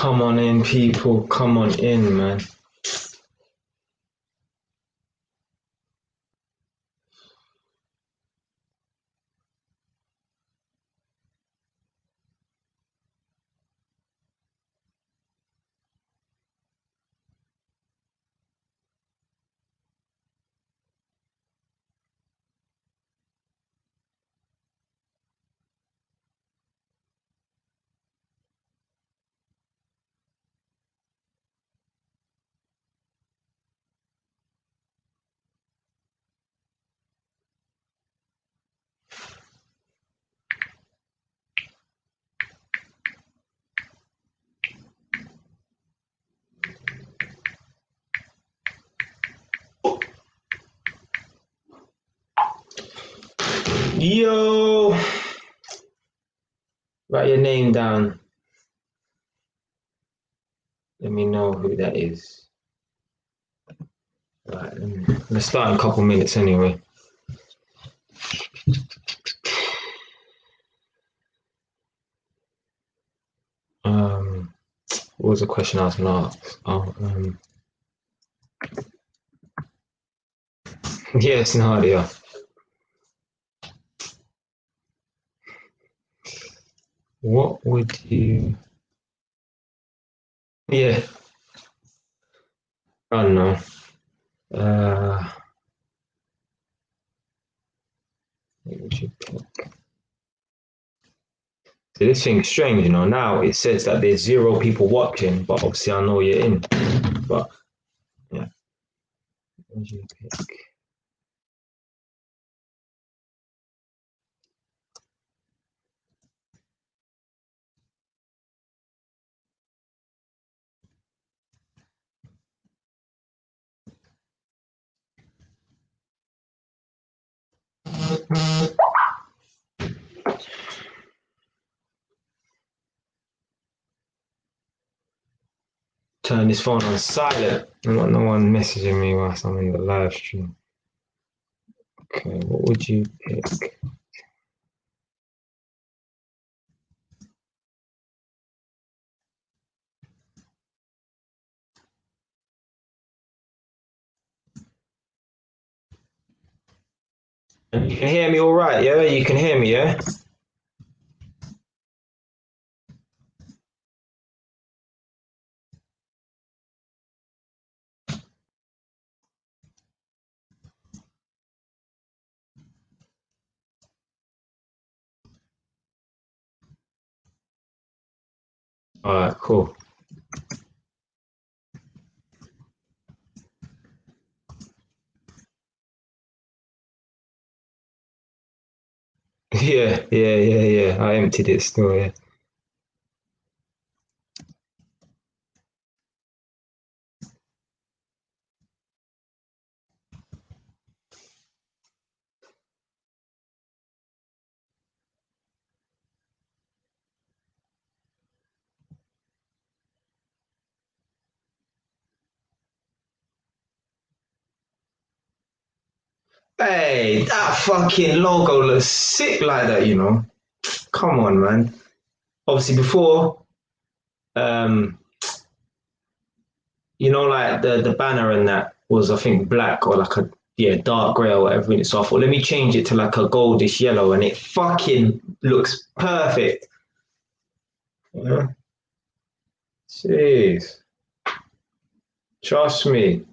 Come on in, people. Come on in, man. Yo, write your name down. Let me know who that is. Right, let's start in a couple minutes anyway. What was the question I was gonna ask? Yes, Nadia. What would you? Yeah, I don't know. What would you pick? So this thing's strange, you know. Now it says that there's 0 people watching, but obviously I know you're in. But yeah, what would you pick? Turn this phone on silent. I want no one messaging me whilst I'm in the live stream. Okay, what would you pick? You can hear me all right, yeah? You can hear me, yeah? All right, cool. Yeah. I emptied it still, yeah. Hey, that fucking logo looks sick like that, you know? Come on, man. Obviously, before, um, you know, like the banner and that was, I think, black or like a dark grey or whatever. So I thought, let me change it to like a goldish yellow, and it fucking looks perfect. Yeah. Jeez, trust me,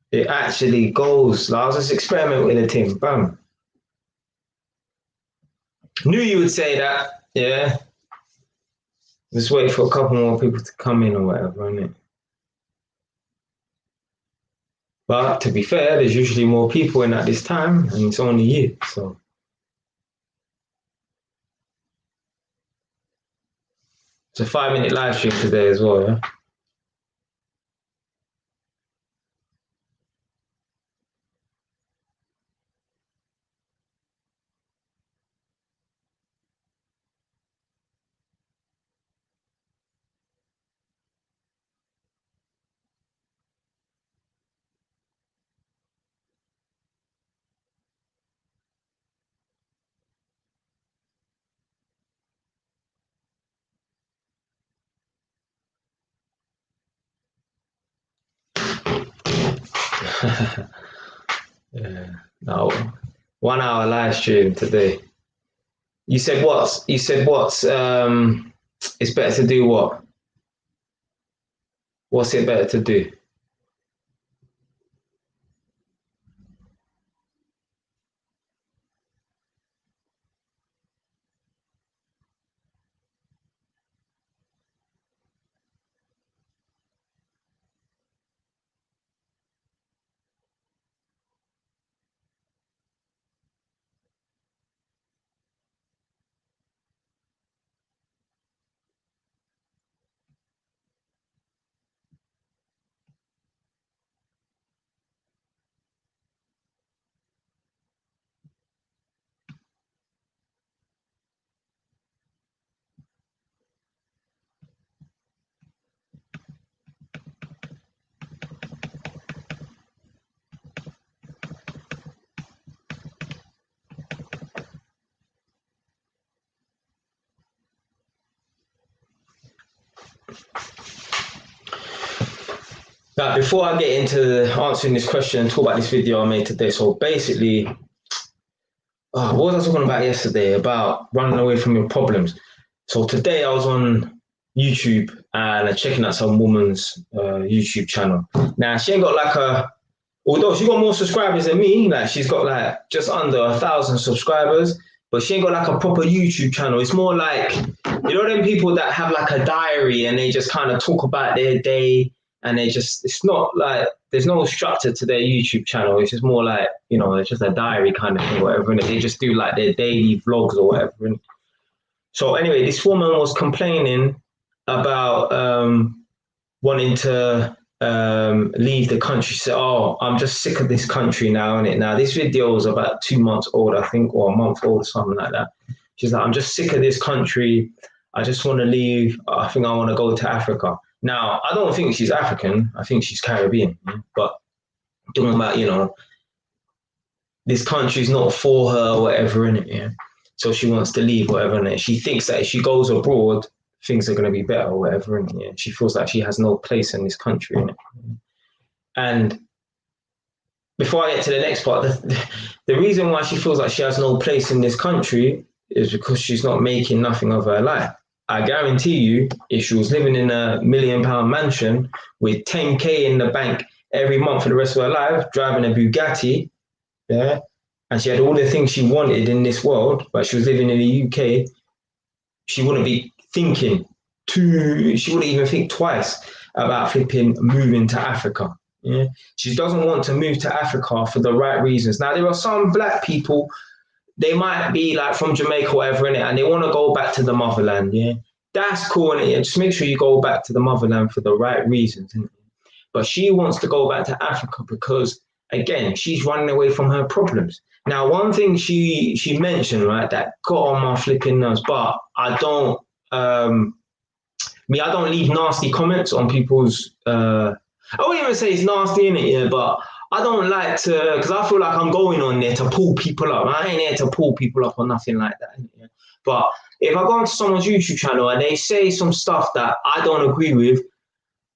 it actually goes. Like, I was just experimenting with a thing. Bam. Knew you would say that. Yeah. Just wait for a couple more people to come in or whatever, innit? But to be fair, there's usually more people in at this time, and it's only you. So it's a 5 minute live stream today as well, yeah? Yeah. No. 1 hour live stream today. You said what's it's better to do what? What's it better to do? Now, before I get into answering this question and talk about this video I made today, so basically, what was I talking about yesterday? About running away from your problems. So today I was on YouTube and checking out some woman's YouTube channel. Now she ain't got like although she got more subscribers than me, like she's got like just under 1,000 subscribers, but she ain't got like a proper YouTube channel. It's more like, you know, them people that have like a diary and they just kind of talk about their day, and it's not like there's no structure to their YouTube channel. It's just more like, you know, it's just a diary kind of thing, whatever. And they just do like their daily vlogs or whatever. And so anyway, this woman was complaining about wanting to leave the country. She said, "Oh, I'm just sick of this country now." And now this video was about 2 months old, I think, or a month old, or something like that. She's like, "I'm just sick of this country. I just want to leave. I think I want to go to Africa." Now, I don't think she's African. I think she's Caribbean. But talking about, you know, this country's not for her or whatever, in it. Yeah. So she wants to leave, whatever, and she thinks that if she goes abroad, things are going to be better or whatever, and yeah, she feels like she has no place in this country, innit? And before I get to the next part, the reason why she feels like she has no place in this country is because she's not making nothing of her life. I guarantee you, if she was living in a £1 million mansion with 10K in the bank every month for the rest of her life, driving a Bugatti, yeah, and she had all the things she wanted in this world, but she was living in the UK, she wouldn't be thinking she wouldn't even think twice about flipping moving to Africa. Yeah, she doesn't want to move to Africa for the right reasons. Now, there are some black people, they might be like from Jamaica or whatever, in it, and they want to go back to the motherland. Yeah, that's cool, innit? Yeah, just make sure you go back to the motherland for the right reasons. Innit? But she wants to go back to Africa because, again, she's running away from her problems. Now, one thing she mentioned, right, that got on my flipping nerves, but I don't I don't leave nasty comments on people's I wouldn't even say it's nasty in it, yeah, but I don't like to, because I feel like I'm going on there to pull people up. I ain't here to pull people up or nothing like that. Yeah. But if I go onto someone's YouTube channel and they say some stuff that I don't agree with,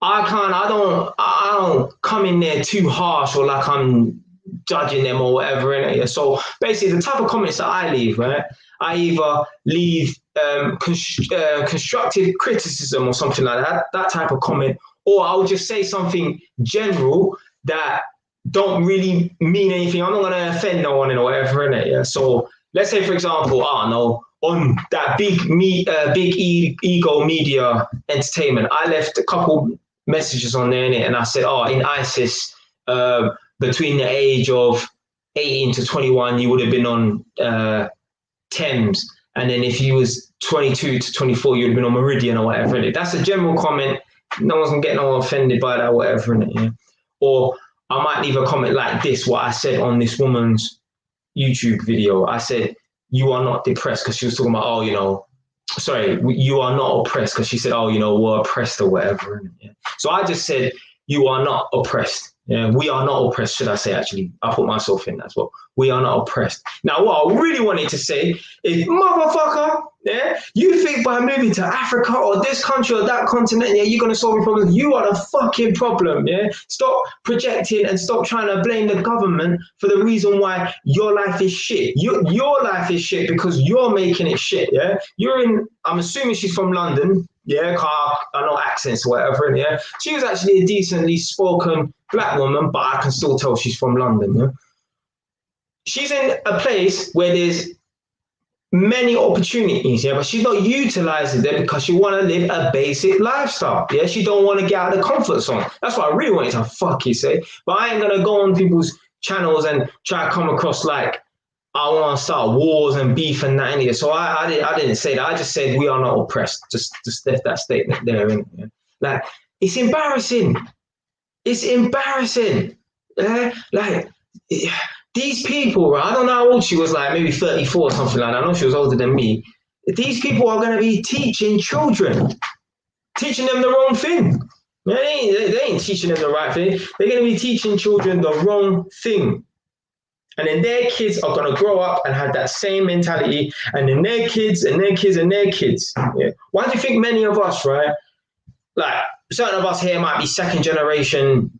I don't come in there too harsh or like I'm judging them or whatever. Innit? So basically, the type of comments that I leave, right? I either leave constructive criticism or something like that type of comment, or I'll just say something general that don't really mean anything. I'm not going to offend no one or whatever, innit? Yeah. So let's say, for example, I don't know, on that big ego media entertainment, I left a couple messages on there, innit? And I said, oh, in ISIS, between the age of 18 to 21, you would have been on Thames. And then if you was 22 to 24, you'd have been on Meridian or whatever. Innit? That's a general comment. No one's gonna get no offended by that or whatever. Innit? Yeah? Or I might leave a comment like this, what I said on this woman's YouTube video. I said, you are not depressed, because she was talking about, oh, you know, sorry, you are not oppressed, because she said, oh, you know, we're oppressed or whatever. Yeah? So I just said, you are not oppressed. Yeah, we are not oppressed, should I say, actually. I put myself in that as well. We are not oppressed. Now, what I really wanted to say is, motherfucker, yeah, you think by moving to Africa or this country or that continent, yeah, you're going to solve your problems. You are the fucking problem, yeah? Stop projecting and stop trying to blame the government for the reason why your life is shit. Your life is shit because you're making it shit, yeah? I'm assuming she's from London, yeah, I know accents or whatever, yeah? She was actually a decently spoken black woman, but I can still tell she's from London, yeah? She's in a place where there's many opportunities, yeah, but she's not utilizing them because she want to live a basic lifestyle, yeah. She don't want to get out of the comfort zone. That's what I really wanted to fucking say. But I ain't gonna go on people's channels and try to come across like I want to start wars and beef and that in here. So I didn't say that. I just said we are not oppressed. Just left that statement there. Yeah? Like it's embarrassing. It's embarrassing. Yeah? Like. Yeah. These people, right, I don't know how old she was, like maybe 34 or something like that. I know she was older than me. These people are going to be teaching children, teaching them the wrong thing. They ain't teaching them the right thing. They're going to be teaching children the wrong thing. And then their kids are going to grow up and have that same mentality. And then their kids and their kids and their kids. Yeah. Why do you think many of us, right, like certain of us here might be second generation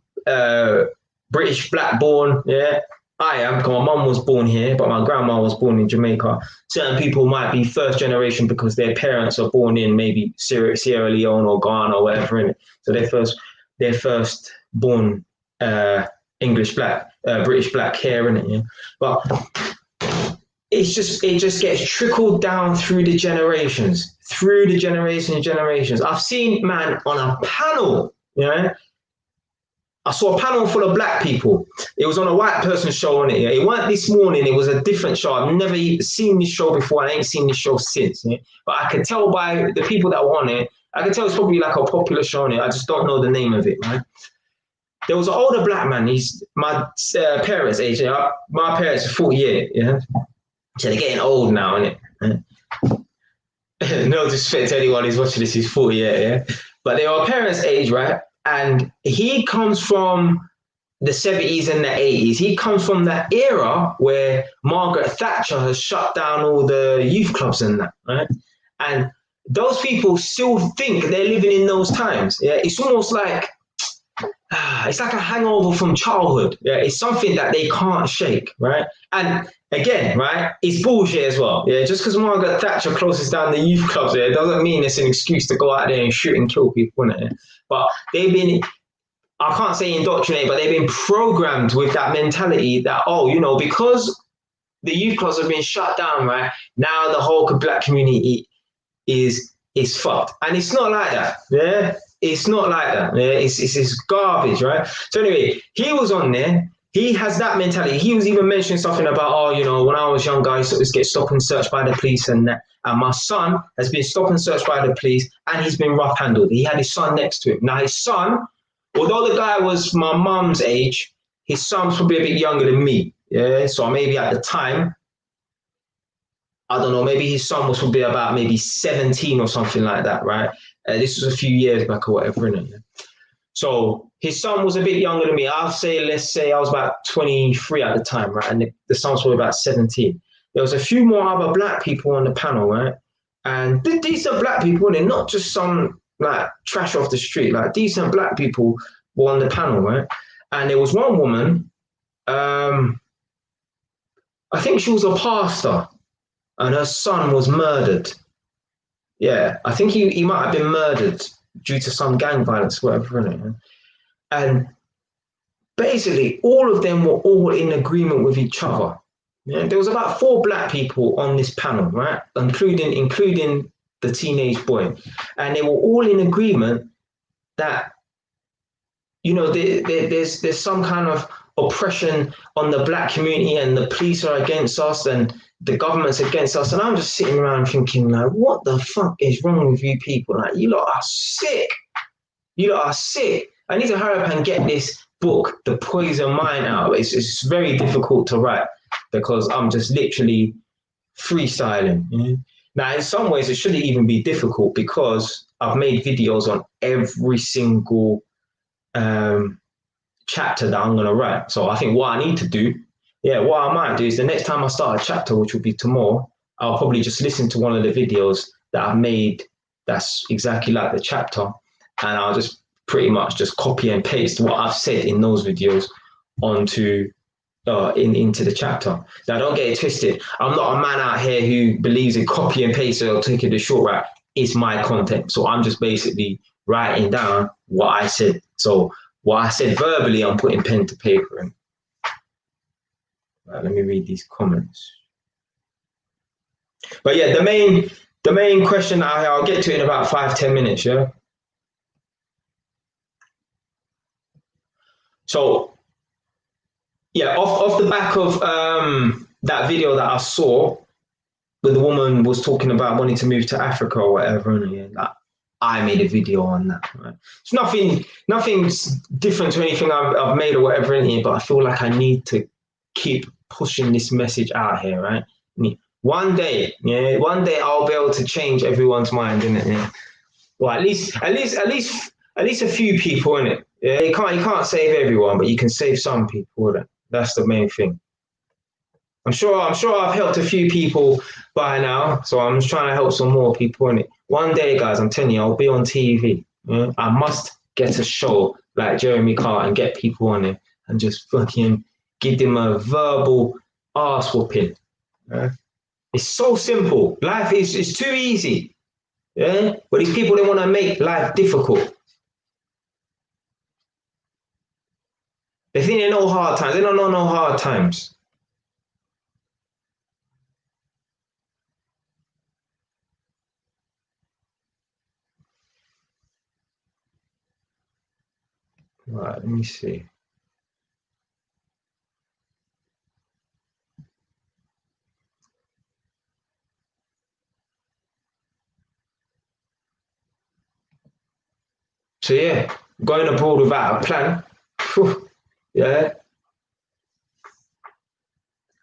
British black born, yeah? I am, because my mum was born here, but my grandma was born in Jamaica. Certain people might be first generation because their parents are born in maybe Sierra Leone or Ghana or whatever, innit? So they're first born English black, British black here, innit? Yeah? But it just gets trickled down through the generations. I've seen, man, on a panel, yeah? I saw a panel full of black people. It was on a white person show on it. Yeah? It wasn't this morning. It was a different show. I've never seen this show before. I ain't seen this show since. Yeah? But I could tell by the people that were on it. I could tell it's probably like a popular show on it. I just don't know the name of it, man. There was an older black man. He's my parents' age. Yeah? My parents are 48. Yeah, so they're getting old now, innit? Yeah? No disrespect to anyone who's watching this. He's 48. Yeah, but they are parents' age, right? And he comes from the 70s and the 80s. He comes from that era where Margaret Thatcher has shut down all the youth clubs and that, right? And those people still think they're living in those times. Yeah, it's almost like it's like a hangover from childhood. Yeah, it's something that they can't shake, right? And again, right, it's bullshit as well. Yeah, just because Margaret Thatcher closes down the youth clubs, yeah, it doesn't mean it's an excuse to go out there and shoot and kill people, innit? But they've been, I can't say indoctrinated, but they've been programmed with that mentality that, oh, you know, because the youth clubs have been shut down, right, now the whole black community is fucked. And it's not like that, yeah? It's not like that. Yeah? It's garbage, right? So anyway, he was on there. He has that mentality. He was even mentioning something about, oh, you know, when I was younger, I used to get stopped and searched by the police and that. And my son has been stopped and searched by the police and he's been rough handled. He had his son next to him. Now, his son, although the guy was my mum's age, his son's probably a bit younger than me. Yeah. So maybe at the time, I don't know, maybe his son was probably about maybe 17 or something like that, right? This was a few years back or whatever, innit? So his son was a bit younger than me. Let's say I was about 23 at the time, right? And the son was probably about 17. There was a few more other black people on the panel, right? And decent black people, and not just some like trash off the street, like decent black people were on the panel, right? And there was one woman, I think she was a pastor, and her son was murdered. Yeah, I think he might have been murdered due to some gang violence, whatever, innit? And basically, all of them were all in agreement with each other. Yeah, there was about 4 black people on this panel, right? Including the teenage boy. And they were all in agreement that, you know, there's some kind of oppression on the black community and the police are against us and the government's against us. And I'm just sitting around thinking, like, what the fuck is wrong with you people? Like, you lot are sick. You lot are sick. I need to hurry up and get this book, The Poison Mind, out. It's very difficult to write because I'm just literally freestyling. Yeah? Now, in some ways, it shouldn't even be difficult because I've made videos on every single chapter that I'm gonna write. So I think what I need to do, what I might do is the next time I start a chapter, which will be tomorrow, I'll probably just listen to one of the videos that I've made that's exactly like the chapter, and I'll just pretty much just copy and paste what I've said in those videos onto into the chapter. Now, don't get it twisted. I'm not a man out here who believes in copy and paste or taking the short route. It's my content, so I'm just basically writing down what I said. So what I said verbally, I'm putting pen to paper. And let me read these comments. But yeah, the main question I'll get to it in about 5-10 minutes. Yeah. So yeah, off the back of that video that I saw, where the woman was talking about wanting to move to Africa or whatever, and yeah, like, I made a video on that. Right? It's nothing's different to anything I've made or whatever in here, but I feel like I need to keep pushing this message out here, right? One day I'll be able to change everyone's mind, innit? Yeah. Well, at least a few people, innit? Yeah, you can't save everyone, but you can save some people, innit? That's the main thing. I'm sure I've helped a few people by now, so I'm just trying to help some more people in it. One day, guys, I'm telling you, I'll be on TV. Yeah? I must get a show like Jeremy Carr and get people on it and just fucking give them a verbal ass whooping. Yeah? It's so simple. Life is too easy. Yeah, but these people, they want to make life difficult. They think they know hard times. They don't know no hard times. Right, let me see. So yeah, going abroad without a plan. Yeah.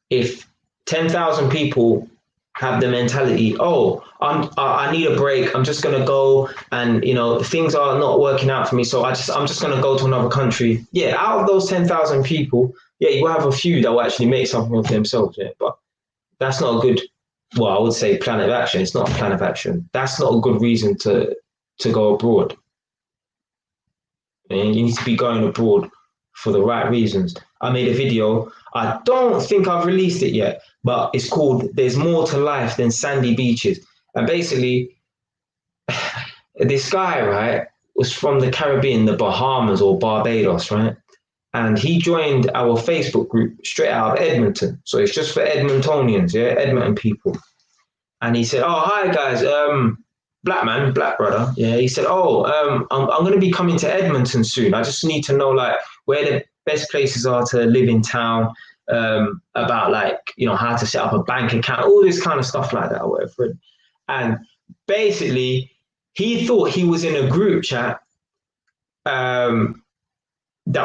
If 10,000 people have the mentality, oh, I need a break. I'm just gonna go, and things are not working out for me, so I'm just gonna go to another country. Yeah, out of those 10,000 people, yeah, you will have a few that will actually make something of themselves. Yeah, but that's not a good. Well, I would say plan of action. It's not a plan of action. That's not a good reason to go abroad. And you need to be going abroad for the right reasons. I made a video. I don't think I've released it yet, but it's called There's More to Life Than Sandy Beaches. And basically, this guy, right, was from the Caribbean, the Bahamas or Barbados, right? And he joined our Facebook group straight out of Edmonton. So it's just for Edmontonians, yeah, Edmonton people. And he said, oh, hi, guys. Black brother. Yeah, he said, oh, I'm going to be coming to Edmonton soon. I just need to know, like, where the best places are to live in town, about, like, how to set up a bank account, all this kind of stuff like that, or whatever. And basically, he thought he was in a group chat that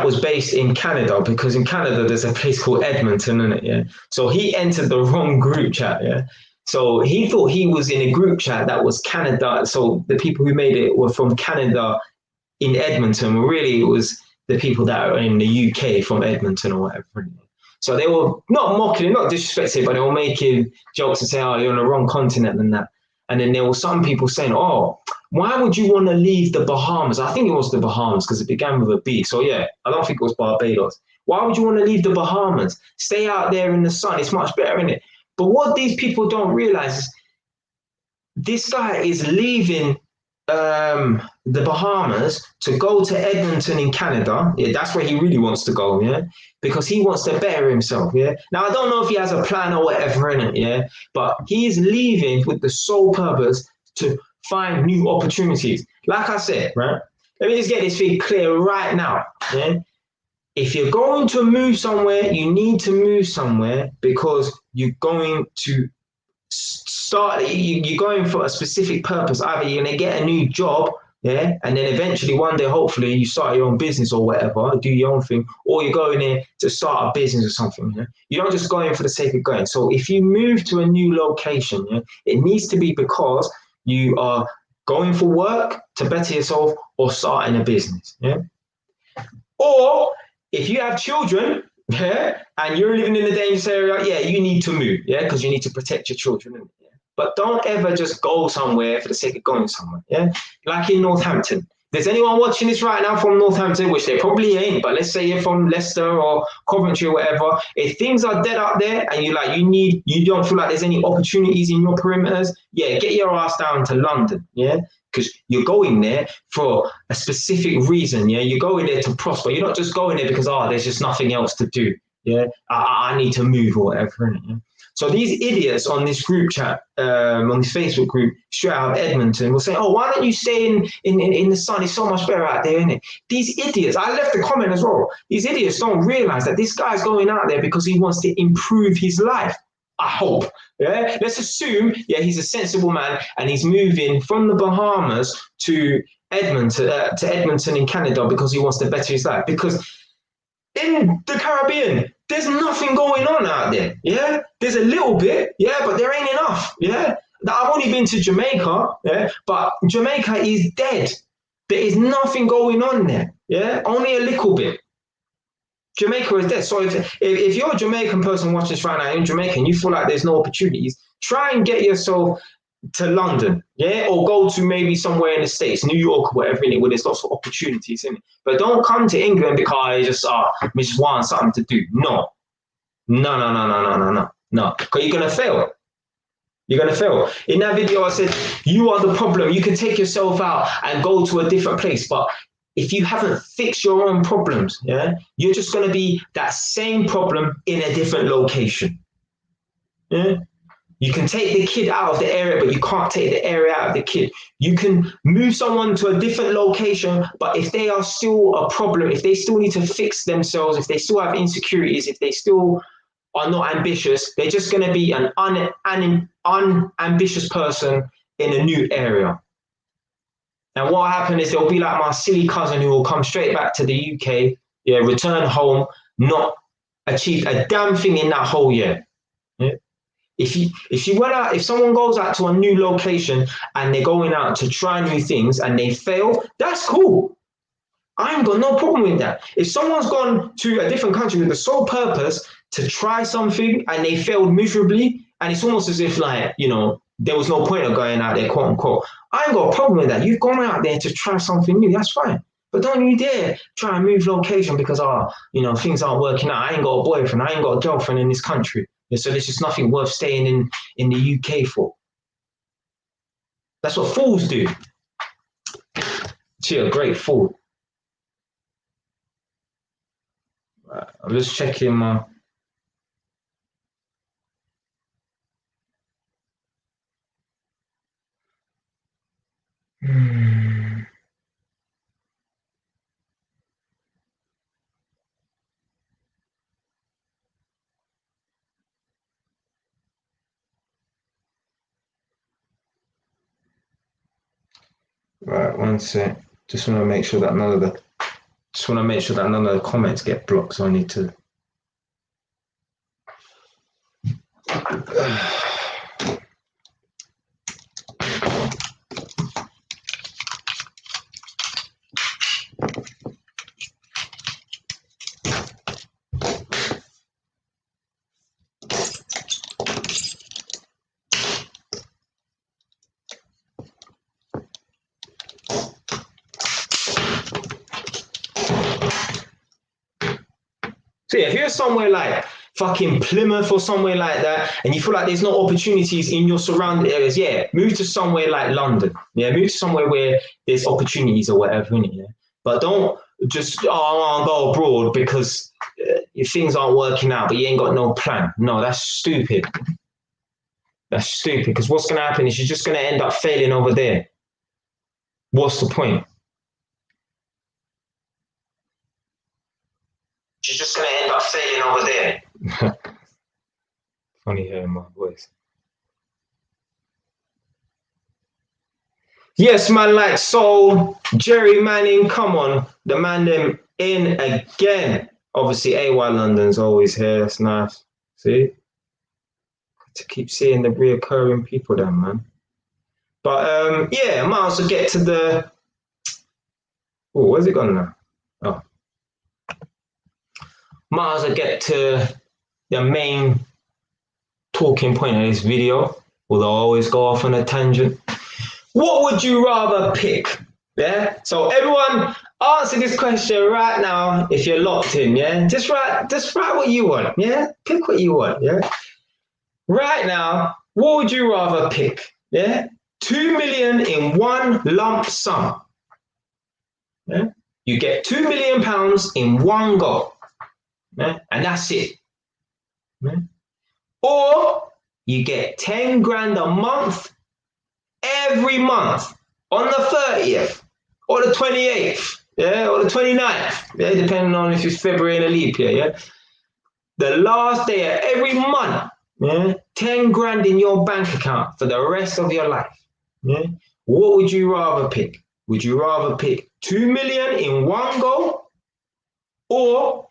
was based in Canada, because in Canada, there's a place called Edmonton, isn't it? Yeah. So he entered the wrong group chat, yeah. So he thought he was in a group chat that was Canada. So the people who made it were from Canada in Edmonton. Really, it was the people that are in the UK from Edmonton or whatever. So they were not mocking, not disrespecting, but they were making jokes and saying, oh, you're on the wrong continent and that. And then there were some people saying, oh, why would you want to leave the Bahamas? I think it was the Bahamas because it began with a B. So yeah, I don't think it was Barbados. Why would you want to leave the Bahamas? Stay out there in the sun. It's much better, isn't it? But what these people don't realize is this guy is leaving the Bahamas to go to Edmonton in Canada. Yeah, that's where he really wants to go, yeah, because he wants to better himself, yeah. Now, I don't know if he has a plan or whatever in it, yeah, but he is leaving with the sole purpose to find new opportunities. Like I said, right, let me just get this thing clear right now, yeah. If you're going to move somewhere, you need to move somewhere because you're going to you're going for a specific purpose. Either you're going to get a new job, yeah, and then eventually one day, hopefully, you start your own business or whatever, do your own thing, or you're going there to start a business or something. Yeah? You don't just go in for the sake of going. So if you move to a new location, yeah, it needs to be because you are going for work to better yourself or starting a business, yeah. Or if you have children, yeah, and you're living in a dangerous area, yeah, you need to move, yeah, because you need to protect your children. Yeah? But don't ever just go somewhere for the sake of going somewhere, yeah. Like in Northampton. If there's anyone watching this right now from Northampton, which they probably ain't, but let's say you're from Leicester or Coventry or whatever, if things are dead up there and you don't feel like there's any opportunities in your perimeters, yeah, get your ass down to London, yeah, because you're going there for a specific reason, yeah. You're going there to prosper. You're not just going there because there's just nothing else to do, yeah. I need to move or whatever. Yeah? So these idiots on this group chat, on this Facebook group, straight out of Edmonton, will say, "Oh, why don't you stay in the sun? It's so much better out there, isn't it?" These idiots, I left a comment as well. These idiots don't realize that this guy's going out there because he wants to improve his life. I hope. Yeah. Let's assume, yeah, he's a sensible man and he's moving from the Bahamas to Edmonton in Canada because he wants to better his life. Because in the Caribbean, there's nothing going on out there. Yeah, there's a little bit, yeah, but there ain't enough. Yeah, I've only been to Jamaica, yeah, but Jamaica is dead. There is nothing going on there. Yeah, only a little bit. Jamaica is dead. So if you're a Jamaican person watching this right now in Jamaica and you feel like there's no opportunities, try and get yourself to London, yeah, or go to maybe somewhere in the States, New York or whatever, in it, where there's lots of opportunities in it. But don't come to England because we just want something to do. No, because you're gonna fail. You're gonna fail. In that video, I said you are the problem. You can take yourself out and go to a different place, but if you haven't fixed your own problems, yeah, you're just gonna be that same problem in a different location. Yeah. You can take the kid out of the area, but you can't take the area out of the kid. You can move someone to a different location, but if they are still a problem, if they still need to fix themselves, if they still have insecurities, if they still are not ambitious, they're just going to be an unambitious person in a new area. And what will happen is they'll be like my silly cousin who will come straight back to the UK, yeah, return home, not achieve a damn thing in that whole year. Yeah? If someone goes out to a new location and they're going out to try new things and they fail, that's cool. I ain't got no problem with that. If someone's gone to a different country with the sole purpose to try something and they failed miserably, and it's almost as if there was no point of going out there, quote unquote. I ain't got a problem with that. You've gone out there to try something new, that's fine. But don't you dare try and move location because things aren't working out. I ain't got a boyfriend, I ain't got a girlfriend in this country. So there's just nothing worth staying in the UK for. That's what fools do. You're a great fool. Right, I'm just checking my. Right, one sec. Just want to make sure that none of the comments get blocked. So I need to. So yeah, if you're somewhere like fucking Plymouth or somewhere like that, and you feel like there's no opportunities in your surrounding areas, yeah, move to somewhere like London. Yeah, move to somewhere where there's opportunities or whatever in it. Yeah, but don't just I'll go abroad because if things aren't working out, but you ain't got no plan. No, that's stupid. That's stupid because what's going to happen is you're just going to end up failing over there. What's the point? You're just going to end up failing over there. Funny hearing my voice. Yes, man, like Soul, Jerry Manning, come on. The man them in again. Obviously, AY London's always here. That's nice. See? To keep seeing the reoccurring people then, man. But yeah, I might also get to the. Oh, where's it gone now? Oh. might as well get to the main talking point of this video, although I always go off on a tangent. What would you rather pick? Yeah. So everyone, answer this question right now. If you're locked in, yeah, just write what you want. Yeah, pick what you want. Yeah. Right now, what would you rather pick? Yeah, 2 million in one lump sum. Yeah, you get £2 million in one go. Yeah, and that's it. Yeah. Or you get 10 grand a month every month on the 30th or the 28th, yeah, or the 29th, yeah, depending on if it's February and a leap year, yeah. The last day of every month, yeah, 10 grand in your bank account for the rest of your life. Yeah. What would you rather pick? Would you rather pick 2 million in one go or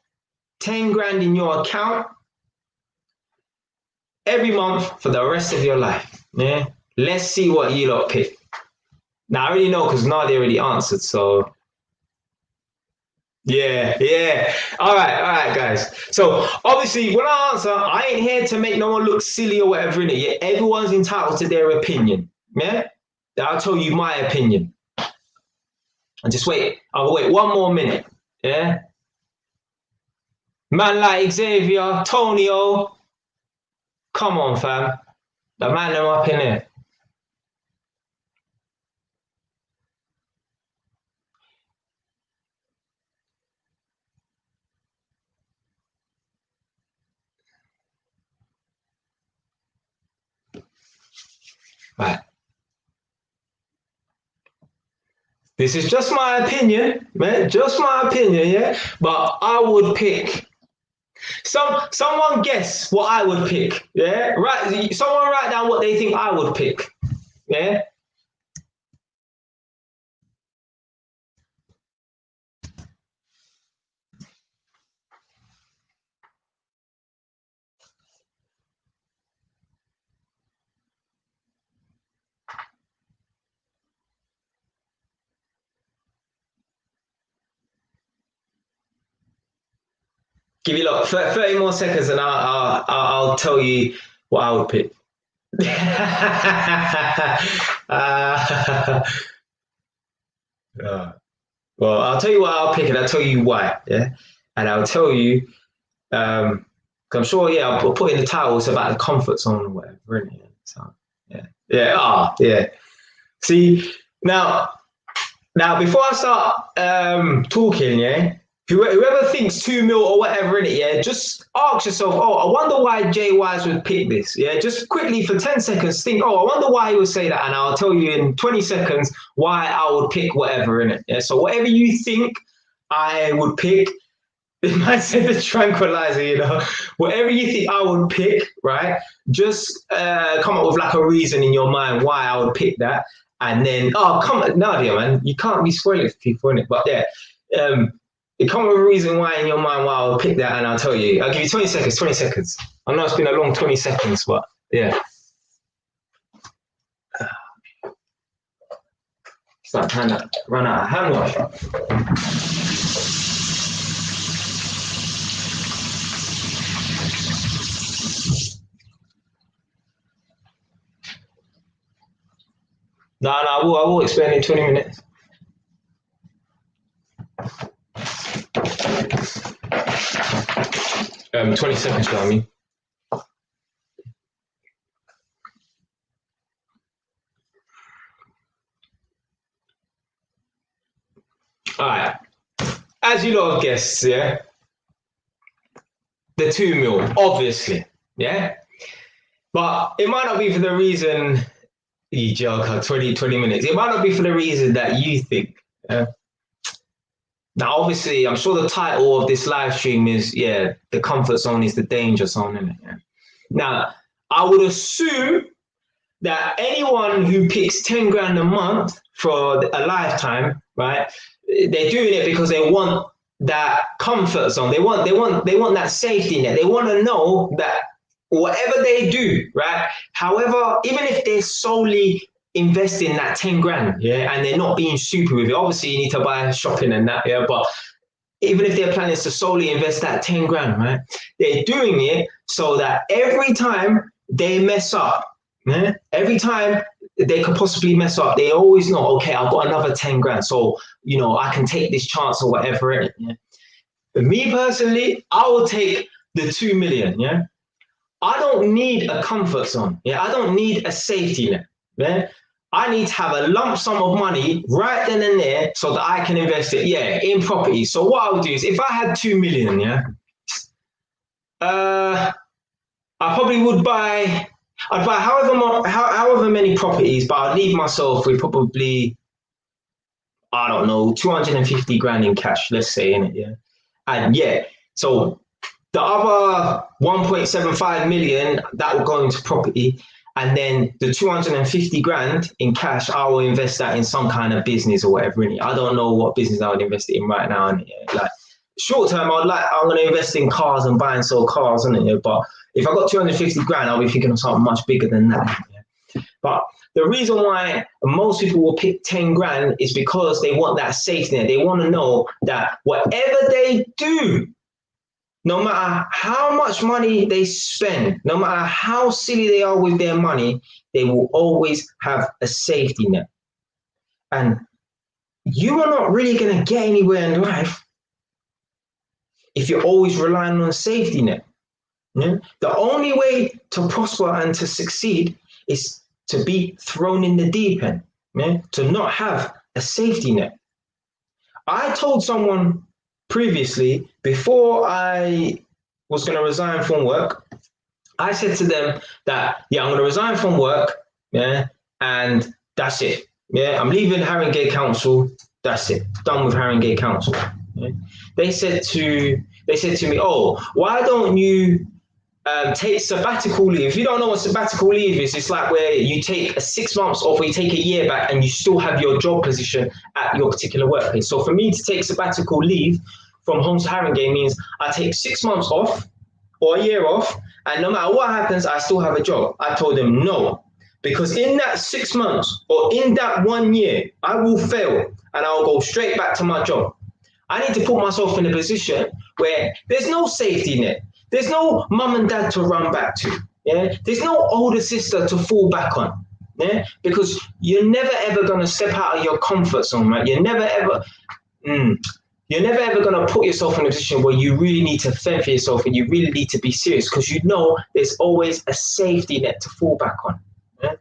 10 grand in your account every month for the rest of your life? Yeah. Let's see what you lot pick. Now I already know because Nadia already answered, so yeah. All right, guys. So obviously, when I answer, I ain't here to make no one look silly or whatever in it. Yeah, everyone's entitled to their opinion. Yeah, I'll tell you my opinion. And just wait. I'll wait one more minute. Yeah, man like Xavier, Tonio, come on, fam. The man them up in there. Right. This is just my opinion, man. Just my opinion, yeah. But I would pick. Someone guess what I would pick, yeah. Right. Someone write down what they think I would pick, yeah. Give you like 30 more seconds, and I'll tell you what I would pick. Well, I'll tell you what I'll pick, and I'll tell you why. Yeah, and I'll tell you. I'm sure. Yeah, I'll put in the title. It's about the comfort zone or whatever. Isn't it? So yeah. See now. Before I start talking, yeah. Whoever thinks 2 mil or whatever in it, yeah, just ask yourself, oh, I wonder why Jay Wise would pick this. Yeah, just quickly for 10 seconds, think, oh, I wonder why he would say that. And I'll tell you in 20 seconds why I would pick whatever in it. Yeah, so whatever you think I would pick, it might say the tranquilizer, you know, whatever you think I would pick, right? Just come up with like a reason in your mind why I would pick that. And then, oh, come on, Nadia, man, you can't be spoiling for people, innit? But yeah, you come up with a reason why in your mind why I would pick that, and I'll tell you. I'll give you 20 seconds. I know it's been a long 20 seconds, but yeah. Start trying to run out of hand wash. No, I will explain in 20 minutes. 20 seconds, you know what I mean? All right. As you lot have guessed, yeah, the 2 mil, obviously, yeah? But it might not be for the reason, you joke, 20 minutes. It might not be for the reason that you think. Yeah? Now, obviously, I'm sure the title of this live stream is, the comfort zone is the danger zone, isn't it? Yeah? Now, I would assume that anyone who picks 10 grand a month for a lifetime, right? They're doing it because they want that comfort zone. They want that safety net. They want to know that whatever they do, right? However, even if they're solely investing that 10 grand, yeah, and they're not being stupid with it, obviously you need to buy shopping and that, yeah, but even if their plan is to solely invest that 10 grand, right? They're doing it so that every time they mess up, yeah, every time they could possibly mess up, they always know, okay, I've got another 10 grand. So, you know, I can take this chance or whatever. Yeah? But me personally, I will take the 2 million. Yeah. I don't need a comfort zone. Yeah. I don't need a safety net. Yeah. I need to have a lump sum of money right then and there so that I can invest it, yeah, in property. So what I would do is if I had 2 million, yeah, I probably would buy, I'd buy however many properties, but I'd leave myself with probably, I don't know, 250 grand in cash, let's say, in it, yeah. And yeah, so the other 1.75 million that will go into property, and then the 250 grand in cash, I will invest that in some kind of business or whatever. I don't know what business I would invest it in right now. And yeah, like short term, I'm going to invest in cars and buy and sell cars, isn't it? But if I got 250 grand, I'll be thinking of something much bigger than that. Yeah? But the reason why most people will pick 10 grand is because they want that safety net. They want to know that whatever they do, no matter how much money they spend, no matter how silly they are with their money, they will always have a safety net. And you are not really going to get anywhere in life if you're always relying on a safety net. Yeah? The only way to prosper and to succeed is to be thrown in the deep end, yeah? To not have a safety net. I told someone previously, before I was going to resign from work, I said to them that, yeah, I'm going to resign from work, yeah, and that's it. Yeah, I'm leaving Haringey Council. That's it. Done with Haringey Council. Yeah? They said to me, oh, why don't you take sabbatical leave? If you don't know what sabbatical leave is, it's like where you take 6 months off or you take a year back and you still have your job position at your particular workplace. So for me to take sabbatical leave from home to Haringey means I take 6 months off or a year off, and no matter what happens, I still have a job. I told them no, because in that 6 months or in that 1 year, I will fail and I'll go straight back to my job. I need to put myself in a position where there's no safety net. There's no mum and dad to run back to. Yeah, there's no older sister to fall back on. Yeah, because you're never ever gonna step out of your comfort zone, right? You're never ever gonna put yourself in a position where you really need to fend for yourself and you really need to be serious, because you know there's always a safety net to fall back on. Yeah?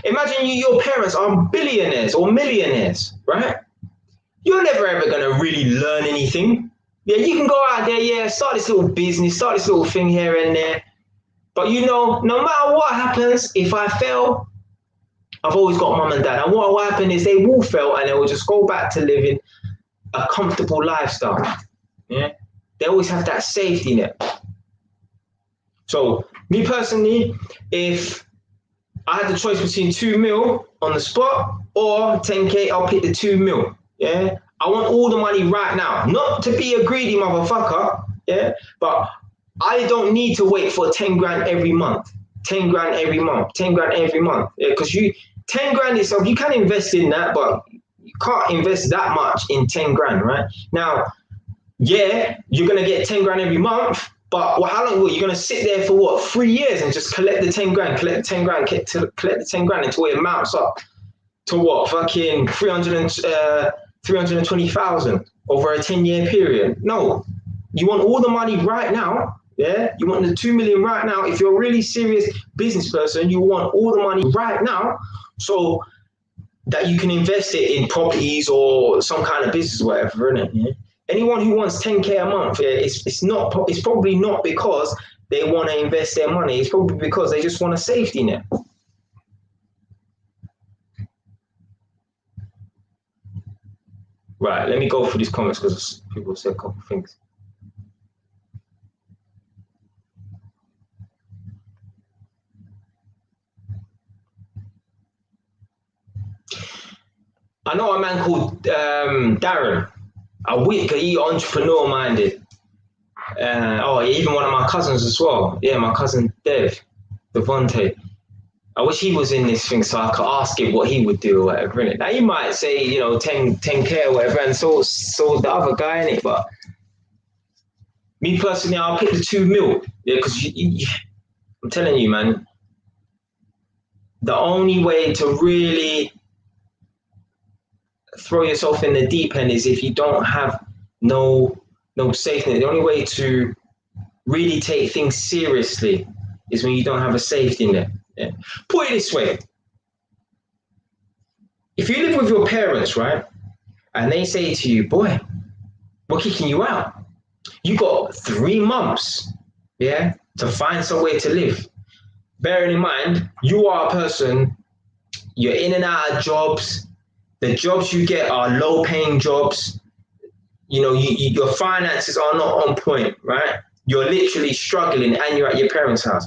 Imagine your parents are billionaires or millionaires, right? You're never ever gonna really learn anything. Yeah, you can go out there, yeah, start this little business, start this little thing here and there. But you know, no matter what happens, if I fail, I've always got mum and dad. And what will happen is they will fail and they will just go back to living a comfortable lifestyle. Yeah, they always have that safety net. So me personally, if I had the choice between 2 mil on the spot or 10K, I'll pick the 2 mil. Yeah. I want all the money right now, not to be a greedy motherfucker, yeah, but I don't need to wait for 10 grand every month, 10 grand every month, 10 grand every month, yeah, because 10 grand itself, you can invest in that, but you can't invest that much in 10 grand, right? Now, yeah, you're going to get 10 grand every month, but how long will you're going to sit there for what, 3 years and just collect the 10 grand, collect the 10 grand, collect the 10 grand until it mounts up to what, fucking 320,000 over a 10-year period. No, you want all the money right now. Yeah, you want the 2 million right now. If you're a really serious business person, you want all the money right now so that you can invest it in properties or some kind of business, whatever, isn't it? Yeah? Anyone who wants 10K a month, yeah, it's probably not because they want to invest their money. It's probably because they just want a safety net. Right, let me go through these comments because people said a couple of things. I know a man called Darren, a week, he entrepreneur minded. Even one of my cousins as well. Yeah, my cousin Devonte. I wish he was in this thing so I could ask him what he would do or whatever, innit? Now, you might say, 10K or whatever, and so the other guy, innit? But Me personally, I'll pick the 2 mil. Yeah, because I'm telling you, man, the only way to really throw yourself in the deep end is if you don't have no safety net. The only way to really take things seriously is when you don't have a safety net. Yeah. Put it this way: if you live with your parents, right, and they say to you, "Boy, we're kicking you out. You got 3 months, yeah, to find somewhere to live." Bearing in mind, you are a person, you're in and out of jobs. The jobs you get are low-paying jobs. You know, your finances are not on point, right? You're literally struggling, and you're at your parents' house.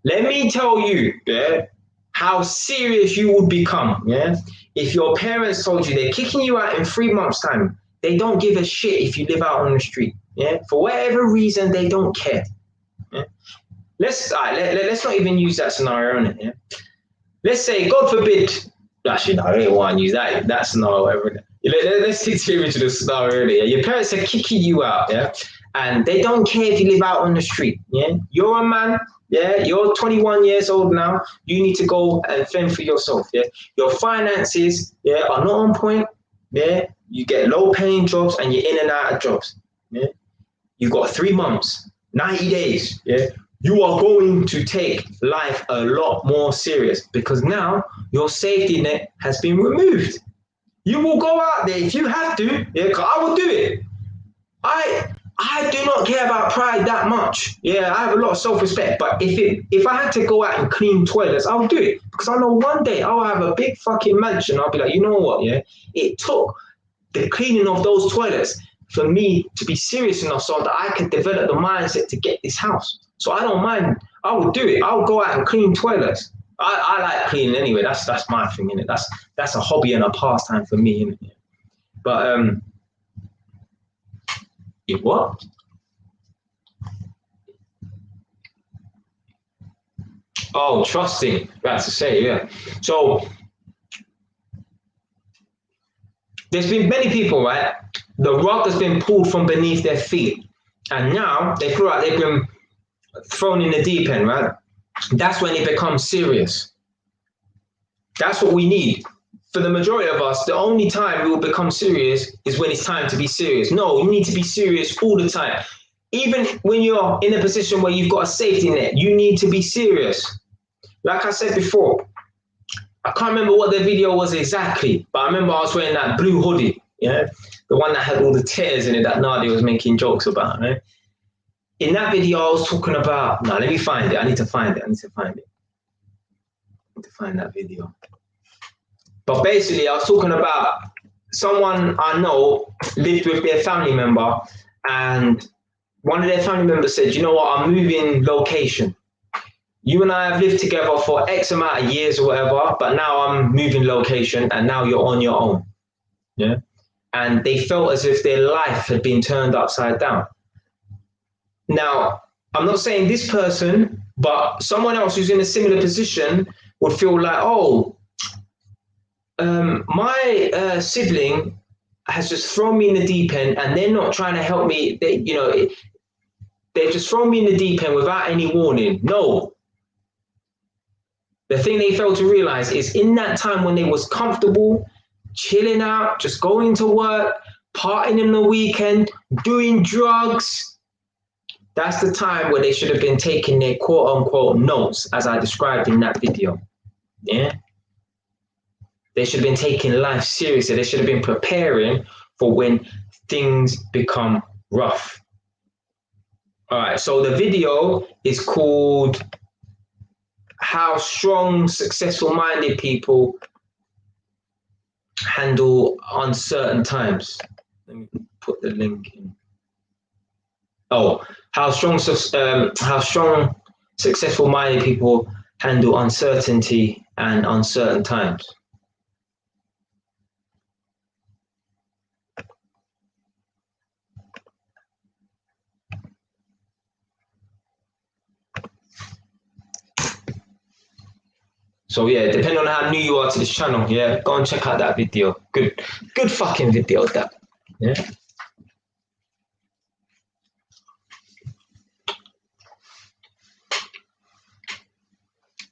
Let me tell you, yeah, how serious you would become, yeah, if your parents told you they're kicking you out in 3 months' time. They don't give a shit if you live out on the street, yeah. For whatever reason, they don't care. Yeah? Let's not even use that scenario in it. Yeah? Let's say, God forbid, actually, no, I don't want to use that scenario. Let's take the original scenario. Yeah? Your parents are kicking you out, yeah, and they don't care if you live out on the street. Yeah, you're a man. Yeah, you're 21 years old now. You need to go and fend for yourself. Yeah, your finances, yeah, are not on point. Yeah, you get low-paying jobs and you're in and out of jobs. Yeah, you've got 3 months, 90 days. Yeah, you are going to take life a lot more serious because now your safety net has been removed. You will go out there if you have to. Yeah, because I will do it. I do not care about pride that much. Yeah, I have a lot of self-respect. But if I had to go out and clean toilets, I'll do it. Because I know one day I'll have a big fucking mansion. I'll be like, you know what, yeah? It took the cleaning of those toilets for me to be serious enough so that I could develop the mindset to get this house. So I don't mind. I will do it. I'll go out and clean toilets. I like cleaning anyway. That's my thing, innit? That's a hobby and a pastime for me, innit? But what? Oh, trusting. That's to say, yeah. So there's been many people, right? The rug has been pulled from beneath their feet, and now they feel like they've been thrown in the deep end, right? That's when it becomes serious. That's what we need. For the majority of us, the only time we will become serious is when it's time to be serious. No, you need to be serious all the time. Even when you're in a position where you've got a safety net, you need to be serious. Like I said before, I can't remember what the video was exactly, but I remember I was wearing that blue hoodie, yeah, the one that had all the tears in it that Nadia was making jokes about, right? In that video, I was talking about, no, let me find it. I need to find it. I need to find that video. But basically, I was talking about someone I know lived with their family member, and one of their family members said, you know what, I'm moving location. You and I have lived together for X amount of years or whatever, but now I'm moving location and now you're on your own. Yeah. And they felt as if their life had been turned upside down. Now, I'm not saying this person, but someone else who's in a similar position would feel like, oh, my sibling has just thrown me in the deep end and they're not trying to help me. They've just thrown me in the deep end without any warning. No. The thing they failed to realize is in that time when they was comfortable, chilling out, just going to work, partying in the weekend, doing drugs, that's the time where they should have been taking their quote unquote notes, as I described in that video. Yeah. They should have been taking life seriously. They should have been preparing for when things become rough. All right. So the video is called How Strong, Successful-Minded People Handle Uncertain Times. Let me put the link in. Oh, how strong, successful-minded people handle uncertainty and uncertain times. So yeah, depending on how new you are to this channel, yeah, go and check out that video. Good fucking video, that. Yeah.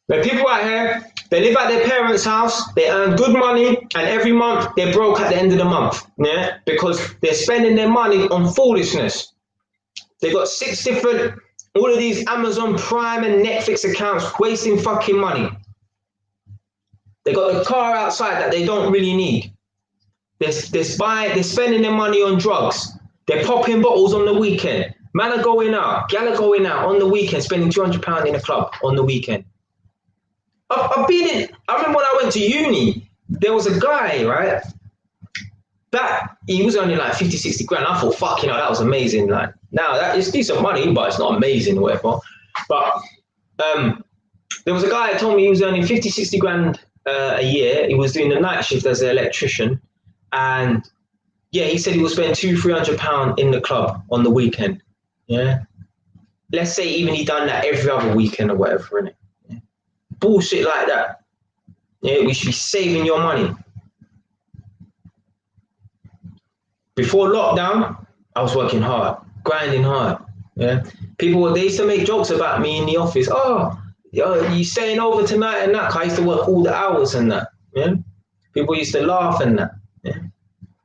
There are people out here, they live at their parents' house, they earn good money, and every month they're broke at the end of the month. Yeah? Because they're spending their money on foolishness. They got 6 different, all of these Amazon Prime and Netflix accounts wasting fucking money. They got a car outside that they don't really need. They're spending their money on drugs. They're popping bottles on the weekend. Man are going out, gal are going out on the weekend, spending £200 in a club on the weekend. I remember when I went to uni, there was a guy, right? That he was only like 50, 60 grand. I thought, fuck, that was amazing. Like, now that it's decent money, but it's not amazing or whatever. But there was a guy that told me he was earning 50, 60 grand a year. He was doing the night shift as an electrician. And yeah, he said he would spend £200-300 in the club on the weekend. Yeah. Let's say even he done that every other weekend or whatever, innit? Yeah. Bullshit like that. Yeah, we should be saving your money. Before lockdown, I was working hard, grinding hard. Yeah. They used to make jokes about me in the office. Oh, you staying over tonight and that? 'Cause I used to work all the hours and that. Yeah. People used to laugh and that. Yeah.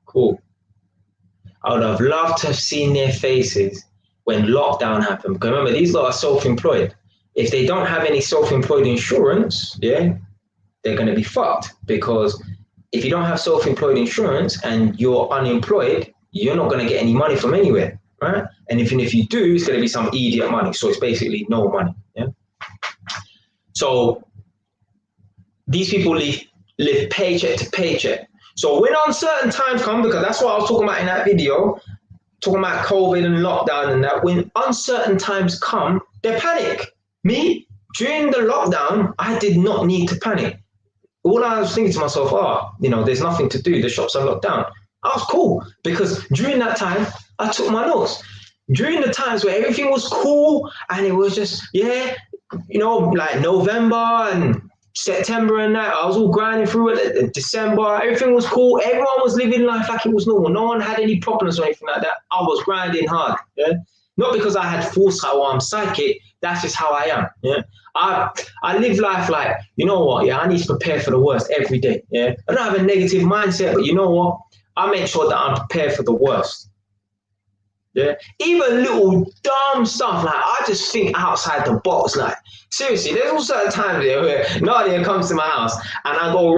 Cool. I would have loved to have seen their faces when lockdown happened. Because remember, these lot are self-employed. If they don't have any self-employed insurance, yeah, they're going to be fucked. Because if you don't have self-employed insurance and you're unemployed, you're not going to get any money from anywhere, right? And even if you do, it's going to be some idiot money. So it's basically no money. Yeah. So these people live paycheck to paycheck. So when uncertain times come, because that's what I was talking about in that video, talking about COVID and lockdown and that, when uncertain times come, they panic. Me, during the lockdown, I did not need to panic. All I was thinking to myself, there's nothing to do. The shops are locked down. I was cool because during that time, I took my notes. During the times where everything was cool and it was just, like November and September and that, I was all grinding through it. December, everything was cool. Everyone was living life like it was normal. No one had any problems or anything like that. I was grinding hard. Yeah, not because I had foresight or I'm psychic. That's just how I am. Yeah, I live life like, you know what? Yeah, I need to prepare for the worst every day. Yeah, I don't have a negative mindset, but you know what? I make sure that I'm prepared for the worst. Yeah, even little dumb stuff, like I just think outside the box. Like seriously, there's all certain times there where Nadia comes to my house and I go,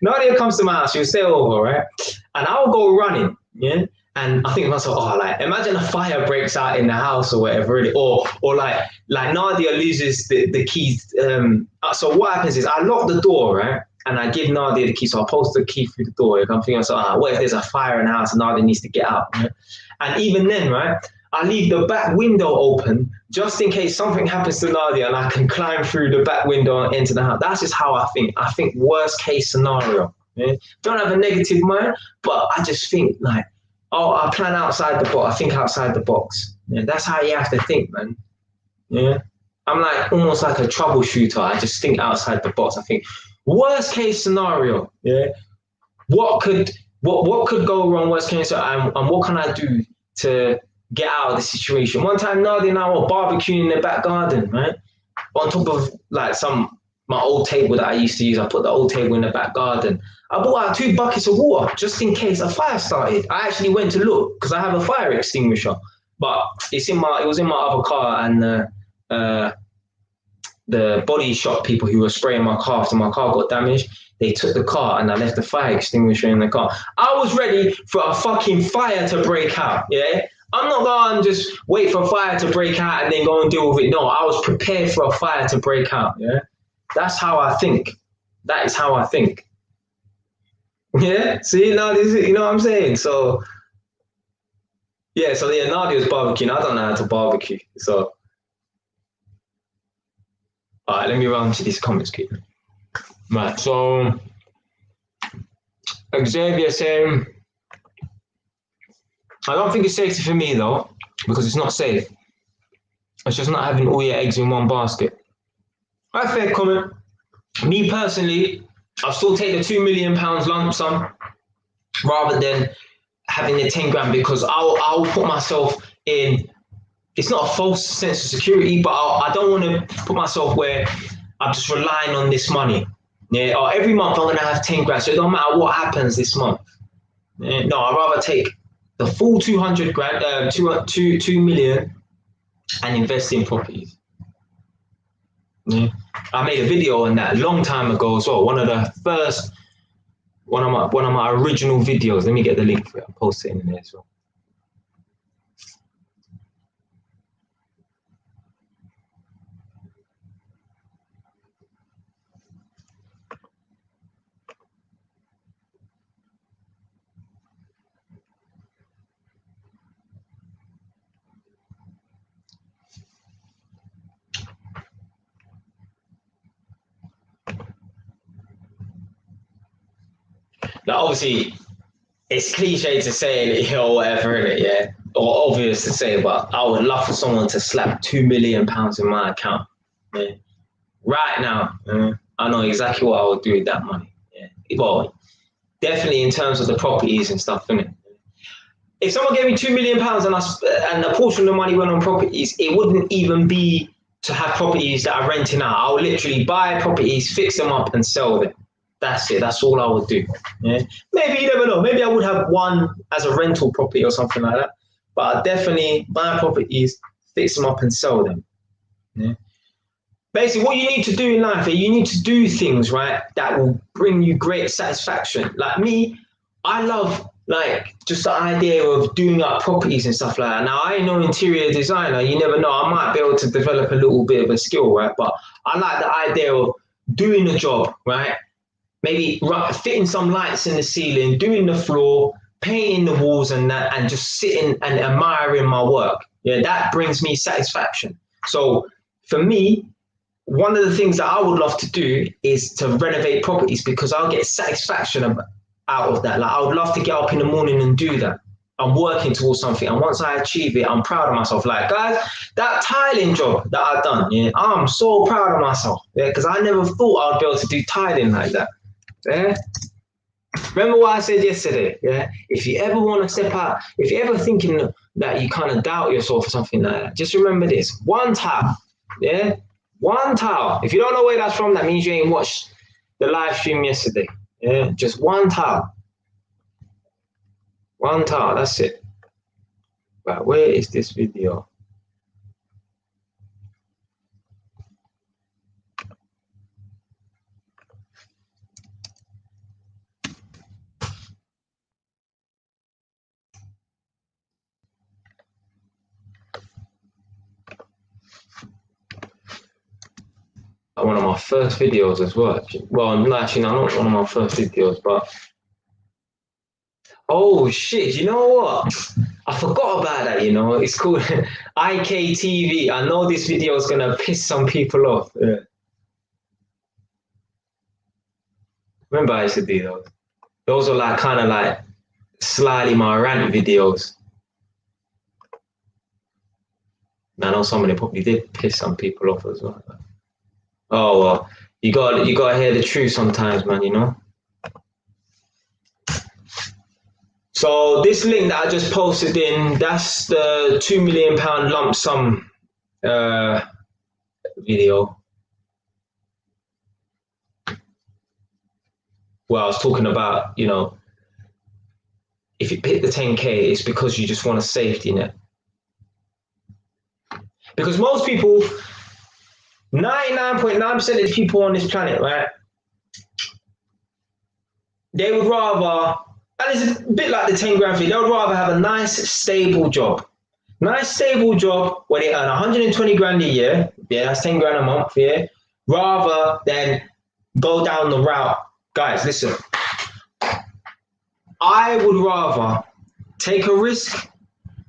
Nadia comes to my house, she'll stay over, right? And I'll go running, yeah? And I think to myself, imagine a fire breaks out in the house or whatever, really, or like Nadia loses the keys. So what happens is I lock the door, right? And I give Nadia the key, so I'll post the key through the door. I'm thinking, what if there's a fire in the house and Nadia needs to get out? Right? And even then, right, I leave the back window open just in case something happens to Nadia and I can climb through the back window and into the house. That's just how I think. I think worst case scenario. Yeah? Don't have a negative mind, but I just think like, I plan outside the box. I think outside the box. Yeah, that's how you have to think, man. Yeah, I'm like almost like a troubleshooter. I just think outside the box. I think worst case scenario. Yeah, what could go wrong? Worst case scenario, and what can I do to get out of the situation? One time, Nadia and I were barbecuing in the back garden, right? On top of like my old table that I used to use. I put the old table in the back garden. I brought out 2 buckets of water just in case a fire started. I actually went to look because I have a fire extinguisher, but it was in my other car, and the body shop people who were spraying my car after my car got damaged, they took the car and I left the fire extinguisher in the car. I was ready for a fucking fire to break out, yeah? I'm not going to just wait for a fire to break out and then go and deal with it. No, I was prepared for a fire to break out, yeah? That's how I think. That is how I think. Yeah, see, now this is, you know what I'm saying? So, yeah, Nadia's barbecuing. I don't know how to barbecue. So, all right, let me run to these comments quickly. Right, so, Xavier saying, I don't think it's safety for me though, because it's not safe. It's just not having all your eggs in one basket. Right, fair comment. Me personally, I'll still take the £2 million lump sum rather than having the 10 grand, because I'll put myself in, it's not a false sense of security, but I don't want to put myself where I'm just relying on this money. Yeah, or every month I'm gonna have 10 grand, so it don't matter what happens this month. Yeah, no, I'd rather take the full 200 grand, 2 million, and invest in properties. Yeah. I made a video on that a long time ago as well. One of my original videos. Let me get the link for it. I'll post it in there as well. Now, obviously, it's cliche to say it or whatever, innit? Yeah, or obvious to say, but I would love for someone to slap £2 million in my account. Yeah. Right now, I know exactly what I would do with that money. Yeah. Well, definitely in terms of the properties and stuff, innit? If someone gave me £2 million and a portion of the money went on properties, it wouldn't even be to have properties that are renting out. I would literally buy properties, fix them up, and sell them. That's it. That's all I would do. Yeah. Maybe you never know. Maybe I would have one as a rental property or something like that. But I'd definitely buy properties, fix them up, and sell them. Yeah. Basically, what you need to do in life, you need to do things, right, that will bring you great satisfaction. Like me, I love like just the idea of doing up properties and stuff like that. Now, I ain't no interior designer. You never know. I might be able to develop a little bit of a skill, right? But I like the idea of doing the job, right? Maybe fitting some lights in the ceiling, doing the floor, painting the walls and that, and just sitting and admiring my work. Yeah, that brings me satisfaction. So for me, one of the things that I would love to do is to renovate properties because I'll get satisfaction out of that. Like I would love to get up in the morning and do that. I'm working towards something, and once I achieve it, I'm proud of myself. Like guys, that tiling job that I've done, yeah, I'm so proud of myself. Yeah, because I never thought I'd be able to do tiling like that. Yeah. Remember what I said yesterday? Yeah. If you ever want to step out, if you're ever thinking that you kind of doubt yourself or something like that, just remember this: one tile. Yeah. One tile. If you don't know where that's from, that means you ain't watched the live stream yesterday. Yeah. Just one tile. One tile. That's it. Right. Where is this video? One of my first videos as well. Well, actually, no, not one of my first videos, but oh shit! You know what? I forgot about that. You know, it's called IKTV. I know this video is gonna piss some people off. Yeah. Remember, I used to do those. Those are like kind of like slightly my rant videos. I know some of them probably did piss some people off as well. Oh well, you got to hear the truth sometimes, man. You know. So this link that I just posted in, that's the £2 million lump sum video. Well, I was talking about, you know, if you hit the 10K, it's because you just want a safety net. Because most people, 99.9% of the people on this planet, right, they would rather, and it's a bit like the 10 grand fee, they would rather have a nice, stable job. Nice, stable job where they earn 120 grand a year, yeah, that's 10 grand a month, yeah, rather than go down the route. Guys, listen, I would rather take a risk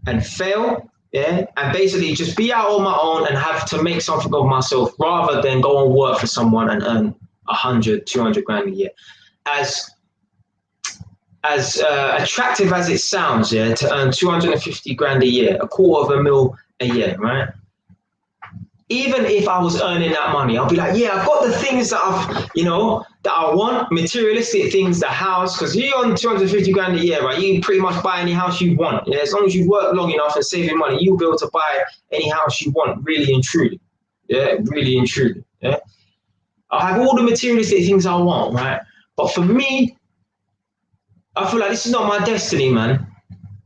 and fail, yeah, and basically just be out on my own and have to make something of myself rather than go and work for someone and earn 100, 200 grand a year. As attractive as it sounds, yeah, to earn 250 grand a year, $250,000 a year, right? Even if I was earning that money, I'll be like, yeah, I've got the things that that I want, materialistic things, the house, because you're on 250 grand a year, right? You can pretty much buy any house you want. Yeah, as long as you work long enough and save your money, you'll be able to buy any house you want, really and truly. Yeah, really and truly. Yeah. I'll have all the materialistic things I want, right? But for me, I feel like this is not my destiny, man.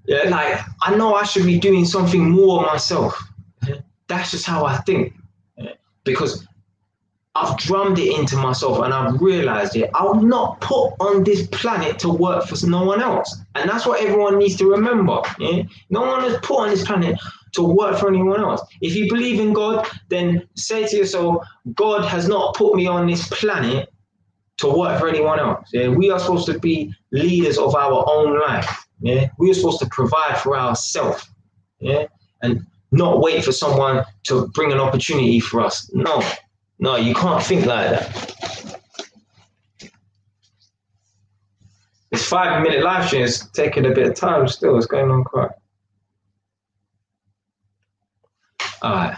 Yeah, like I know I should be doing something more myself. Yeah? That's just how I think. Yeah? Because I've drummed it into myself and I've realized it. I'm not put on this planet to work for no one else. And that's what everyone needs to remember. Yeah? No one is put on this planet to work for anyone else. If you believe in God, then say to yourself, God has not put me on this planet to work for anyone else. Yeah? We are supposed to be leaders of our own life. Yeah? We are supposed to provide for ourselves. Yeah? And not wait for someone to bring an opportunity for us. No, you can't think like that. This 5-minute live stream is taking a bit of time still. It's going on quite. All right.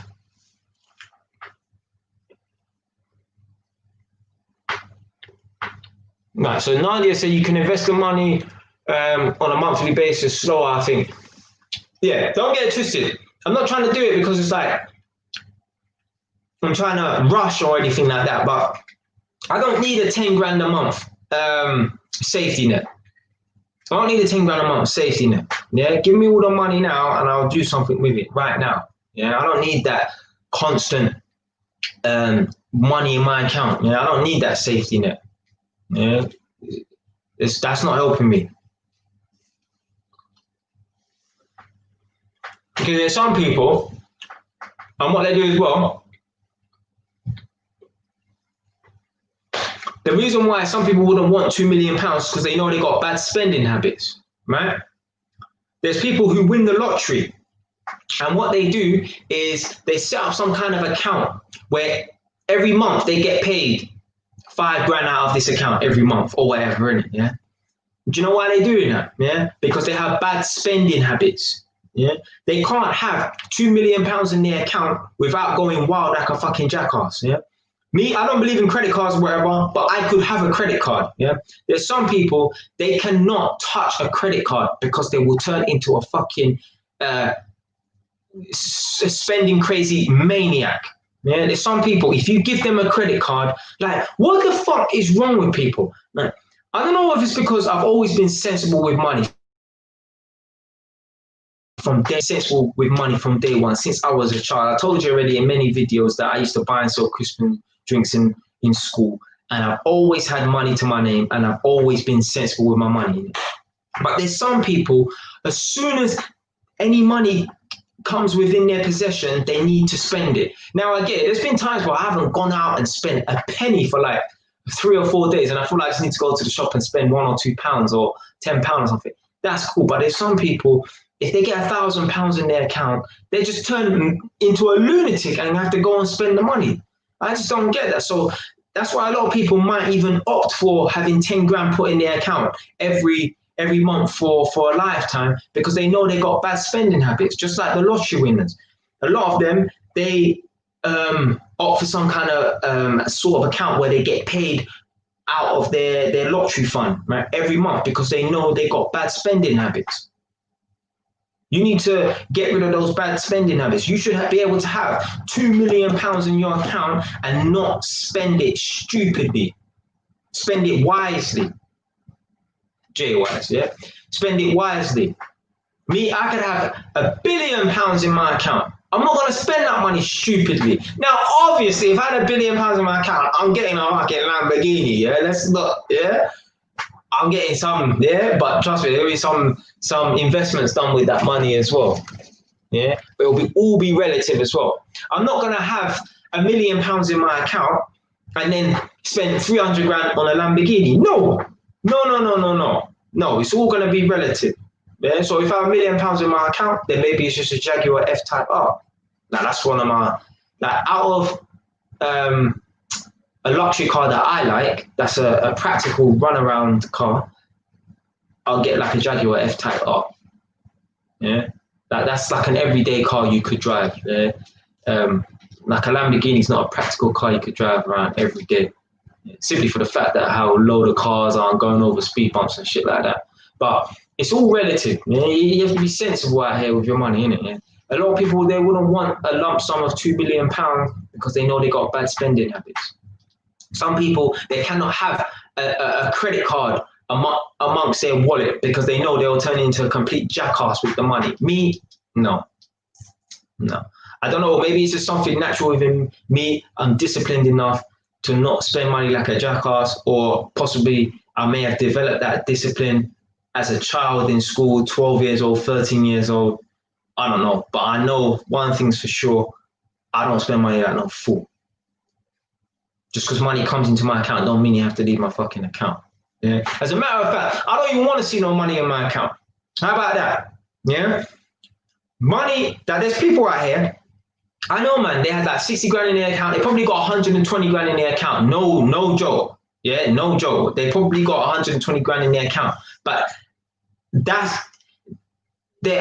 Right, so Nadia said you can invest the money on a monthly basis slower, I think. Yeah, don't get it twisted. I'm not trying to do it because it's like I'm trying to rush or anything like that, but I don't need a 10 grand a month safety net. I don't need a 10 grand a month safety net. Yeah, give me all the money now and I'll do something with it right now. Yeah, I don't need that constant money in my account. Yeah, I don't need that safety net. Yeah, that's not helping me. Because there's some people, and what they do as well, the reason why some people wouldn't want £2 million is because they know they got bad spending habits, right? There's people who win the lottery, and what they do is they set up some kind of account where every month they get paid 5 grand out of this account every month or whatever, innit? Yeah. Do you know why they're doing that? Yeah, because they have bad spending habits. Yeah, they can't have £2 million in their account without going wild like a fucking jackass. Yeah. Me, I don't believe in credit cards or whatever, but I could have a credit card. Yeah. There's some people, they cannot touch a credit card because they will turn into a fucking spending crazy maniac. Yeah. There's some people, if you give them a credit card, like, what the fuck is wrong with people? Like, I don't know if it's because I've always been sensible with money from day one since I was a child. I told you already in many videos that I used to buy and sell Christmas drinks in school, and I've always had money to my name and I've always been sensible with my money. But there's some people, as soon as any money comes within their possession, they need to spend it. Now I get it. There's been times where I haven't gone out and spent a penny for like 3 or 4 days and I feel like I just need to go to the shop and spend £1 or £2 or £10 or something. That's cool. But there's some people, if they get £1,000 in their account, they just turn into a lunatic and have to go and spend the money. I just don't get that. So that's why a lot of people might even opt for having 10 grand put in their account every month for a lifetime, because they know they got bad spending habits, just like the lottery winners. A lot of them, they opt for some kind of sort of account where they get paid out of their lottery fund, right, every month, because they know they got bad spending habits. You need to get rid of those bad spending habits. You should be able to have £2 million in your account and not spend it stupidly. Spend it wisely. J-wise, yeah? Spend it wisely. Me, I could have £1 billion in my account. I'm not going to spend that money stupidly. Now, obviously, if I had £1 billion in my account, I'm getting a fucking Lamborghini, yeah? Let's not, yeah? I'm getting some, yeah? But trust me, there'll be some investments done with that money as well, yeah? But it'll all be relative as well. I'm not going to have £1 million in my account and then spend 300 grand on a Lamborghini. No, it's all going to be relative. Yeah, so if I have £1 million in my account, then maybe it's just a Jaguar F-Type R. Now that's one of my, like, out of a luxury car that I like, that's a practical runaround car, I'll get like a Jaguar F-Type R. Yeah, that's like an everyday car you could drive. Yeah, like a Lamborghini is not a practical car you could drive around every day, simply for the fact that how low the cars are and going over speed bumps and shit like that. But it's all relative. Yeah? You have to be sensible out here with your money, innit? Yeah? A lot of people, they wouldn't want a lump sum of £2 billion because they know they got bad spending habits. Some people, they cannot have a credit card amongst their wallet because they know they'll turn into a complete jackass with the money. Me, no. I don't know, maybe it's just something natural within me. I'm disciplined enough to not spend money like a jackass, or possibly I may have developed that discipline as a child in school, 12 years old, 13 years old. I don't know, but I know one thing's for sure, I don't spend money like no fool. Just because money comes into my account don't mean you have to leave my fucking account. Yeah. As a matter of fact, I don't even want to see no money in my account. How about that? Yeah. Money, that there's people out here, I know, man, they had like 60 grand in their account. They probably got 120 grand in their account. No joke. Yeah, no joke. They probably got 120 grand in their account. But they're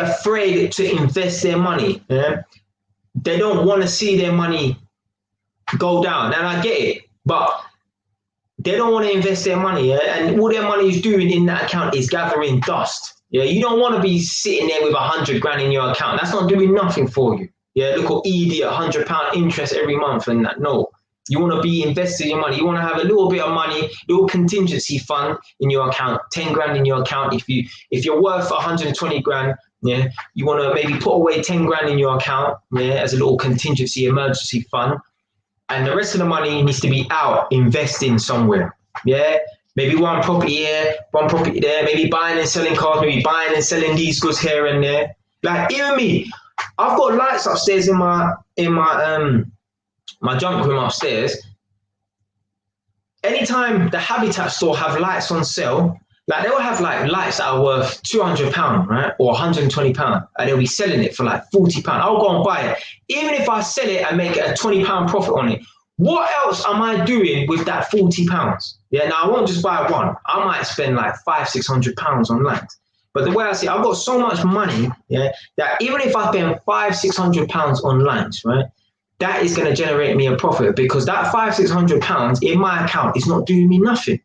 afraid to invest their money. Yeah? They don't want to see their money go down. And I get it. But they don't want to invest their money. Yeah? And all their money is doing in that account is gathering dust. Yeah, you don't want to be sitting there with 100 grand in your account. That's not doing nothing for you. Yeah, look at ED, £100 interest every month and that. No, you want to be investing your money. You want to have a little bit of money, little contingency fund in your account, 10 grand in your account. If you're worth 120 grand, yeah, you want to maybe put away 10 grand in your account, yeah, as a little contingency emergency fund. And the rest of the money needs to be out investing somewhere. Yeah. Maybe one property here, one property there, maybe buying and selling cars, maybe buying and selling these goods here and there. Like, even me, I've got lights upstairs in my junk room upstairs. Anytime the Habitat store have lights on sale, like they'll have like lights that are worth £200, right, or £120, and they'll be selling it for like £40. I'll go and buy it. Even if I sell it and make a £20 profit on it, what else am I doing with that £40? Yeah, now I won't just buy one. I might spend like £500-600 on lights. But the way I see it, I've got so much money, yeah, that even if I spend £500-600 on lights, right, that is going to generate me a profit, because that £500-600 in my account is not doing me nothing.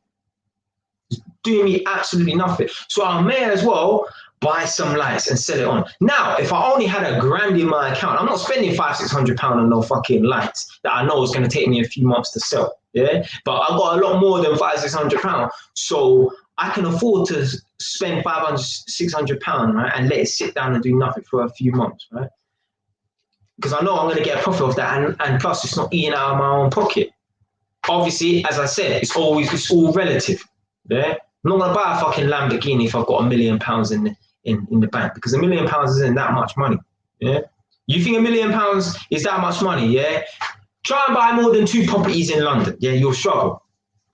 It's doing me absolutely nothing. So I may as well buy some lights and sell it on. Now, if I only had £1,000 in my account, I'm not spending £500-600 on no fucking lights that I know is going to take me a few months to sell. Yeah, but I've got a lot more than £500-600, so I can afford to spend £500-600, right, and let it sit down and do nothing for a few months, right? Because I know I'm going to get a profit off that, and plus it's not eating out of my own pocket. Obviously, as I said, it's all relative. Yeah, I'm not going to buy a fucking Lamborghini if I've got £1 million in the bank, because £1 million isn't that much money. Yeah, you think £1 million is that much money? Yeah, try and buy more than 2 properties in London. Yeah, you'll struggle.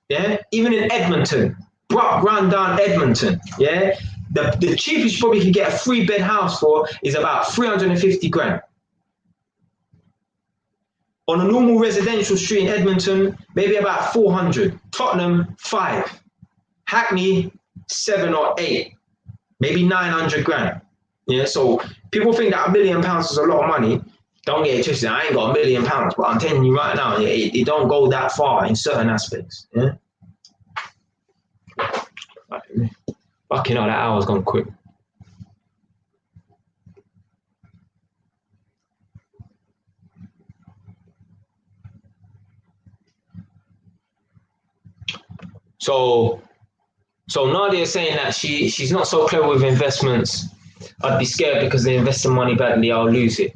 Yeah, even in Edmonton, rundown Edmonton. Yeah, the cheapest you probably can get a 3-bed house for is about 350 grand. On a normal residential street in Edmonton, maybe about 400. Tottenham, 5. Hackney, 7 or 8. Maybe 900 grand. Yeah, so people think that £1 million is a lot of money. Don't get it twisted. I ain't got £1 million, but I'm telling you right now, yeah, it don't go that far in certain aspects. Yeah. Fucking hell, that hour's gone quick. So Nadia's saying that she's not so clever with investments. I'd be scared because they invest the money badly, I'll lose it.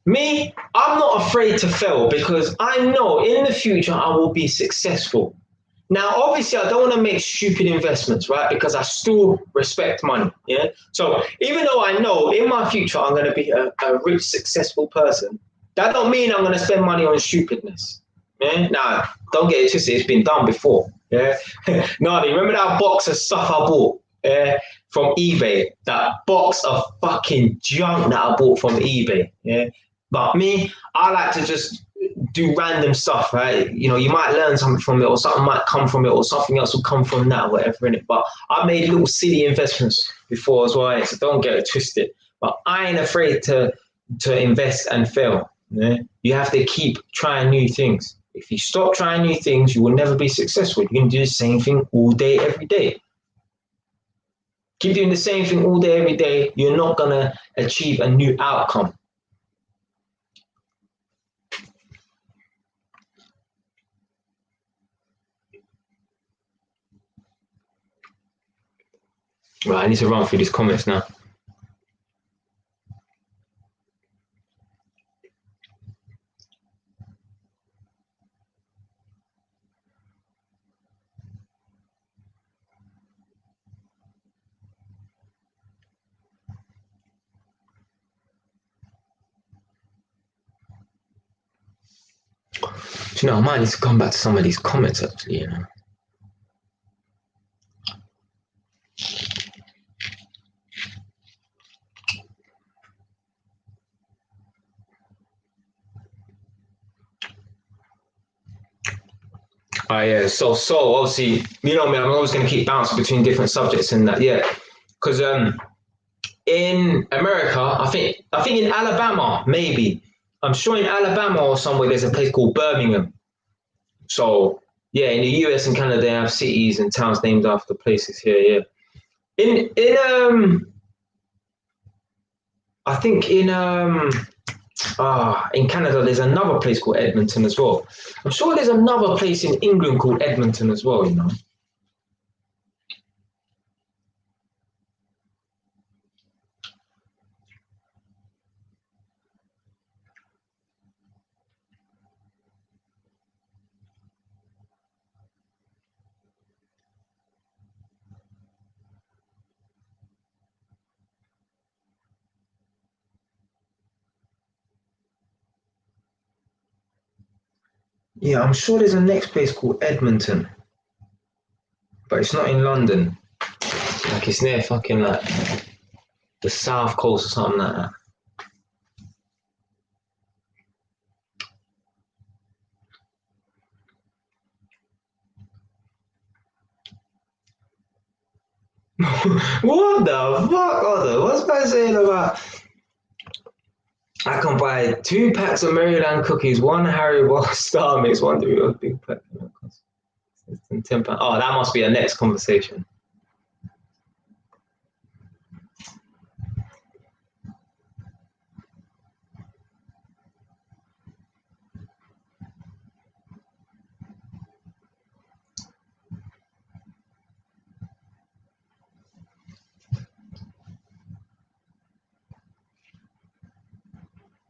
Me, I'm not afraid to fail because I know in the future I will be successful. Now, obviously, I don't want to make stupid investments, right? Because I still respect money, yeah? So even though I know in my future I'm going to be a rich, successful person, that don't mean I'm going to spend money on stupidness. Yeah? Now, don't get it twisted, it's been done before. Yeah. Nadi, remember that box of stuff I bought from eBay? That box of fucking junk that I bought from eBay. Yeah. But me, I like to just do random stuff, right? You know, you might learn something from it, or something might come from it, or something else will come from that, whatever in it. But I made little silly investments before as well, so don't get it twisted. But I ain't afraid to invest and fail. Yeah? You have to keep trying new things. If you stop trying new things, you will never be successful. You can do the same thing all day, every day. Keep doing the same thing all day, every day. You're not going to achieve a new outcome. Right, I need to run through these comments now. You know, I might need to come back to some of these comments actually, you know. Oh yeah, so obviously, you know me, I'm always going to keep bouncing between different subjects and that, yeah, because in America, I think in Alabama, maybe, I'm sure in Alabama or somewhere there's a place called Birmingham. So yeah, in the US and Canada, they have cities and towns named after places here. Yeah, in I think in Canada, there's another place called Edmonton as well. I'm sure there's another place in England called Edmonton as well. You know. Yeah, I'm sure there's a next place called Edmonton, but it's not in London. Like it's near fucking like the South Coast or something like that. What the fuck, Other? What's guy saying about? I can buy 2 packs of Maryland cookies, one Haribo Star Mix, one Doritos Big Pack. It's £10. Oh, that must be a next conversation.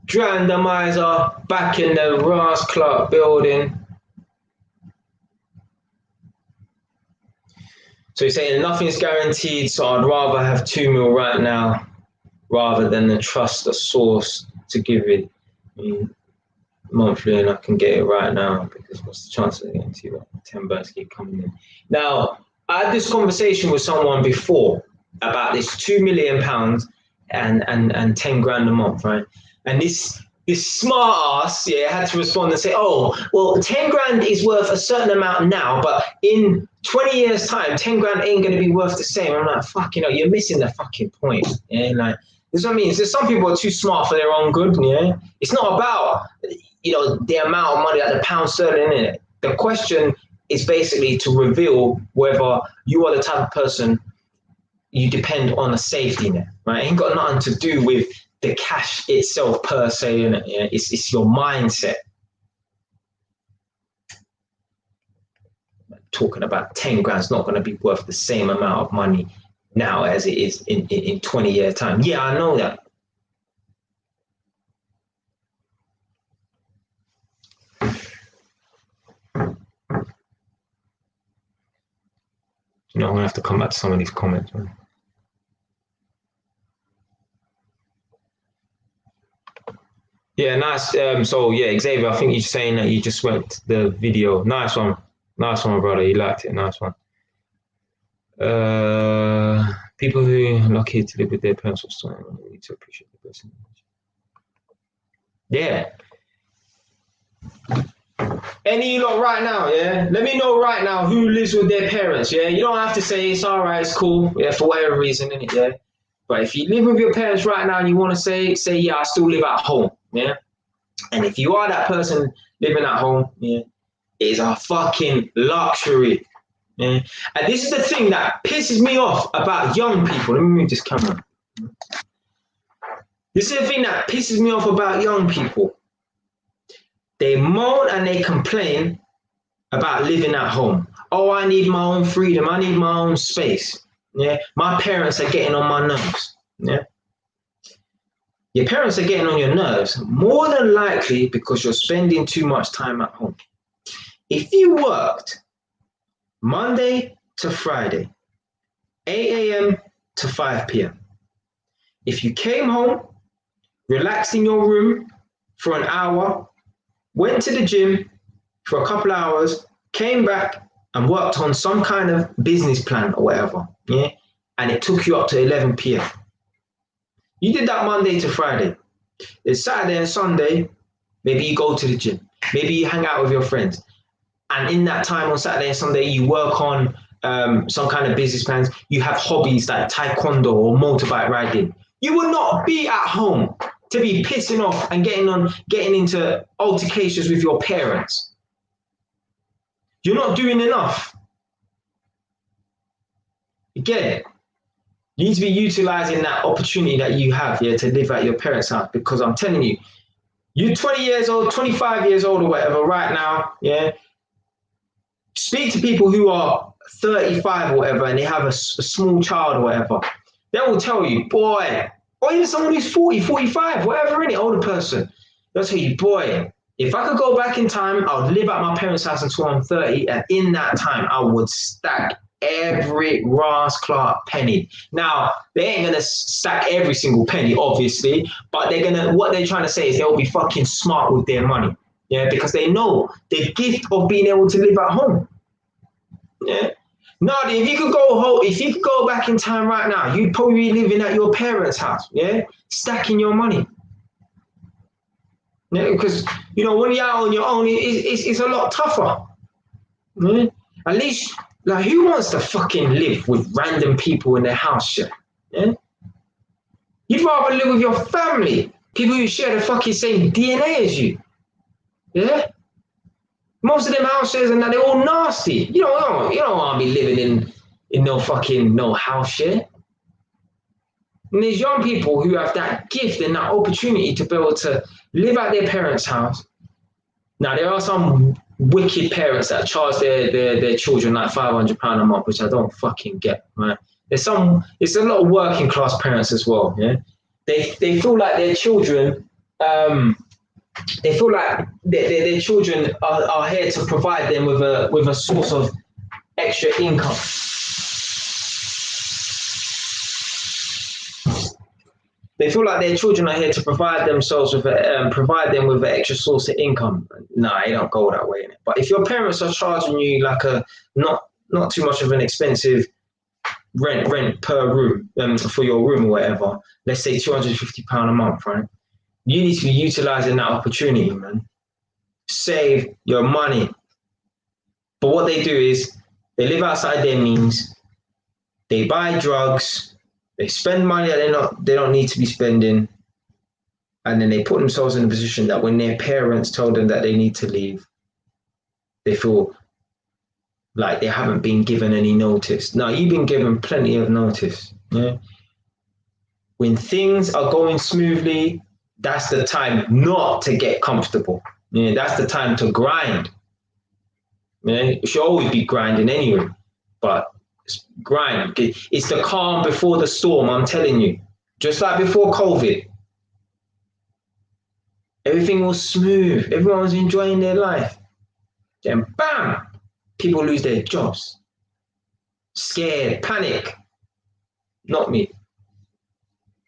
Randomizer back in the Ross Clark building. So you're saying nothing's guaranteed, so I'd rather have 2 mil right now rather than trust a source to give it monthly and I can get it right now because what's the chance of getting to 10 birds keep coming in. Now, I had this conversation with someone before about this £2 million and 10 grand a month, right? And this smart ass, had to respond and say, oh, well, 10 grand is worth a certain amount now, but in 20 years' time, 10 grand ain't going to be worth the same. I'm like, fuck, you're missing the fucking point. Yeah, like, this is what I mean. So some people are too smart for their own good. Yeah, it's not about the amount of money, like the pound sterling in it. The question is basically to reveal whether you are the type of person you depend on a safety net, right? It ain't got nothing to do with the cash itself per se, innit? Yeah? It's your mindset. Talking about 10 grand's not going to be worth the same amount of money now as it is in 20 years time. Yeah, I know that. I'm going to have to come back to some of these comments, man. Yeah, nice. So yeah, Xavier, I think you're saying that you just went the video. Nice one, brother. You liked it. Nice one. People who are lucky to live with their parents or something need to appreciate the person. Yeah. Any lot right now, yeah? Let me know right now who lives with their parents, yeah? You don't have to say it's all right, it's cool, yeah, for whatever reason, innit, yeah? But if you live with your parents right now and you want to say, yeah, I still live at home, yeah? And if you are that person living at home, yeah, it's a fucking luxury, yeah? And this is the thing that pisses me off about young people. Let me move this camera. This is the thing that pisses me off about young people. They moan and they complain about living at home. Oh, I need my own freedom. I need my own space. Yeah, my parents are getting on my nerves. Yeah, your parents are getting on your nerves more than likely because you're spending too much time at home. If you worked Monday to Friday, 8 a.m. to 5 p.m., if you came home, relaxed in your room for an hour, went to the gym for a couple of hours, came back and worked on some kind of business plan or whatever, yeah, and it took you up to 11 p.m. You did that Monday to Friday. It's Saturday and Sunday, maybe you go to the gym, maybe you hang out with your friends, and in that time on Saturday and Sunday, you work on some kind of business plans. You have hobbies like taekwondo or motorbike riding. You will not be at home to be pissing off and getting into altercations with your parents. You're not doing enough. Again, you need to be utilizing that opportunity that you have here to live at your parents' house, because I'm telling you, you're 20 years old, 25 years old or whatever right now, yeah. Speak to people who are 35 or whatever and they have a small child or whatever. They will tell you, boy, or even someone who's 40, 45, whatever, any older person, they'll tell you, boy, if I could go back in time, I would live at my parents' house until I'm 30, and in that time, I would stack every Ross Clark penny. Now, they ain't gonna stack every single penny, obviously, but what they're trying to say is they'll be fucking smart with their money. Yeah, because they know the gift of being able to live at home. Yeah. No, if you could go home, if you could go back in time right now, you'd probably be living at your parents' house, yeah, stacking your money. Yeah, because when you're out on your own, it's a lot tougher. Yeah? At least, like, who wants to fucking live with random people in their house? Yeah? You'd rather live with your family, people who share the fucking same DNA as you. Yeah. Most of them houses and they're all nasty. You don't want to be living in no house shit. And there's young people who have that gift and that opportunity to be able to live at their parents' house. Now there are some wicked parents that charge their children like £500 a month, which I don't fucking get, right? It's a lot of working class parents as well, yeah. They feel like their children they feel like their children are here to provide them with a source of extra income. They feel like their children are here to provide them with an extra source of income. No, it don't go that way. But if your parents are charging you like a not too much of an expensive rent per room for your room or whatever, let's say £250 a month, right? You need to be utilizing that opportunity, man. Save your money. But what they do is they live outside their means. They buy drugs. They spend money that they don't need to be spending. And then they put themselves in a position that when their parents tell them that they need to leave, they feel like they haven't been given any notice. No, you've been given plenty of notice. Yeah? When things are going smoothly, that's the time not to get comfortable. Yeah, that's the time to grind. Yeah, you should always be grinding anyway, but grind. It's the calm before the storm, I'm telling you. Just like before COVID. Everything was smooth. Everyone was enjoying their life. Then bam, people lose their jobs. Scared, panic. Not me.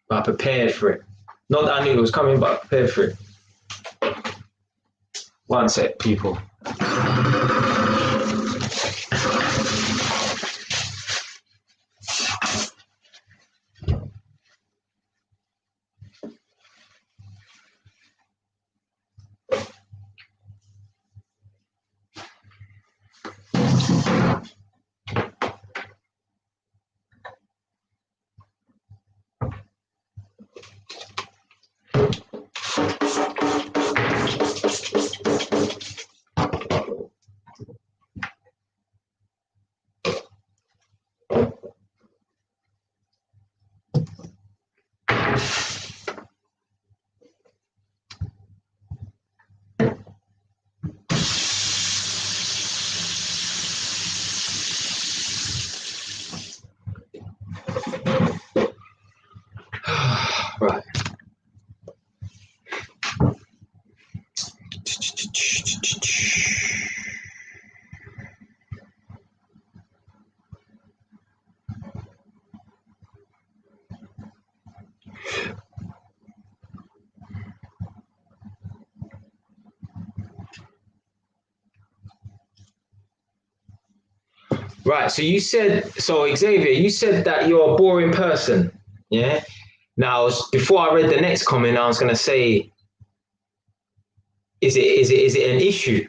But I prepared for it. Not that I knew it was coming, but I prepared for it. One sec, people. Right. So you said, so Xavier, you said that you're a boring person. Yeah. Now, before I read the next comment, I was gonna say, is it an issue?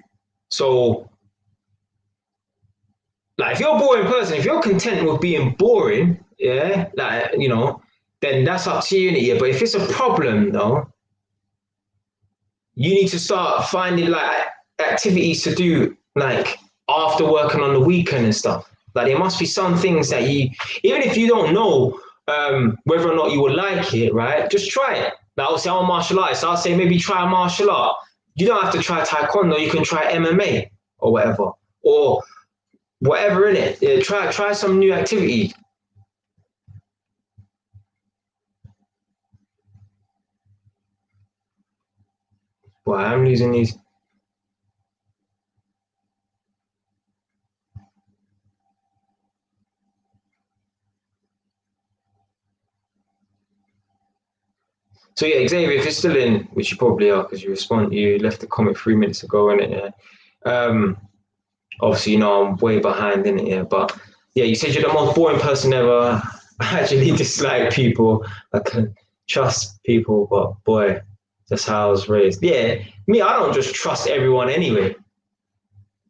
So, like, if you're a boring person, if you're content with being boring, yeah, like then that's up to you, yeah. But if it's a problem, though, you need to start finding like activities to do, like after working on the weekend and stuff. Like there must be some things that you, even if you don't know whether or not you will like it, right? Just try it. Like I'll say I'm a martial artist, so I'll say maybe try a martial art. You don't have to try taekwondo. You can try MMA or whatever, or whatever in it. Yeah, try some new activity. Well, I'm losing these. So yeah, Xavier, if you're still in, which you probably are, because you left the comment 3 minutes ago, innit? Yeah. Obviously, I'm way behind in it, yeah. But yeah, you said you're the most boring person ever. I actually dislike people. I can trust people, but boy, that's how I was raised. Yeah, me, I don't just trust everyone anyway.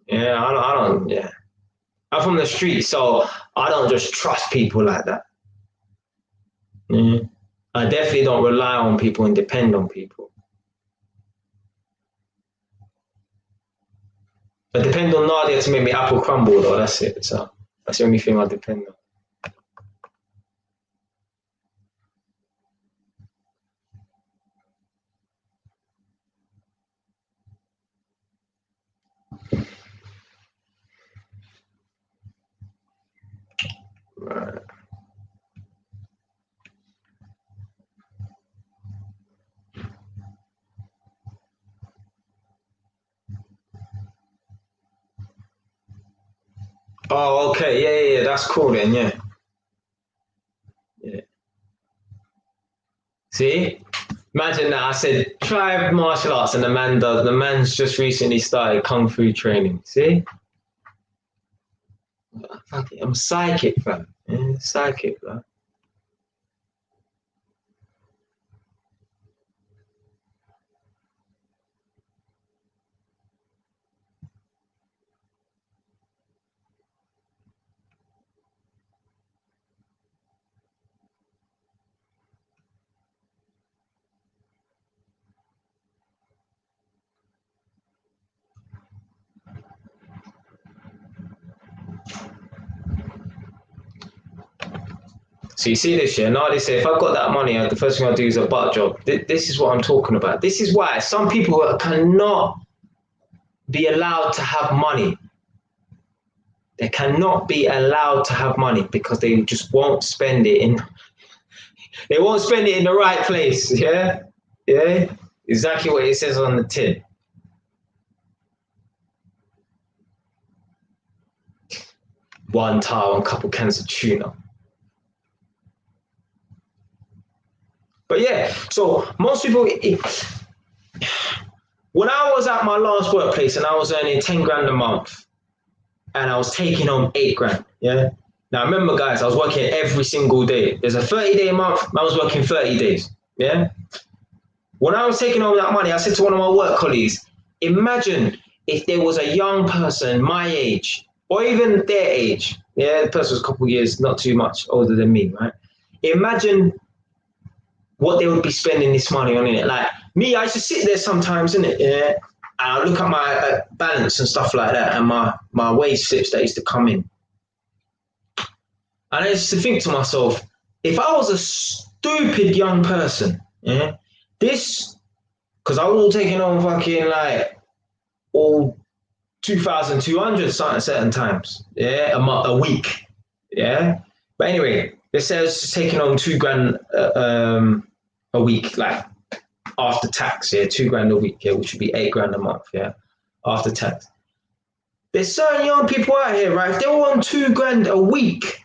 Yeah, I don't. Yeah, I'm from the street, so I don't just trust people like that. Yeah. I definitely don't rely on people and depend on people. I depend on Nadia to make me apple crumble, though. That's it. So that's the only thing I depend on. Right. Oh, okay. Yeah. That's cool then. Yeah. Yeah. See? Imagine that I said try martial arts and the man's just recently started kung fu training. See? I'm psychic, fam. Yeah, psychic, fam. So you see this, yeah? Now they say if I got that money, the first thing I'll do is a butt job. This is what I'm talking about. This is why some people cannot be allowed to have money. They cannot be allowed to have money because they just won't spend it in. They won't spend it in the right place. Yeah, yeah. Exactly what it says on the tin. One tile and a couple cans of tuna. But yeah, so most people, when I was at my last workplace and I was earning 10 grand a month and I was taking home 8 grand, yeah. Now remember, guys, I was working every single day. There's a 30-day month, I was working 30 days, yeah. When I was taking home that money, I said to one of my work colleagues, imagine if there was a young person my age or even their age, yeah, the person was a couple of years, not too much older than me, right? Imagine what they would be spending this money on in it. Like me, I used to sit there sometimes, in it, yeah, and I look at my balance and stuff like that, and my wage slips that used to come in, and I used to think to myself, if I was a stupid young person, yeah, this, because I was all taking on fucking like all 2,200 something certain times, yeah, a week, yeah. But anyway, it says taking on 2 grand a week, like after tax, yeah, 2 grand a week, yeah, which would be 8 grand a month, yeah, after tax. There's certain young people out here, right? If they want 2 grand a week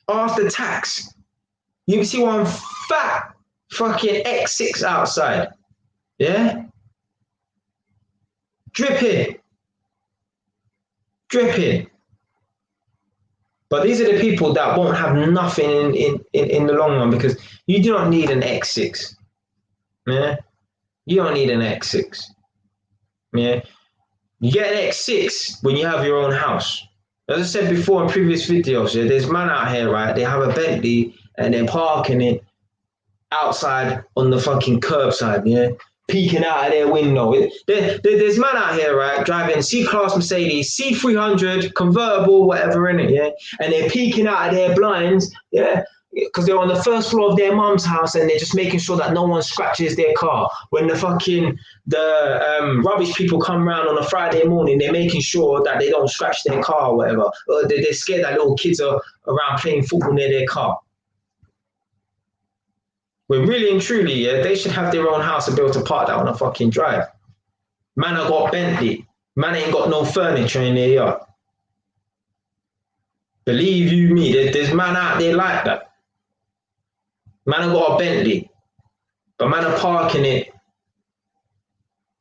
after tax, you can see one fat fucking X6 outside, yeah, dripping, dripping. But these are the people that won't have nothing in the long run, because you do not need an X6. Yeah? You don't need an X6. Yeah? You get an X6 when you have your own house. As I said before in previous videos, yeah, there's man out here, right? They have a Bentley and they're parking it outside on the fucking curbside, yeah? Peeking out of their window. There's man out here, right, driving C-Class Mercedes, C300, convertible, whatever in it, yeah? And they're peeking out of their blinds, yeah? Because they're on the first floor of their mum's house and they're just making sure that no one scratches their car. When the rubbish people come around on a Friday morning, they're making sure that they don't scratch their car or whatever. Or they're scared that little kids are around playing football near their car. When really and truly, yeah, they should have their own house and be able to park that on a fucking drive. Man, I got Bentley. Man ain't got no furniture in their yard. Believe you me, there's man out there like that. Man, I got a Bentley, but man are parking it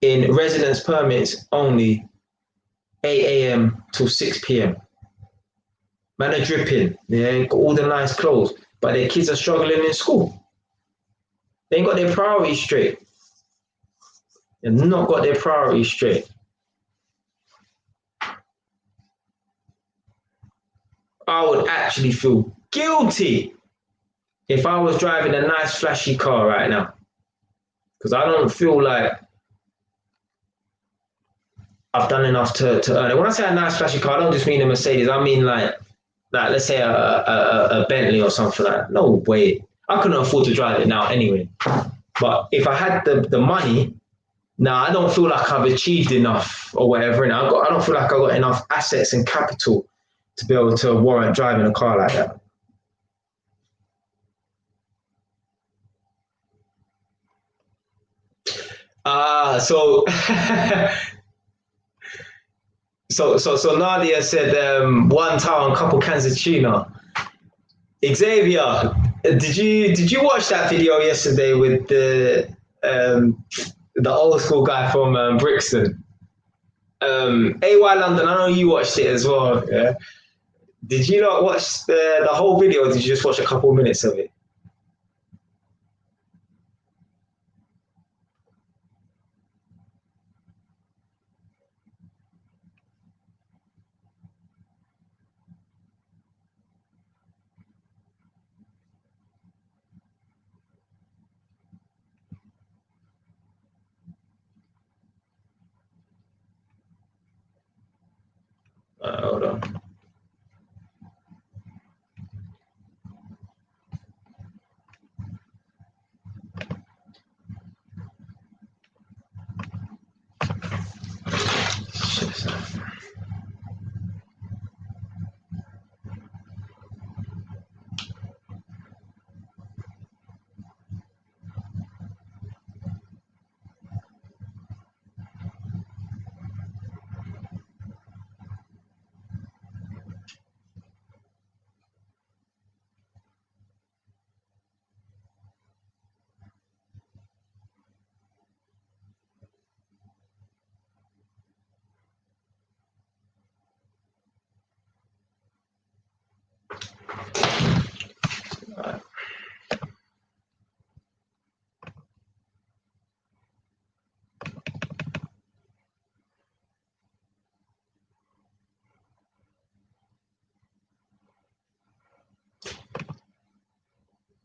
in residence permits only 8 a.m. till 6 p.m. Man are dripping, they got all the nice clothes, but their kids are struggling in school. They ain't got their priorities straight. They've not got their priorities straight. I would actually feel guilty if I was driving a nice flashy car right now, because I don't feel like I've done enough to earn it. When I say a nice flashy car, I don't just mean a Mercedes. I mean like let's say a Bentley or something like that. No way. I couldn't afford to drive it now anyway. But if I had the money, now I don't feel like I've achieved enough or whatever. And I don't feel like I've got enough assets and capital to be able to warrant driving a car like that. So Nadia said 1 town, couple cans of tuna. Xavier, did you watch that video yesterday with the old school guy from Brixton? AY London, I know you watched it as well. Yeah. Did you not watch the whole video? Or did you just watch a couple minutes of it? Hold on.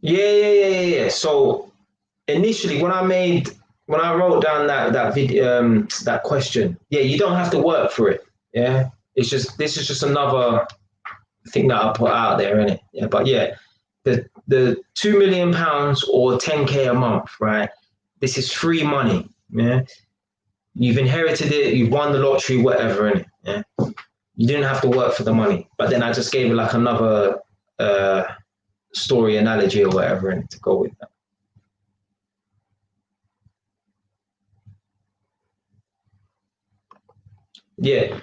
Yeah. So initially, when I wrote down that video, that question, yeah, you don't have to work for it. Yeah, this is just another thing that I put out there, innit? Yeah, but yeah, the £2 million or 10K a month, right? This is free money. Yeah, you've inherited it, you've won the lottery, whatever, innit? Yeah, you didn't have to work for the money. But then I just gave it like another story analogy or whatever, and to go with that. Yeah,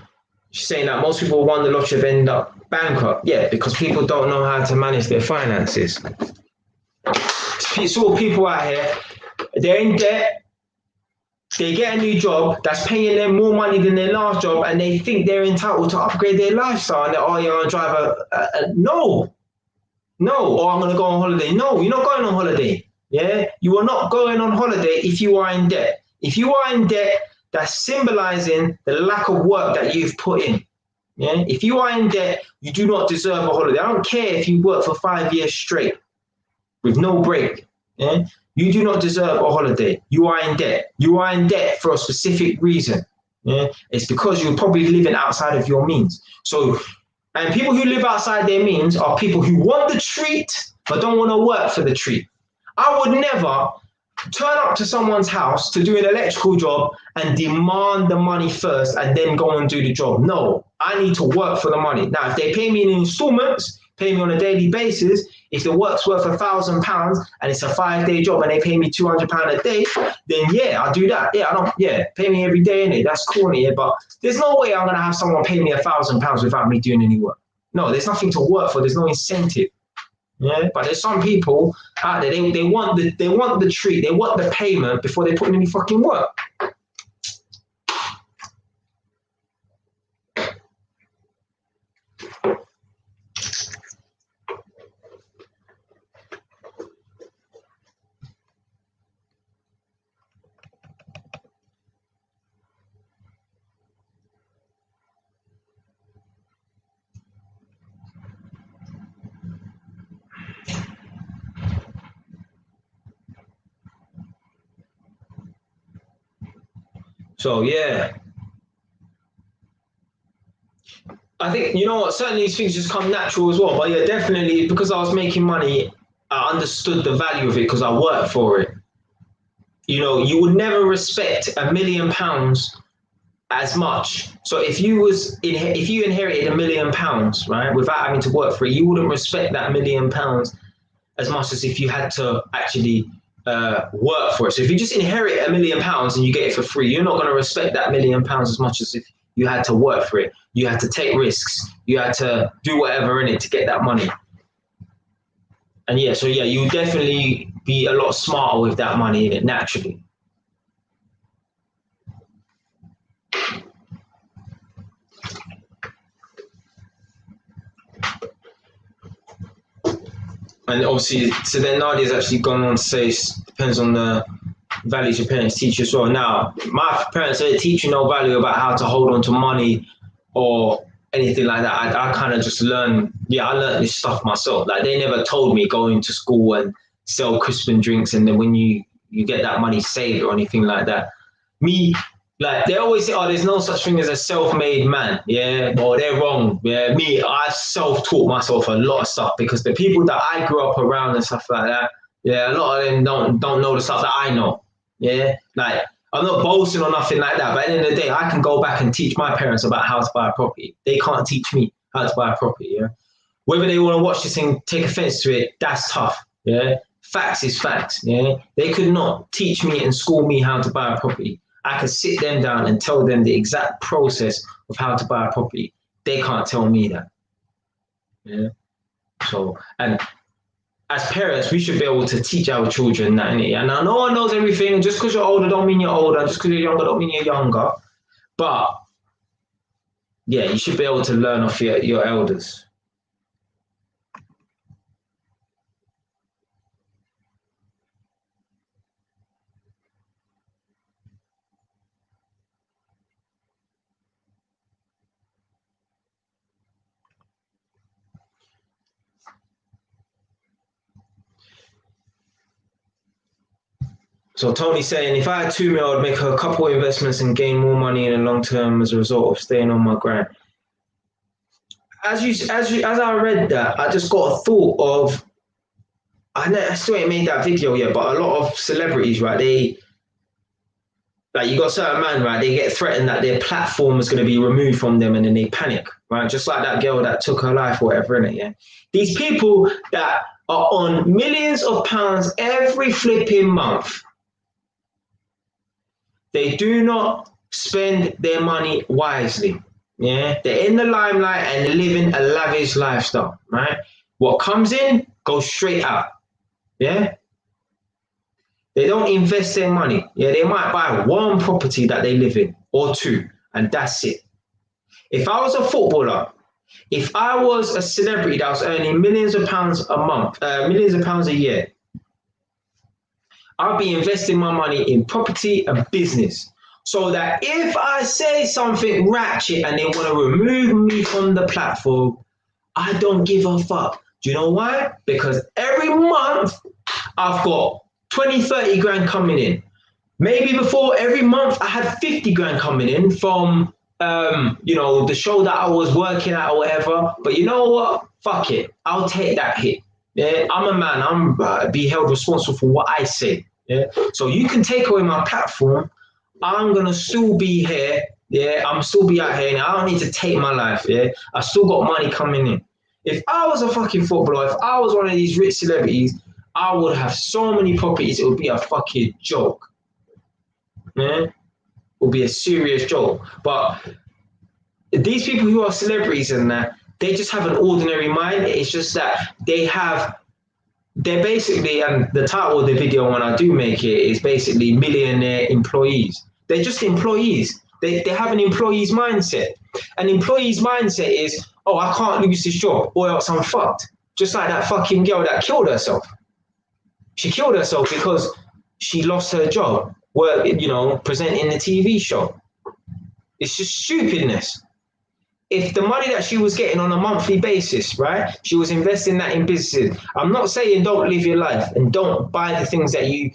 she's saying that most people who won the lottery have ended up bankrupt. Yeah, because people don't know how to manage their finances. It's all people out here, they're in debt, they get a new job that's paying them more money than their last job, and they think they're entitled to upgrade their lifestyle. And they're, oh, you're gonna drive no, or I'm gonna go on holiday. No, you're not going on holiday. Yeah, you are not going on holiday if you are in debt. If you are in debt, that's symbolizing the lack of work that you've put in. Yeah, if you are in debt, you do not deserve a holiday. I don't care if you work for 5 years straight with no break. Yeah, you do not deserve a holiday. You are in debt. You are in debt for a specific reason. Yeah, it's because you're probably living outside of your means. So, and people who live outside their means are people who want the treat but don't want to work for the treat. I would never turn up to someone's house to do an electrical job and demand the money first and then go and do the job. No, I need to work for the money. Now, if they pay me in installments, pay me on a daily basis, if the work's worth £1,000 and it's a 5-day job and they pay me £200 a day, then yeah, I'll do that. Pay me every day in it. That's cool, yeah. But there's no way I'm gonna have someone pay me £1,000 without me doing any work. No, there's nothing to work for. There's no incentive. Yeah, but there's some people out there, they want the treat, they want the payment before they put in any fucking work. So yeah, I think, you know what, certain these things just come natural as well. But yeah, definitely because I was making money, I understood the value of it because I worked for it. You know, you would never respect £1,000,000 as much. So if you inherited £1,000,000, right, without having to work for it, you wouldn't respect that £1,000,000 as much as if you had to actually work for it. So if you just inherit £1,000,000 and you get it for free, you're not going to respect that £1,000,000 as much as if you had to work for it. You had to take risks. You had to do whatever in it to get that money. And yeah, so yeah, you definitely be a lot smarter with that money in it naturally. And obviously, so then Nadia's actually gone on to say it depends on the values your parents teach you as well. Now, my parents didn't teach you no value about how to hold on to money or anything like that. I kind of just learned, I learned this stuff myself. Like, they never told me go into school and sell Crispin drinks and then when you get that money saved or anything like that. Me, like, they always say, oh, there's no such thing as a self-made man. Yeah, or they're wrong. Yeah, me, I self-taught myself a lot of stuff because the people that I grew up around and stuff like that, yeah, a lot of them don't know the stuff that I know. Yeah, like, I'm not boasting or nothing like that, but at the end of the day, I can go back and teach my parents about how to buy a property. They can't teach me how to buy a property. Yeah, whether they want to watch this and take offense to it, that's tough. Yeah, facts is facts. Yeah, they could not teach me and school me how to buy a property. I could sit them down and tell them the exact process of how to buy a property. They can't tell me that. Yeah. So, and as parents, we should be able to teach our children that, innit? And no one knows everything. Just because you're older don't mean you're older. Just because you're younger don't mean you're younger. But yeah, you should be able to learn off your elders. So Tony's saying, if I had 2 mil, I'd make a couple investments and gain more money in the long term as a result of staying on my grind. As I read that, I just got a thought of, I still ain't made that video yet, but a lot of celebrities, right? Like, you got certain man, right? They get threatened that their platform is going to be removed from them, and then they panic, right? Just like that girl that took her life or whatever, innit? Yeah. These people that are on millions of pounds every flipping month, they do not spend their money wisely. Yeah, they're in the limelight and living a lavish lifestyle, right? What comes in goes straight out. Yeah. They don't invest their money. Yeah, they might buy one property that they live in or two, and that's it. If I was a footballer, if I was a celebrity that was earning millions of pounds a month, millions of pounds a year, I'll be investing my money in property and business. So that if I say something ratchet and they want to remove me from the platform, I don't give a fuck. Do you know why? Because every month I've got 20, 30 grand coming in. Maybe before every month I had 50 grand coming in from the show that I was working at or whatever. But you know what? Fuck it. I'll take that hit. Yeah, I'm a man. I'm be held responsible for what I say. Yeah. So you can take away my platform. I'm gonna still be here. Yeah, I'm still be out here. I don't need to take my life. Yeah, I still got money coming in. If I was a fucking footballer, if I was one of these rich celebrities, I would have so many properties. It would be a fucking joke. Yeah, it would be a serious joke. But these people who are celebrities and that, they just have an ordinary mind. It's just that they're basically, and the title of the video when I do make it is basically millionaire employees. They're just employees. They have an employee's mindset. An employee's mindset is, oh, I can't lose this job or else I'm fucked. Just like that fucking girl that killed herself. She killed herself because she lost her job, presenting the TV show. It's just stupidness. If the money that she was getting on a monthly basis, right, she was investing that in businesses. I'm not saying don't live your life and don't buy the things that you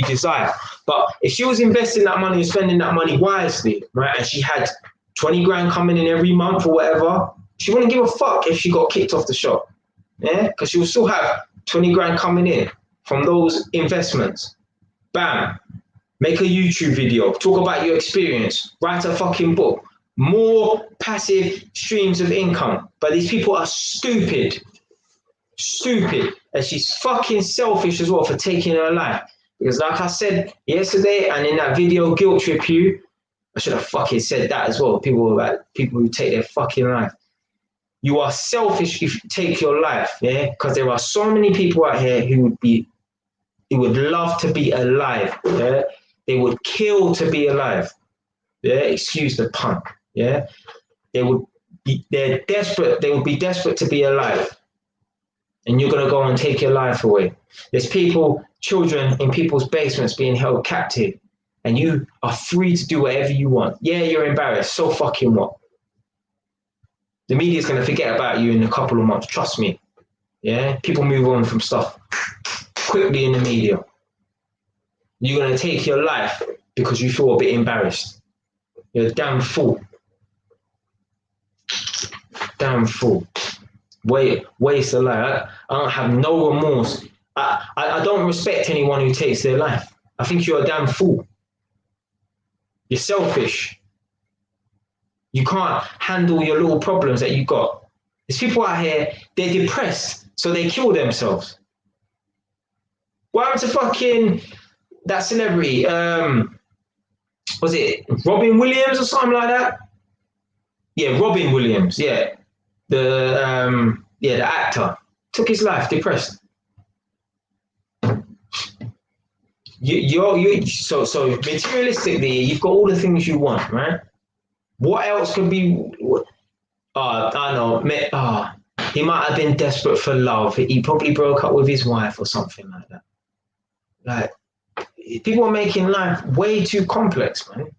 desire. But if she was investing that money and spending that money wisely, right, and she had 20 grand coming in every month or whatever, she wouldn't give a fuck if she got kicked off the shop. Yeah, because she will still have 20 grand coming in from those investments. Bam. Make a YouTube video, talk about your experience, write a fucking book. More passive streams of income. But these people are stupid. Stupid. And she's fucking selfish as well for taking her life. Because like I said yesterday and in that video, Guilt Trip You, I should have fucking said that as well. People who take their fucking life. You are selfish if you take your life, yeah? Because there are so many people out here who would love to be alive. Yeah? They would kill to be alive. Yeah, excuse the pun. Yeah, they're desperate. They would be desperate to be alive, and you're gonna go and take your life away. There's children in people's basements being held captive, and you are free to do whatever you want. Yeah, you're embarrassed. So fucking what? The media's gonna forget about you in a couple of months. Trust me. Yeah, people move on from stuff quickly in the media. You're gonna take your life because you feel a bit embarrassed. You're a damn fool. Damn fool. Waste of life. I don't have no remorse. I don't respect anyone who takes their life. I think you're a damn fool. You're selfish. You can't handle your little problems that you got. There's people out here, they're depressed, so they kill themselves. What happened to fucking that celebrity? Was it Robin Williams or something like that? Yeah, Robin Williams. Yeah, the actor took his life, depressed. So materialistically, you've got all the things you want, right? What else could be? I know. He might have been desperate for love. He probably broke up with his wife or something like that. Like, people are making life way too complex, man.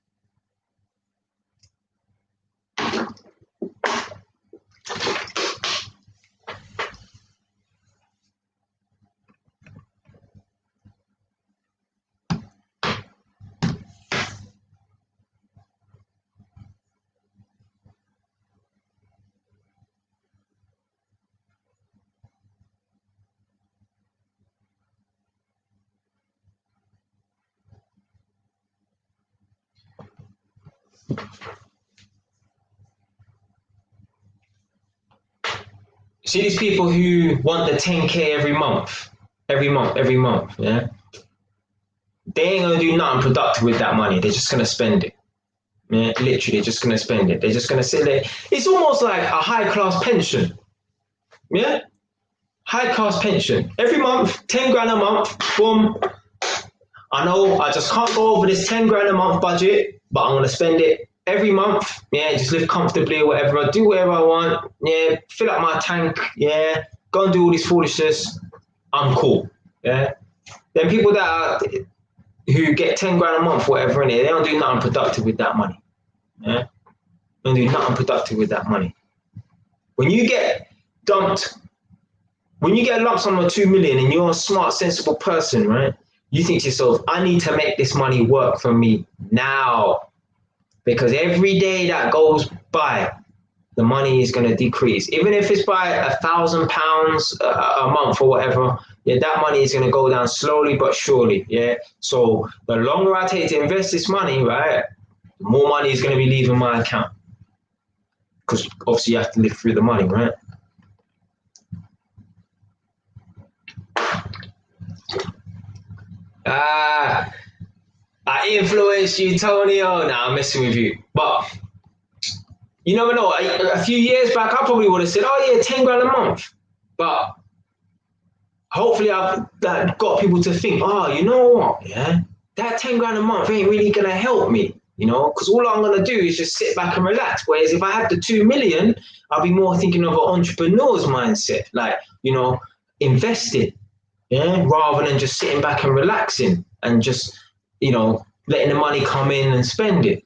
See these people who want the 10K every month, yeah? They ain't gonna do nothing productive with that money. They're just gonna spend it. Yeah, literally just gonna spend it. They're just gonna sit there. It's almost like a high-class pension. Yeah? High-class pension. Every month, 10 grand a month, boom. I know I just can't go over this 10 grand a month budget, but I'm gonna spend it every month. Yeah, just live comfortably or whatever. I do whatever I want. Yeah, fill up my tank. Yeah, go and do all this foolishness. I'm cool. Yeah. Then people that are, who get 10 grand a month, whatever, in it, they don't do nothing productive with that money. Yeah, they don't do nothing productive with that money. When you get dumped, when you get a lump sum of 2 million and you're a smart, sensible person, right? You think to yourself, I need to make this money work for me now. Because every day that goes by, the money is going to decrease. Even if it's by £1,000 a month or whatever, yeah, that money is going to go down slowly but surely. Yeah. So the longer I take to invest this money, right, the more money is going to be leaving my account. Because obviously you have to live through the money, right? I influenced you, Tony. Oh, nah, I'm messing with you. But you never know. A few years back, I probably would have said, oh, yeah, 10 grand a month. But hopefully I've got people to think, oh, you know what? Yeah, that 10 grand a month ain't really going to help me, you know, because all I'm going to do is just sit back and relax. Whereas if I had the 2 million, I'll be more thinking of an entrepreneur's mindset, like, you know, investing, yeah, rather than just sitting back and relaxing and just, you know, letting the money come in and spend it.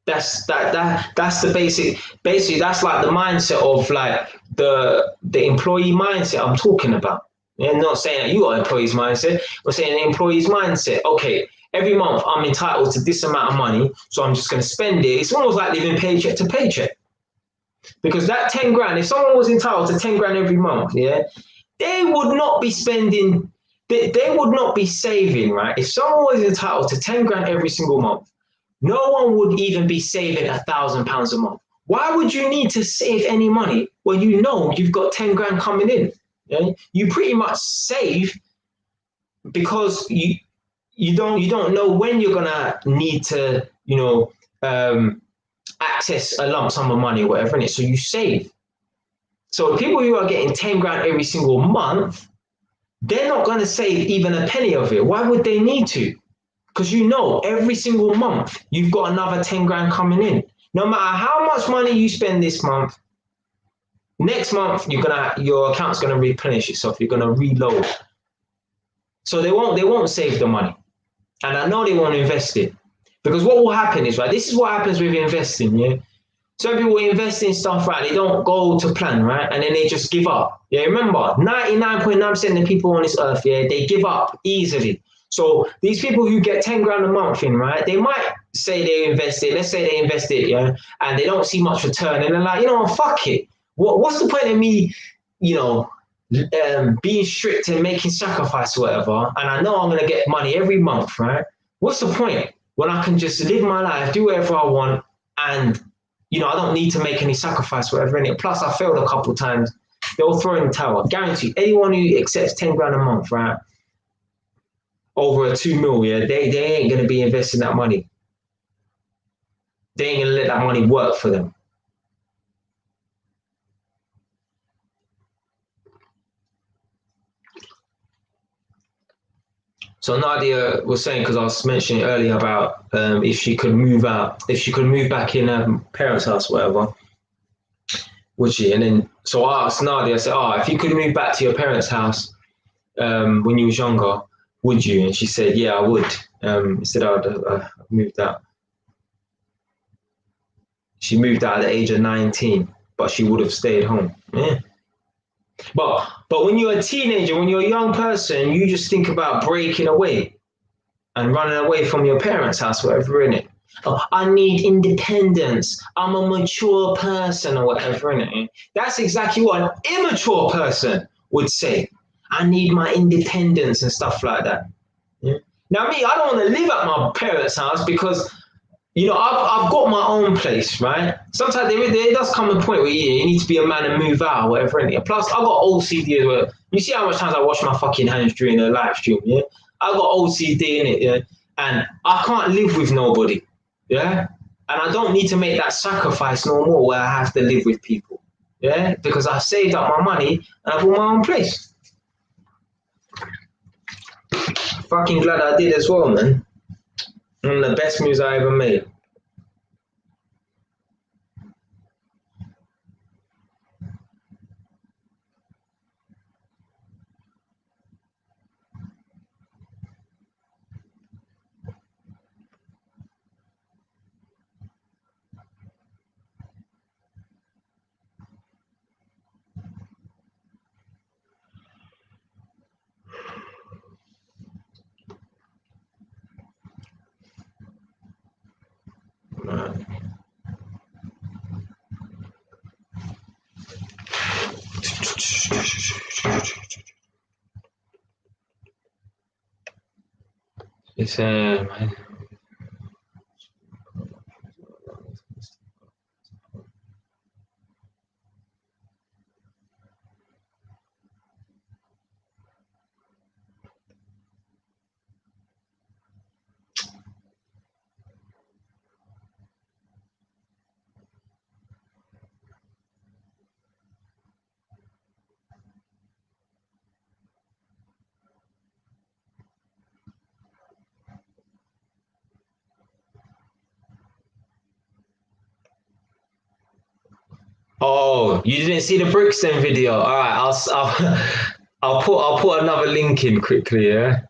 That's the basically that's like the mindset of like the employee mindset I'm talking about. Yeah, I'm not saying that you got employee's mindset, I'm saying the employee's mindset. Okay, every month I'm entitled to this amount of money, so I'm just gonna spend it. It's almost like living paycheck to paycheck. Because that 10 grand, if someone was entitled to 10 grand every month, yeah, they would not be spending, they would not be saving, right? If someone was entitled to 10 grand every single month, no one would even be saving £1,000 a month. Why would you need to save any money when you know you've got 10 grand coming in? Yeah? You pretty much save because you don't know when you're gonna need to, you know, access a lump sum of money or whatever in it. So you save. So people who are getting 10 grand every single month, they're not going to save even a penny of it. Why would they need to? Because you know every single month you've got another 10 grand coming in. No matter how much money you spend this month, next month your account's gonna replenish itself. You're gonna reload. So they won't save the money. And I know they won't invest it. Because what will happen is, right, this is what happens with investing, yeah? Some people invest in stuff, right, they don't go to plan, right? And then they just give up. Yeah, remember, 99.9% of people on this earth, yeah, they give up easily. So these people who get 10 grand a month in, right, they might say they invested, let's say they invested, yeah, and they don't see much return. And they're like, you know, fuck it. What's the point of me, you know, being strict and making sacrifice or whatever? And I know I'm going to get money every month, right? What's the point when I can just live my life, do whatever I want, and, you know, I don't need to make any sacrifice, whatever in it. Plus, I failed a couple of times. They'll throw in the towel. Guarantee anyone who accepts 10 grand a month, right, over a 2 mil, yeah, they ain't going to be investing that money. They ain't going to let that money work for them. So Nadia was saying, because I was mentioning earlier about if she could move out, if she could move back in her parents' house, whatever, would she? And then, so I asked Nadia, I said, if you could move back to your parents' house when you was younger, would you? And she said, yeah, I would. Instead, I'd moved out. She moved out at the age of 19, but she would have stayed home. Yeah. But when you're a teenager, when you're a young person, you just think about breaking away and running away from your parents' house, whatever in it. Oh, I need independence. I'm a mature person or whatever in it. That's exactly what an immature person would say. I need my independence and stuff like that. Yeah? Now, me, I don't want to live at my parents' house because, you know, I've got my own place, right? Sometimes there does come a point where you need to be a man and move out or whatever. Plus, I've got OCD as well. You see how much times I wash my fucking hands during a live stream, yeah? I've got OCD in it, yeah? And I can't live with nobody, yeah? And I don't need to make that sacrifice no more where I have to live with people, yeah? Because I've saved up my money and I've got my own place. fucking glad I did as well, man. One of the best moves I ever made. Man. It's man. Oh, you didn't see the Brixton video? All right, I'll put another link in quickly. Yeah.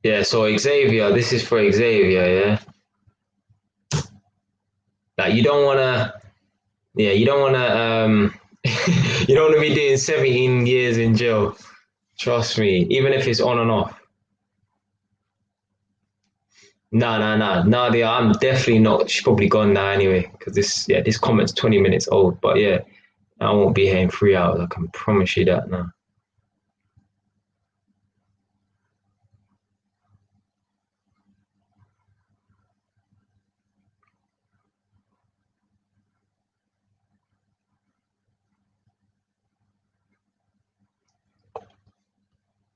Yeah. So Xavier, this is for Xavier. Yeah. Like you don't wanna. Yeah, you don't wanna. You don't wanna be doing 17 years in jail. Trust me, even if it's on and off. No, no, no, Nadia, I'm definitely not. She's probably gone now anyway. Because this comment's 20 minutes old. But yeah, I won't be here in 3 hours. I can promise you that now.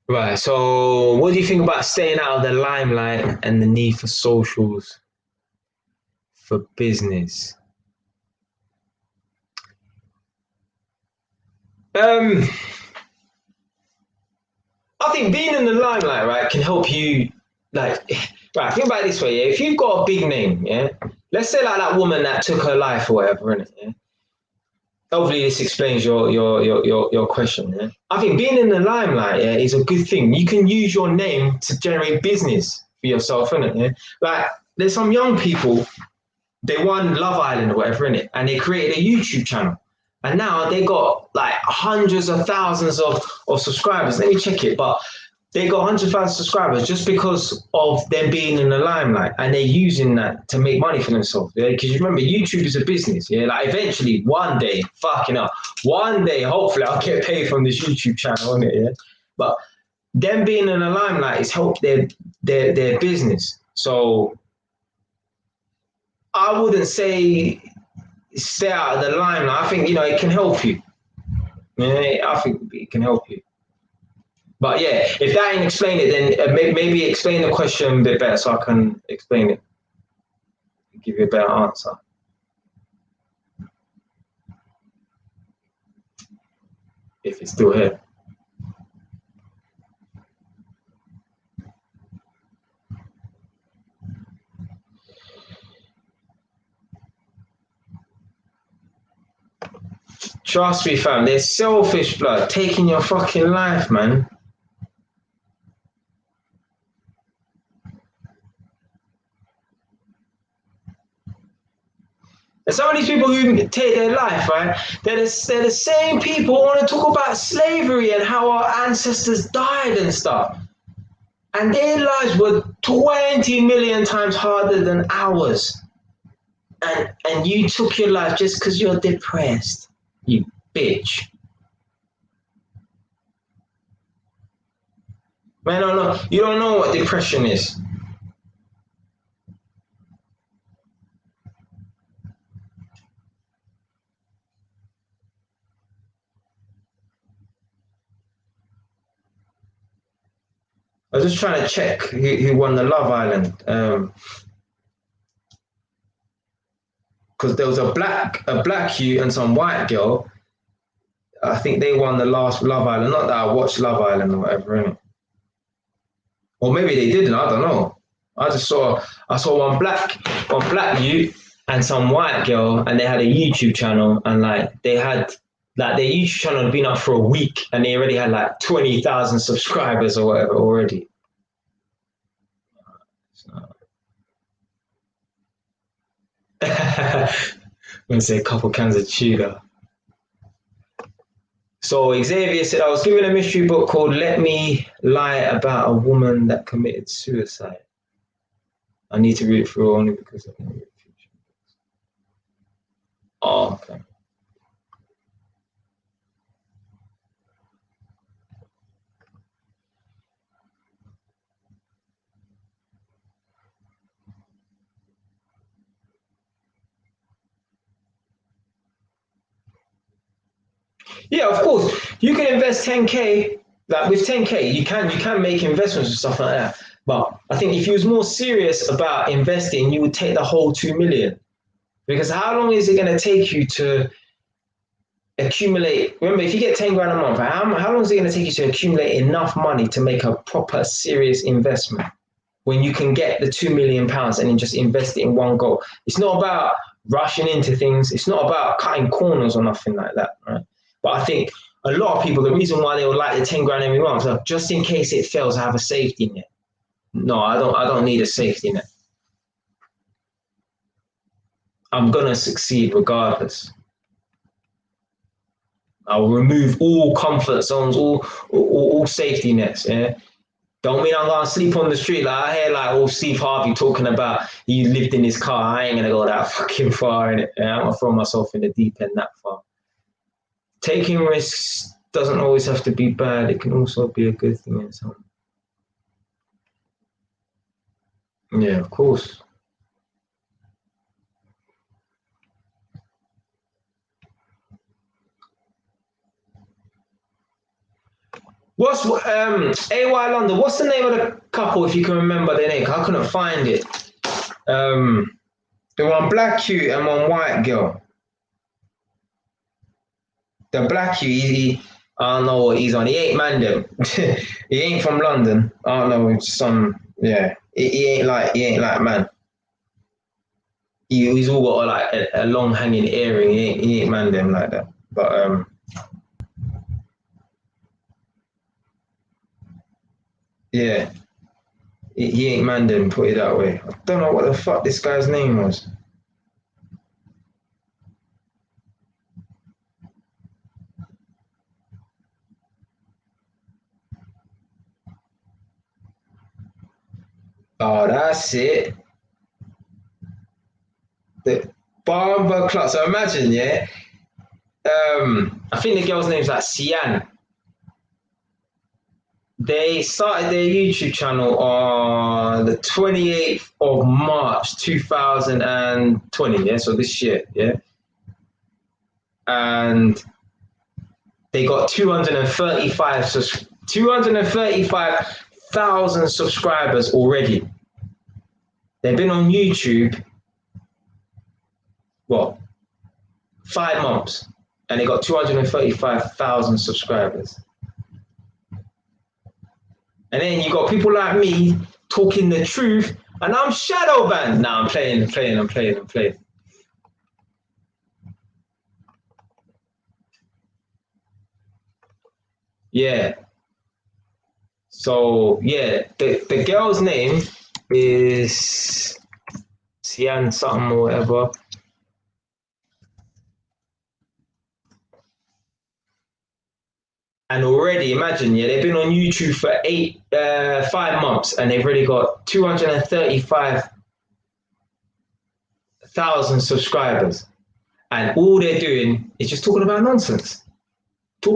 Right. So, what do you think about staying out of the limelight and the need for socials for business? Um, I think being in the limelight, right, can help you. Like, right, think about it this way. Yeah, if you've got a big name, yeah, let's say like that woman that took her life or whatever, innit? Yeah? Hopefully, this explains your question. Yeah? I think being in the limelight, yeah, is a good thing. You can use your name to generate business for yourself, innit? Yeah? Like, there's some young people they won Love Island or whatever in it, and they created a YouTube channel, and now they got like hundreds of thousands of subscribers. Let me check it, but they got hundreds of thousands of subscribers just because of them being in the limelight, and they're using that to make money for themselves. Yeah, because you remember YouTube is a business. Yeah, like eventually one day, fucking up, one day, hopefully I'll get paid from this YouTube channel on it. Yeah, but them being in the limelight has helped their business. So I wouldn't say stay out of the limelight. I think it can help you. Yeah, I think it can help you. But yeah, if that ain't explain it, then maybe explain the question a bit better so I can explain it, give you a better answer. If it's still here. Trust me, fam. They're selfish, blood. Taking your fucking life, man. And some of these people who take their life, right? They're the same people who want to talk about slavery and how our ancestors died and stuff. And their lives were 20 million times harder than ours. And you took your life just because you're depressed, you bitch. Man, no, you don't know what depression is. I was just trying to check who won the Love Island. Because there was a black you and some white girl. I think they won the last Love Island. Not that I watched Love Island or whatever, innit? Or maybe they didn't. I don't know. I saw one black you and some white girl, and they had a YouTube channel, and like they had like their YouTube channel had been up for a week, and they already had like 20,000 subscribers or whatever already. I'm gonna say a couple cans of Tudor. So Xavier said, I was given a mystery book called Let Me Lie About a Woman That Committed Suicide. I need to read it through only because I can read it. Oh, okay. Yeah, of course. You can invest 10K. Like with 10K, you can make investments and stuff like that. But I think if you was more serious about investing, you would take the whole 2 million. Because how long is it going to take you to accumulate? Remember, if you get 10 grand a month, how long is it going to take you to accumulate enough money to make a proper serious investment? When you can get the £2 million and then just invest it in one go. It's not about rushing into things. It's not about cutting corners or nothing like that, right? But I think a lot of people, the reason why they would like the 10 grand every month, so just in case it fails, I have a safety net. No, I don't need a safety net. I'm gonna succeed regardless. I'll remove all comfort zones, all safety nets. Yeah. Don't mean I'm gonna sleep on the street. Like I hear like all Steve Harvey talking about he lived in his car. I ain't gonna go that fucking far in it. Yeah, I'm gonna throw myself in the deep end that far. Taking risks doesn't always have to be bad. It can also be a good thing in some. Yeah, of course. What's AY London? What's the name of the couple? If you can remember their name, I couldn't find it. The one black cute and one white girl. The black cute, I don't know what he's on. He ain't Mandem. He ain't from London. I don't know. Some yeah. He ain't like man. He's all got like a long hanging earring. He ain't Mandem like that. But yeah. He ain't Mandem, put it that way. I don't know what the fuck this guy's name was. Oh, that's it. The Barber Club. So imagine, yeah. I think the girl's name's like Sian. They started their YouTube channel on the 28th of March 2020, yeah, so this year, yeah. And they got 235,000 subscribers already. They've been on YouTube, what, 5 months, and they got 235,000 subscribers. And then you got people like me talking the truth, and I'm shadow banned. Now I'm playing. Yeah. So yeah, the girl's name is Sian something or whatever. And already, imagine, yeah, they've been on YouTube for 5 months, and they've already got 235,000 subscribers, and all they're doing is just talking about nonsense. I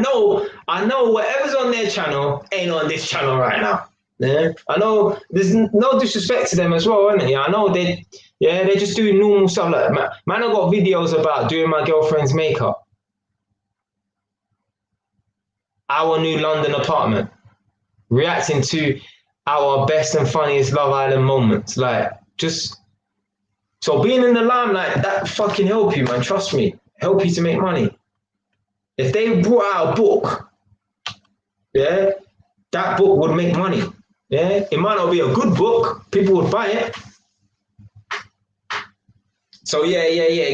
know whatever's on their channel ain't on this channel right now. Yeah, I know there's no disrespect to them as well, isn't it? Yeah, I know they're just doing normal stuff like that. Man, I got videos about doing my girlfriend's makeup. Our new London apartment. reacting to our best and funniest Love Island moments. Like, just so being in the limelight, that fucking help you, man. Trust me, help you to make money. If they brought out a book, yeah, that book would make money. Yeah, it might not be a good book, people would buy it. So yeah,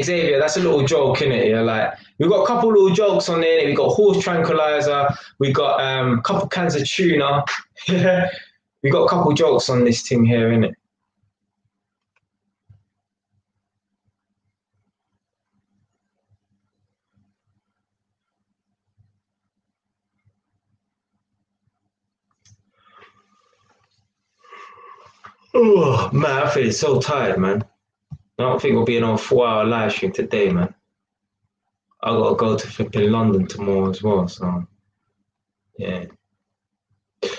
Xavier, that's a little joke, innit? Yeah, like we got a couple little jokes on there. We got horse tranquilizer. We got a couple cans of tuna. We got a couple jokes on this thing here, innit? Oh man, I feel so tired, man. I don't think we'll be on a 4 hour live stream today, man. I gotta go to flipping London tomorrow as well. So yeah.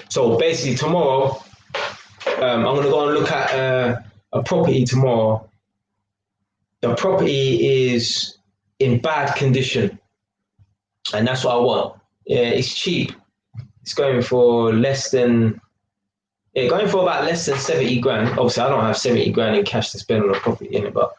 So basically tomorrow, I'm gonna go and look at a property tomorrow. The property is in bad condition, and that's what I want. Yeah, it's cheap. It's going for less than going for about less than 70 grand. Obviously, I don't have 70 grand in cash to spend on a property in it, but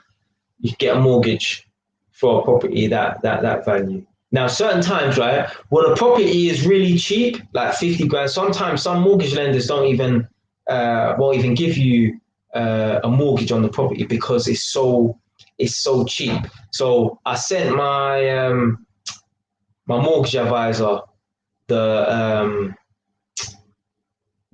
you get a mortgage for a property that value. Now, certain times, right, when a property is really cheap, like 50 grand, sometimes some mortgage lenders don't even won't even give you a mortgage on the property because it's so cheap. So I sent my mortgage advisor the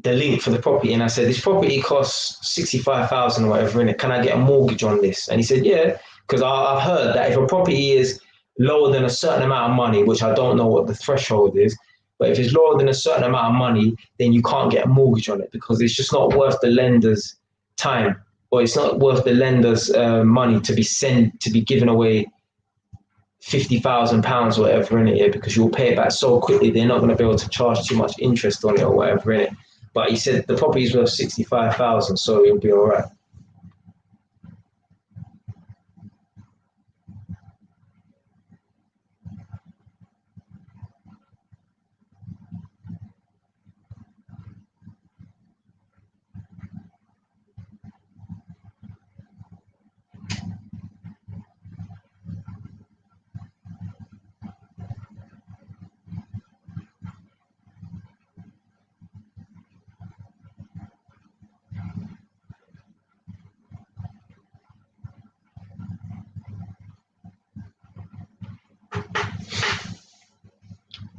the link for the property, and I said this property costs 65,000 or whatever in it. Can I get a mortgage on this? And he said, yeah, because I've heard that if a property is lower than a certain amount of money, which I don't know what the threshold is, but if it's lower than a certain amount of money, then you can't get a mortgage on it because it's just not worth the lender's time, or it's not worth the lender's money to be given away £50,000 or whatever in it, yeah, because you'll pay it back so quickly. They're not going to be able to charge too much interest on it or whatever in it. But he said the property is worth 65,000, so it'll be all right.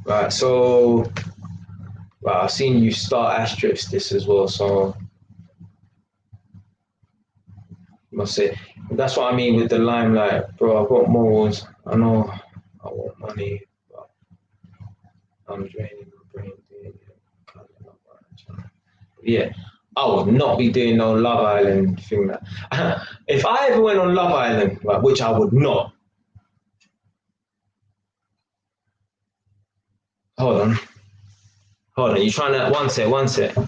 Right, so right, I've seen you start asterisk this as well, so I must say that's what I mean with the limelight, bro. I've got morals. I know I want money, but I'm draining my brain doing it. Yeah, I would not be doing no Love Island thing. That if I ever went on Love Island, right, which I would not. Hold on, hold on. You trying to one set.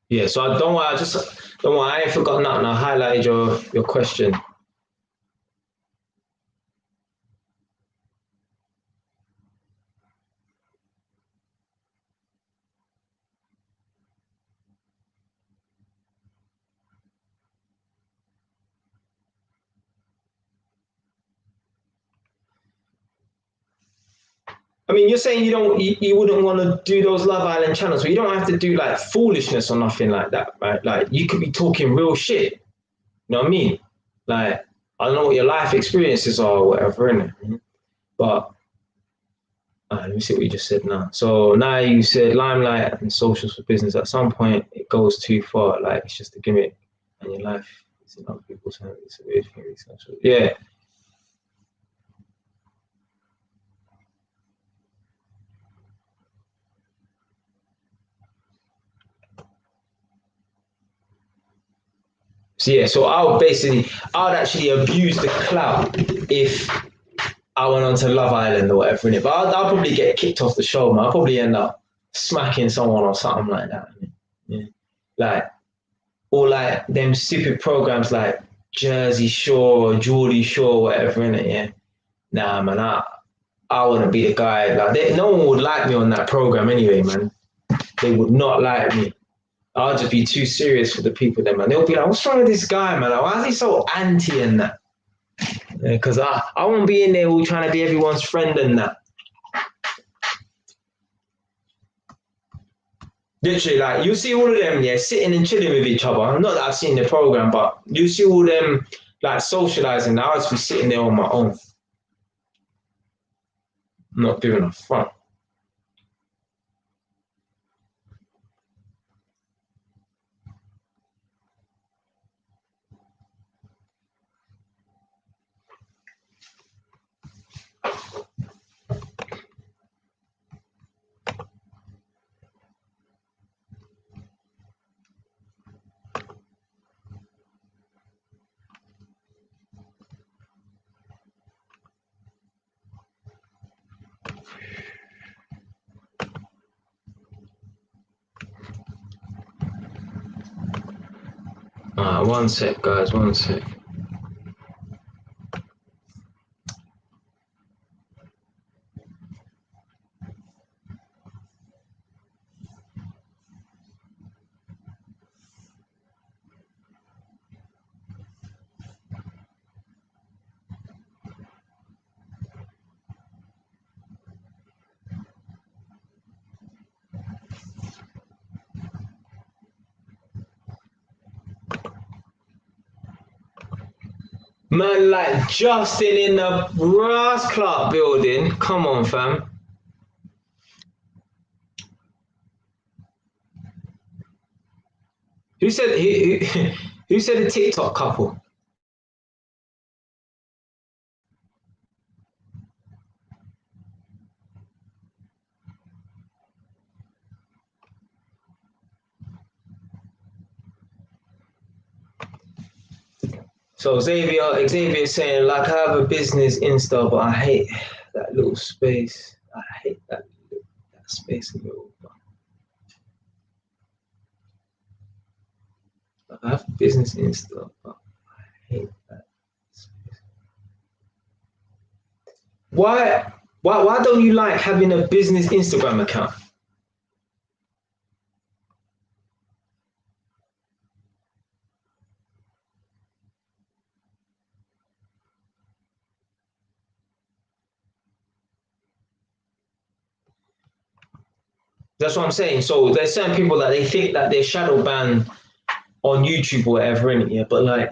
Yeah, so I don't worry. I just don't worry. I ain't forgot nothing. I highlighted your question. I mean, you're saying you wouldn't want to do those Love Island channels, but you don't have to do like foolishness or nothing like that, right? Like you could be talking real shit. You know what I mean? Like I don't know what your life experiences are or whatever, innit? But let me see what you just said now. So now you said limelight and socials for business. At some point, it goes too far. Like it's just a gimmick, and your life is in other people's hands. It's a weird thing. Yeah, So yeah, so I would actually abuse the clout if I went on to Love Island or whatever in it. But I'll probably get kicked off the show, man. I'll probably end up smacking someone or something like that. Yeah. Like, or like them stupid programs like Jersey Shore or Geordie Shore, whatever in it. Yeah. Nah, man, I wouldn't be the guy. Like, no one would like me on that program anyway, man. They would not like me. I'll just be too serious for the people there, man. They'll be like, what's wrong with this guy, man? Like, why is he so anti and that? Because I won't be in there all trying to be everyone's friend and that. Literally, like, you see all of them, yeah, sitting and chilling with each other. Not that I've seen the program, but you see all them, like, socializing. I'll just be sitting there on my own. Not giving a fuck. One sec, guys, one sec. Man, like Justin in the Ross Clark building. Come on, fam. Who said who said a TikTok couple? So Xavier saying like I have a business Insta, but I hate that little space. I hate that space in the middle. Like, I have a business Insta, but I hate that space. Why don't you like having a business Instagram account? That's what I'm saying. So there's certain people that they think that they're shadow banned on YouTube or whatever, in it, yeah. But like,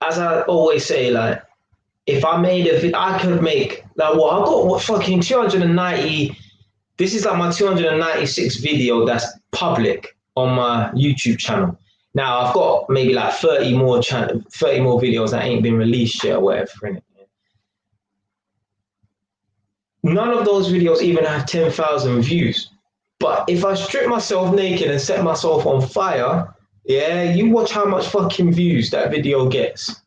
as I always say, like, if I made a video, I could make like what I got what fucking 290. This is like my 296 video that's public on my YouTube channel. Now I've got maybe like 30 more videos that ain't been released yet or whatever in it. None of those videos even have 10,000 views. But if I strip myself naked and set myself on fire, yeah, you watch how much fucking views that video gets.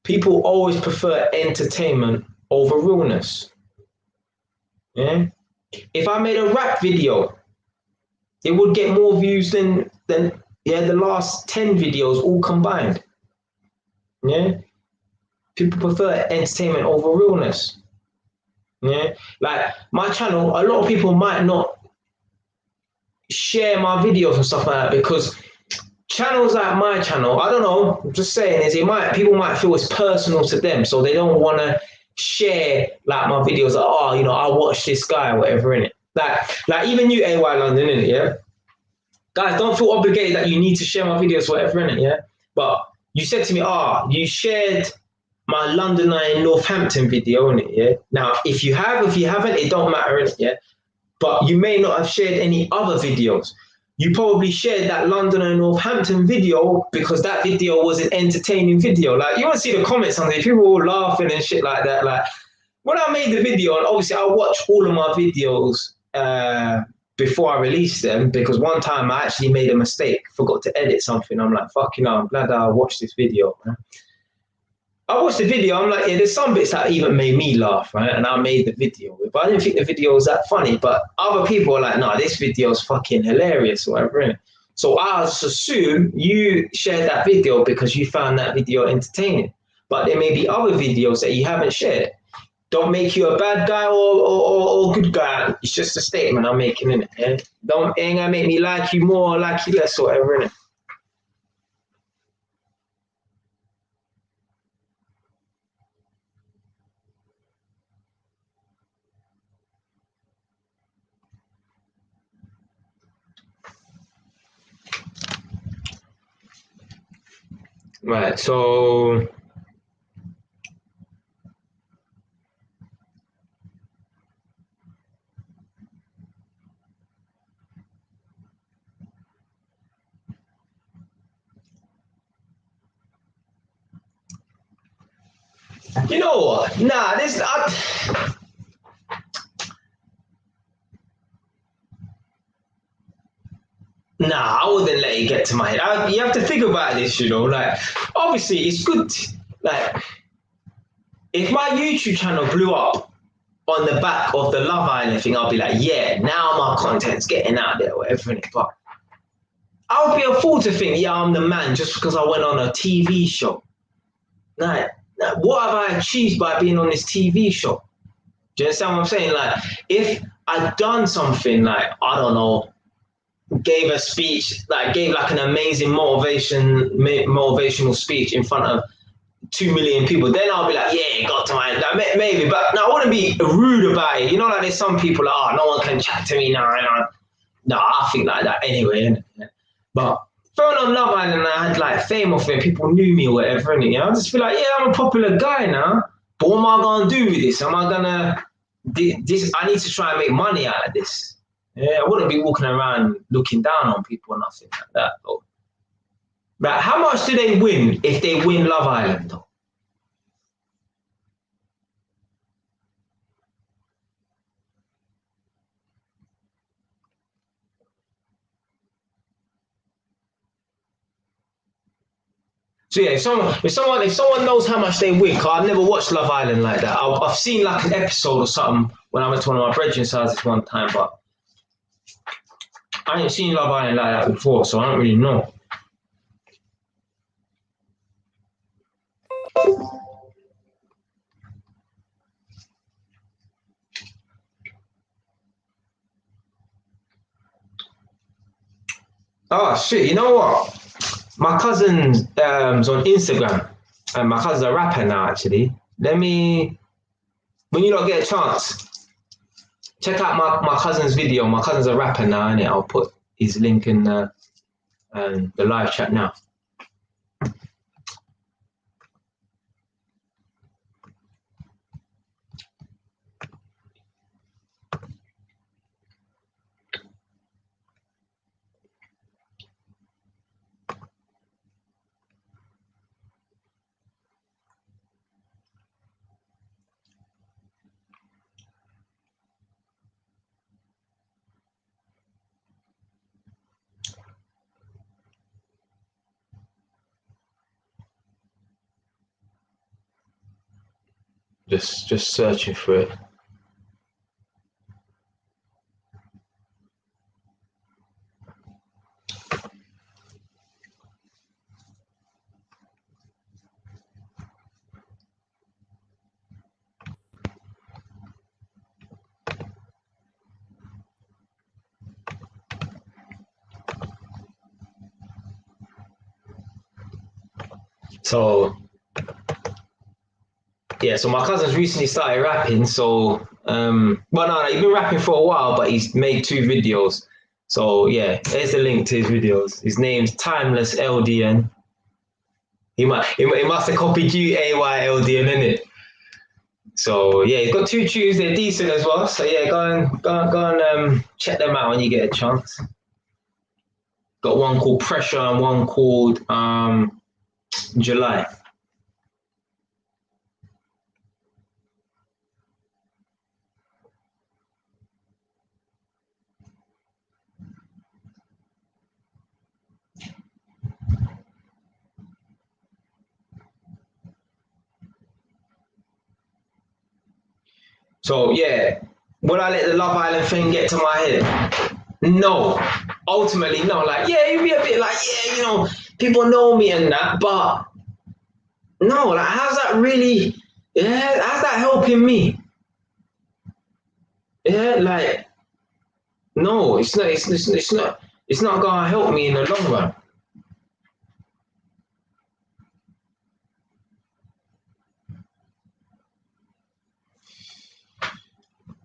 People always prefer entertainment over realness. Yeah. If I made a rap video, it would get more views than the last 10 videos all combined. Yeah. People prefer entertainment over realness. Yeah. Like my channel, a lot of people might not share my videos and stuff like that because channels like my channel, I don't know, I'm just saying is people might feel it's personal to them, so they don't want to share like my videos like, oh, you know, I watch this guy or whatever in it. Like even you, AY London, in it, yeah. Guys, don't feel obligated that you need to share my videos, whatever in it, yeah. But you said to me, you shared my London in Northampton video in it, yeah. Now, if you haven't, it don't matter, yeah. But you may not have shared any other videos. You probably shared that London and Northampton video because that video was an entertaining video. Like, you want to see the comments on there, people were laughing and shit like that. Like, when I made the video, and obviously I watch all of my videos before I released them, because one time I actually made a mistake, forgot to edit something. I'm like, fuck, I'm glad that I watched this video, man. I watched the video, I'm like, yeah, there's some bits that even made me laugh, right? And I made the video. But I didn't think the video was that funny. But other people are like, no, this video is fucking hilarious or whatever, innit? So I assume you shared that video because you found that video entertaining. But there may be other videos that you haven't shared. Don't make you a bad guy or good guy. It's just a statement I'm making, innit? Yeah? Ain't gonna make me like you more or like you less or whatever, innit? Right, so you know what? Nah, nah, I wouldn't let it get to my head. You have to think about this, you know. Like, obviously, it's good. Like, if my YouTube channel blew up on the back of the Love Island thing, I'll be like, yeah, now my content's getting out there, whatever. But I would be a fool to think, yeah, I'm the man just because I went on a TV show. Like, what have I achieved by being on this TV show? Do you understand what I'm saying? Like, if I'd done something like, I don't know, gave a speech, like gave like an amazing motivational speech in front of 2 million people, then I'll be like, yeah, got to my, like, maybe, but no, I wouldn't be rude about it. You know, like there's some people like, oh, no one can chat to me now. No, I think like that anyway. But throwing on Love Island, I had like fame off it, people knew me or whatever, and I'll just be like, yeah, I'm a popular guy now. But what am I gonna do with this? Am I gonna this? I need to try and make money out of this. Yeah, I wouldn't be walking around looking down on people or nothing like that, though. But how much do they win if they win Love Island, though? So yeah, if someone knows how much they win, cause I've never watched Love Island like that. I've seen like an episode or something when I went to one of my brethren's houses one time, but I ain't seen Love Island like that before, so I don't really know. Oh shit! You know what? My cousin's on Instagram, and my cousin's a rapper now. Actually, let me. When you don't get a chance, check out my cousin's video. My cousin's a rapper now, and I'll put his link in the live chat now. Just searching for it. So yeah, so my cousin's recently started rapping. So well, no, he's been rapping for a while, but he's made 2 videos. So yeah, there's the link to his videos. His name's Timeless LDN. He must have copied you AYLDN, innit? So yeah, he's got 2 tunes. They're decent as well. So yeah, go and check them out when you get a chance. Got one called Pressure and one called July. So yeah, will I let the Love Island thing get to my head? No. Ultimately, no. Like, yeah, you'd be a bit like, yeah, you know, people know me and that, but no, like, how's that really? Yeah, how's that helping me? Yeah, like, no, it's not. It's not. It's not gonna help me in the long run.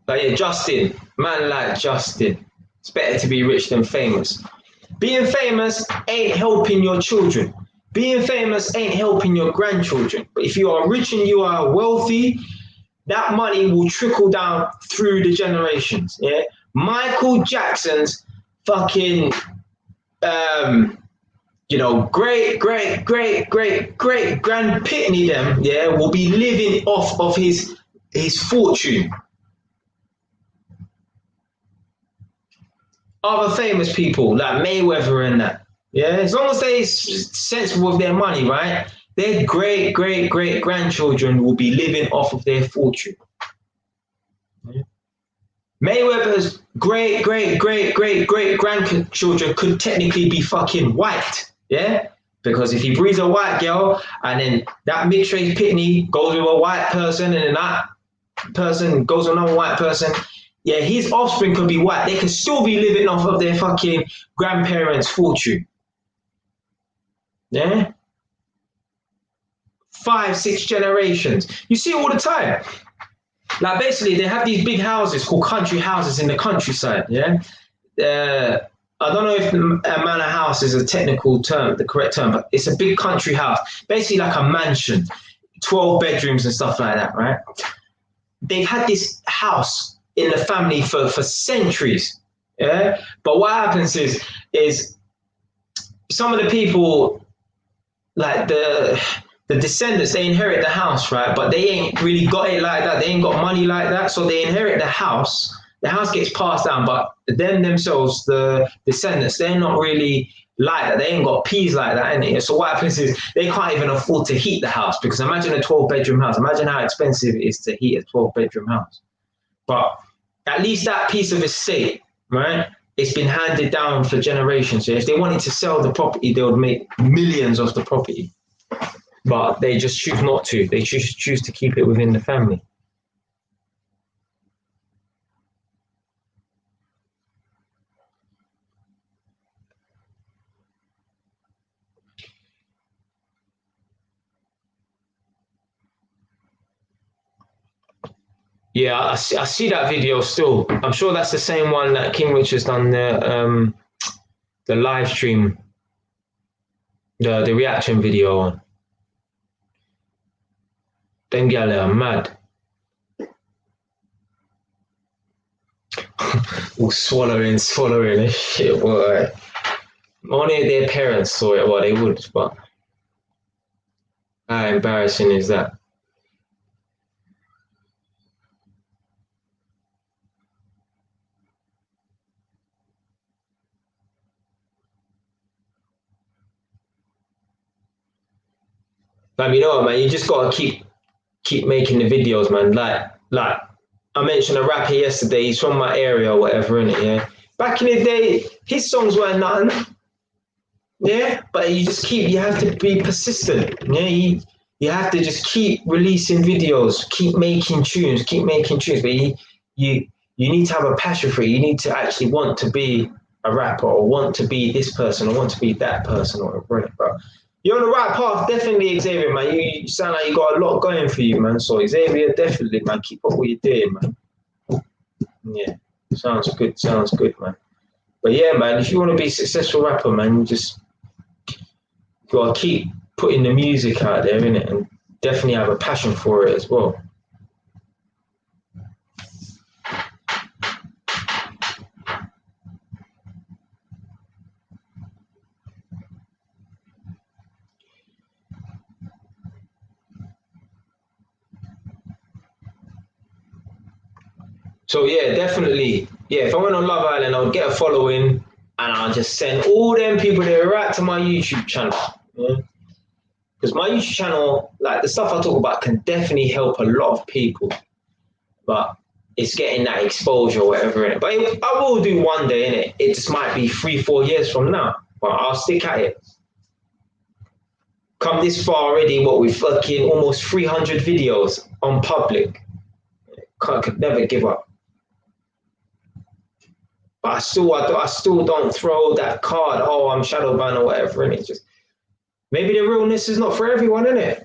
Like, yeah, Justin, man, like Justin, it's better to be rich than famous. Being famous ain't helping your children. Being famous ain't helping your grandchildren. But if you are rich and you are wealthy, that money will trickle down through the generations. Yeah, Michael Jackson's fucking, you know, great grand Pitney them, yeah, will be living off of his fortune. Other famous people like Mayweather and that, yeah, as long as they're sensible with their money, right? Their great grandchildren will be living off of their fortune. Yeah. Mayweather's great grandchildren could technically be fucking white, yeah? Because if he breeds a white girl and then that mixed race Pitney goes with a white person and then that person goes with another white person, yeah, his offspring could be white. They could still be living off of their fucking grandparents' fortune. Yeah? 5, 6 generations. You see it all the time. Like basically, they have these big houses called country houses in the countryside. Yeah, I don't know if a manor house is a technical term, the correct term, but it's a big country house, basically like a mansion, 12 bedrooms and stuff like that, right? They've had this house in the family for centuries. Yeah, but what happens is some of the people, like the descendants, they inherit the house, right? But they ain't really got it like that. They ain't got money like that. So they inherit the house. The house gets passed down, but them themselves, the descendants, they're not really like that. They ain't got peas like that, innit? So what happens is they can't even afford to heat the house, because imagine a 12-bedroom house. Imagine how expensive it is to heat a 12-bedroom house. But at least that piece of estate, right? It's been handed down for generations. So if they wanted to sell the property, they would make millions off the property. But they just choose not to. They choose to keep it within the family. Yeah, I see that video still. I'm sure that's the same one that King Richard's done the live stream, the reaction video on. Them gal are mad. All swallowing shit, boy. Only if their parents saw it, well, they would, but how embarrassing is that? You know what, man? You just gotta keep making the videos, man. Like I mentioned a rapper yesterday. He's from my area or whatever, innit? Yeah. Back in the day, his songs weren't nothing. Yeah, but you have to be persistent. Yeah, you have to just keep releasing videos, keep making tunes. But you need to have a passion for it. You need to actually want to be a rapper, or want to be this person, or want to be that person, or whatever. But you're on the right path, definitely, Xavier, man. You sound like you got a lot going for you, man. So Xavier, definitely, man, keep up what you're doing, man. Yeah, sounds good, man. But yeah, man, if you want to be a successful rapper, man, you just gotta keep putting the music out there, innit, and definitely have a passion for it as well. So yeah, definitely. Yeah, if I went on Love Island, I would get a following and I'll just send all them people there right to my YouTube channel. Yeah? Because my YouTube channel, like the stuff I talk about, can definitely help a lot of people. But it's getting that exposure or whatever in it. But I will do one day in it. It just might be 3-4 years from now, but I'll stick at it. Come this far already, what with fucking almost 300 videos on public. Could never give up. But I still don't throw that card. Oh, I'm shadow banned or whatever, and it's just maybe the realness is not for everyone, innit?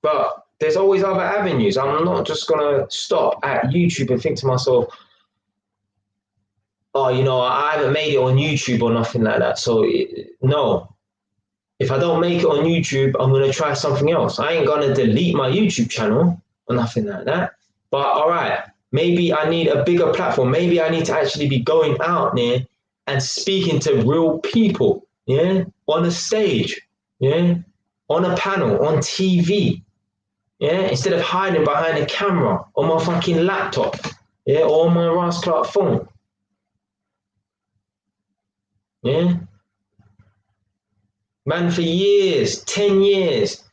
But there's always other avenues. I'm not just gonna stop at YouTube and think to myself, oh, you know, I haven't made it on YouTube or nothing like that. So no, if I don't make it on YouTube, I'm gonna try something else. I ain't gonna delete my YouTube channel or nothing like that. But all right, maybe I need a bigger platform. Maybe I need to actually be going out there and speaking to real people, yeah, on a stage, yeah, on a panel, on TV, yeah, instead of hiding behind a camera on my fucking laptop, yeah, or on my Ross Clark phone, yeah. Man, for years, 10 years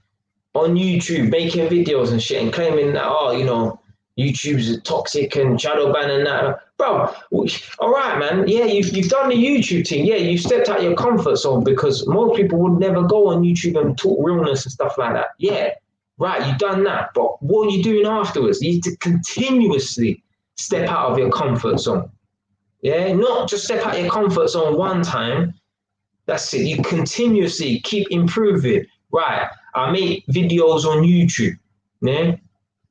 on YouTube, making videos and shit and claiming that, oh, you know, YouTube's toxic and shadow ban and that. Bro, all right, man. Yeah, you've done the YouTube thing. Yeah, you stepped out your comfort zone because most people would never go on YouTube and talk realness and stuff like that. Yeah, right, you've done that. But what are you doing afterwards? You need to continuously step out of your comfort zone. Yeah, not just step out your comfort zone one time. That's it. You continuously keep improving. Right, I make videos on YouTube. Yeah.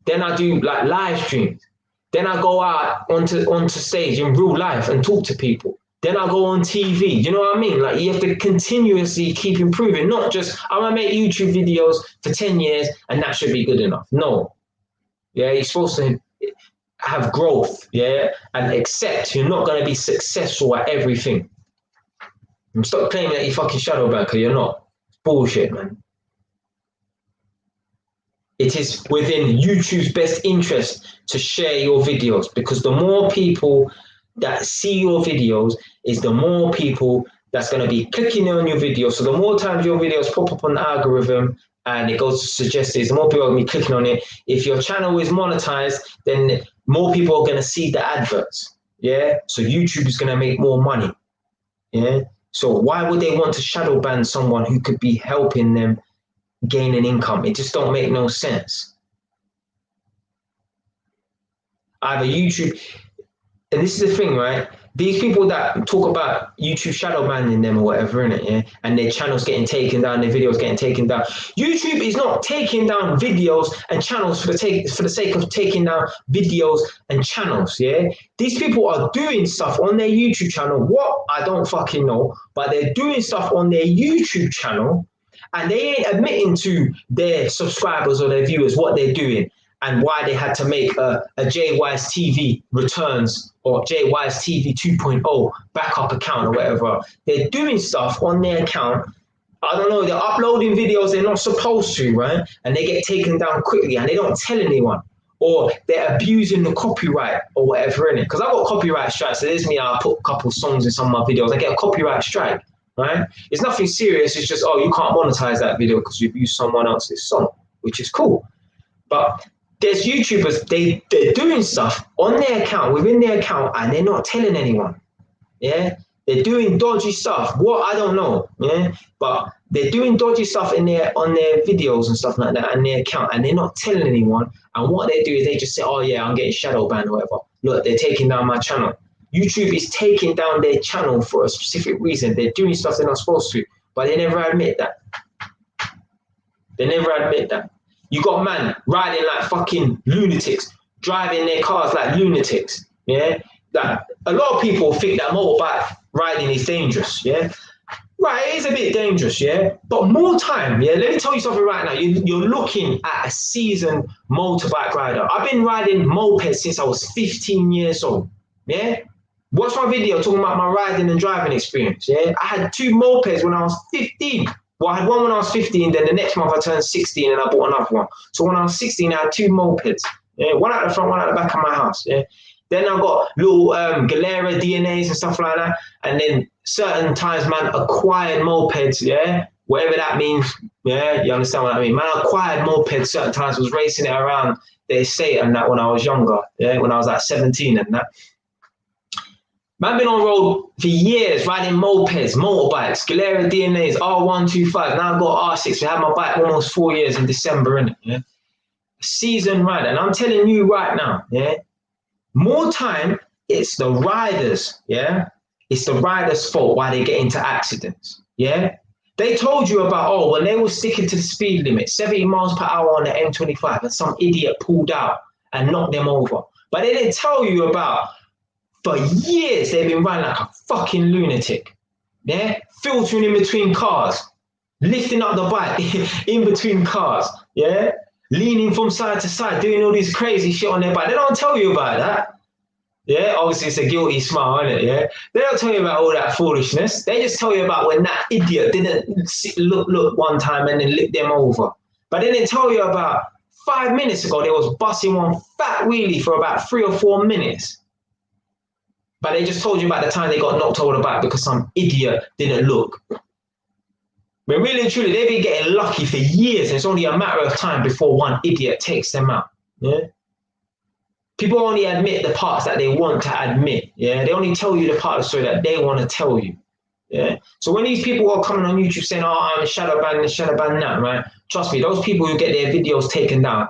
Then I do like live streams. Then I go out onto stage in real life and talk to people. Then I go on TV. You know what I mean? Like you have to continuously keep improving, not just I'm gonna make YouTube videos for 10 years and that should be good enough. No. Yeah, you're supposed to have growth, yeah, and accept you're not gonna be successful at everything. And stop claiming that you're fucking shadow banned because you're not. It's bullshit, man. It is within YouTube's best interest to share your videos because the more people that see your videos is the more people that's going to be clicking on your video. So the more times your videos pop up on the algorithm and it goes to suggested, the more people are going to be clicking on it. If your channel is monetized, then more people are going to see the adverts. Yeah. So YouTube is going to make more money. Yeah. So why would they want to shadow ban someone who could be helping them gain an income? It just don't make no sense. Either YouTube, and this is the thing, right? These people that talk about YouTube shadow banning them or whatever, innit, yeah, and their channels getting taken down, their videos getting taken down. YouTube is not taking down videos and channels for the sake of taking down videos and channels, yeah. These people are doing stuff on their YouTube channel. What? I don't fucking know, but they're doing stuff on their YouTube channel. And they ain't admitting to their subscribers or their viewers what they're doing and why they had to make a JWise TV returns or JWise TV 2.0 backup account or whatever. They're doing stuff on their account. I don't know, they're uploading videos they're not supposed to, right? And they get taken down quickly and they don't tell anyone. Or they're abusing the copyright or whatever in it. Because I got copyright strikes. So there's me, I put a couple songs in some of my videos. I get a copyright strike. Right? It's nothing serious. It's just, oh, you can't monetize that video because you've used someone else's song, which is cool. But there's YouTubers, they're doing stuff on their account, within their account, and they're not telling anyone. Yeah? They're doing dodgy stuff. What? I don't know. Yeah? But they're doing dodgy stuff on their videos and stuff like that and their account, and they're not telling anyone. And what they do is they just say, oh, yeah, I'm getting shadow banned or whatever. Look, they're taking down my channel. YouTube is taking down their channel for a specific reason. They're doing stuff they're not supposed to, but they never admit that. They never admit that. You got man riding like fucking lunatics, driving their cars like lunatics. Yeah, like a lot of people think that motorbike riding is dangerous. Yeah, right, it is a bit dangerous. Yeah, but more time. Yeah, let me tell you something right now. You're looking at a seasoned motorbike rider. I've been riding mopeds since I was 15 years old. Yeah. Watch my video talking about my riding and driving experience, yeah? I had 2 mopeds when I was 15. Well, I had one when I was 15, then the next month I turned 16 and I bought another one. So when I was 16, I had 2 mopeds, yeah? One out the front, one out the back of my house, yeah? Then I got little Galera DNAs and stuff like that. And then certain times, man, acquired mopeds, yeah? whatever that means. Yeah, you understand what I mean? Man, I acquired mopeds certain times, was racing it around the estate and that when I was younger. Yeah, when I was like 17 and that. Man, been on road for years, riding mopeds, motorbikes, Galera DNAs, R125. Now I've got R6. We had my bike almost 4 years in December, innit? Yeah, season rider, and I'm telling you right now, yeah, more time it's the riders, yeah, it's the riders' fault why they get into accidents, yeah. They told you about, oh, when they were sticking to the speed limit, 70 miles per hour on the M25, and some idiot pulled out and knocked them over. But they didn't tell you about, for years, they've been running like a fucking lunatic, yeah, filtering in between cars, lifting up the bike in between cars, yeah, leaning from side to side, doing all this crazy shit on their bike. They don't tell you about that. Yeah, obviously it's a guilty smile, isn't it? Yeah, they don't tell you about all that foolishness. They just tell you about when that idiot didn't look one time and then lick them over. But they didn't tell you about 5 minutes ago they was busting one fat wheelie for about 3 or 4 minutes. But they just told you about the time they got knocked over the back because some idiot didn't look. But really and truly, they've been getting lucky for years. And it's only a matter of time before one idiot takes them out. Yeah. People only admit the parts that they want to admit. Yeah, they only tell you the part of the story that they want to tell you. Yeah. So when these people are coming on YouTube saying, "Oh, I'm shadow ban that," right? Trust me, those people who get their videos taken down,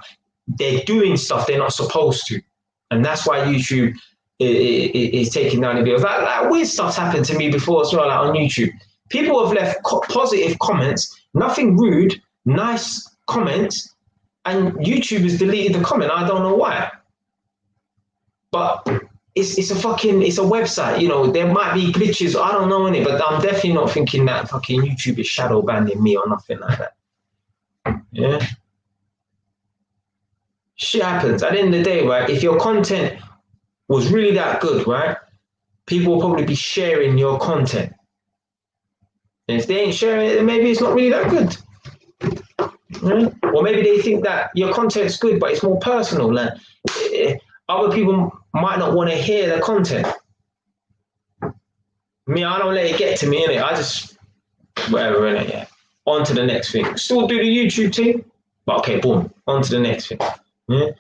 they're doing stuff they're not supposed to, and that's why YouTube is taking down the videos. Like weird stuff's happened to me before as well, like on YouTube. People have left positive comments, nothing rude, nice comments, and YouTube has deleted the comment. I don't know why. But it's a website, you know, there might be glitches, I don't know in it, but I'm definitely not thinking that fucking YouTube is shadow banning me or nothing like that. Yeah. Shit happens. At the end of the day, right, if your content was really that good, right, people will probably be sharing your content. And if they ain't sharing it, then maybe it's not really that good. Yeah? Or maybe they think that your content's good, but it's more personal. Like, other people might not want to hear the content. Me, I don't let it get to me, innit? I just, whatever, innit? Yeah. On to the next thing. Still do the YouTube thing, but okay, boom, on to the next thing. Yeah?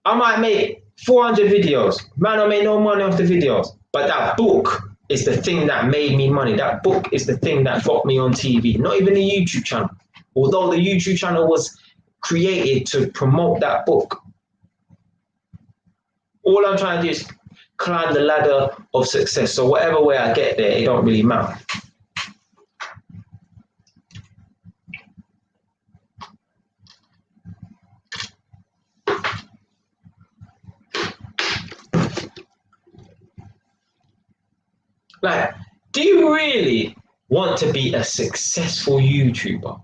I might make 400 videos. Man, I make no money off the videos. But that book is the thing that made me money. That book is the thing that got me on TV. Not even the YouTube channel. Although the YouTube channel was created to promote that book. All I'm trying to do is climb the ladder of success. So whatever way I get there, it don't really matter. Like, do you really want to be a successful YouTuber?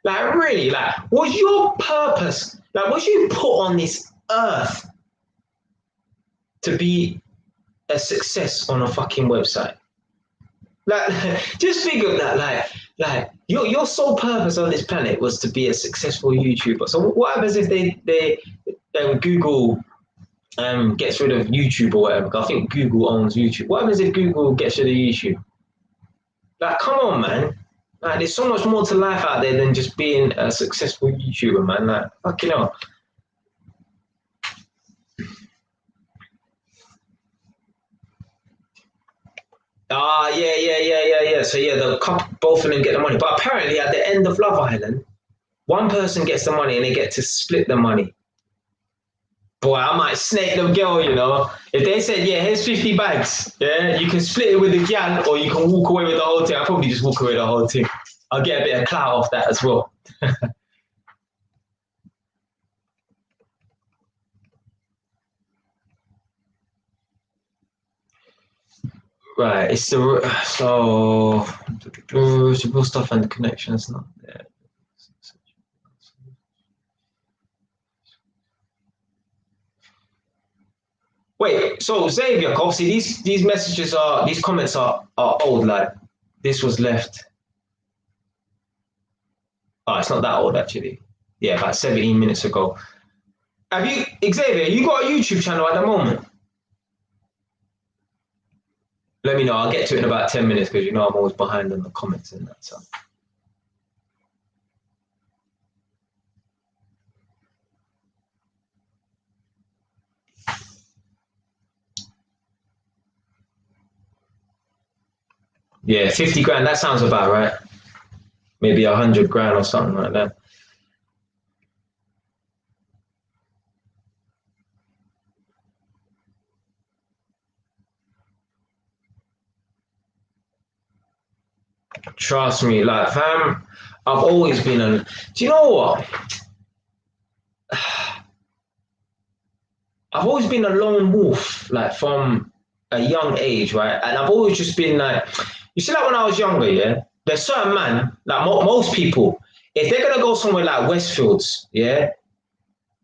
Like, really, like, was your purpose, like, was you put on this earth to be a success on a fucking website? Like, just think of that, like your sole purpose on this planet was to be a successful YouTuber. So what happens if they Google gets rid of YouTube or whatever? I think Google owns YouTube. What happens if Google gets rid of YouTube? Like, come on, man. Like, there's so much more to life out there than just being a successful YouTuber, man. Like, fucking hell. Yeah. So yeah, the couple, both of them get the money. But apparently at the end of Love Island, one person gets the money and they get to split the money. Boy, I might snake the girl, you know. If they said, yeah, here's 50 bags, yeah, you can split it with the gal or you can walk away with the whole thing. I'll probably just walk away with the whole thing. I'll get a bit of clout off that as well. Right, it's the so real stuff and the connections not there. Wait, so Xavier, obviously these messages are these comments are old. Like this was left. Oh, it's not that old actually. Yeah, about 17 minutes ago. Have you, Xavier? You got a YouTube channel at the moment? Let me know. I'll get to it in about 10 minutes because you know I'm always behind on the comments and that. So Yeah, 50 grand. That sounds about right. Maybe 100 grand or something like that. Trust me, like fam, I've always been a. Do you know what? I've always been a lone wolf, like from a young age, right? And I've always just been like, you see, like when I was younger, yeah, there's certain man, like most people, if they're gonna go somewhere like Westfields, yeah,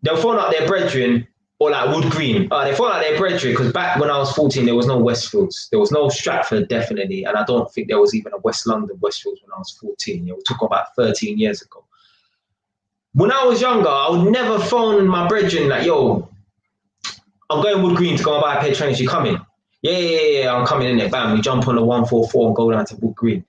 they'll phone up their brethren or like Wood Green. They phone out their brethren because back when I was 14, there was no Westfields, there was no Stratford, definitely, and I don't think there was even a West London Westfields when I was 14. Yeah, we took about 13 years ago. When I was younger, I would never phone my brethren like, yo, I'm going Wood Green to go and buy a pair of trainers. You coming? Yeah, I'm coming in there. Bam, we jump on the 144 and go down to Wood Green.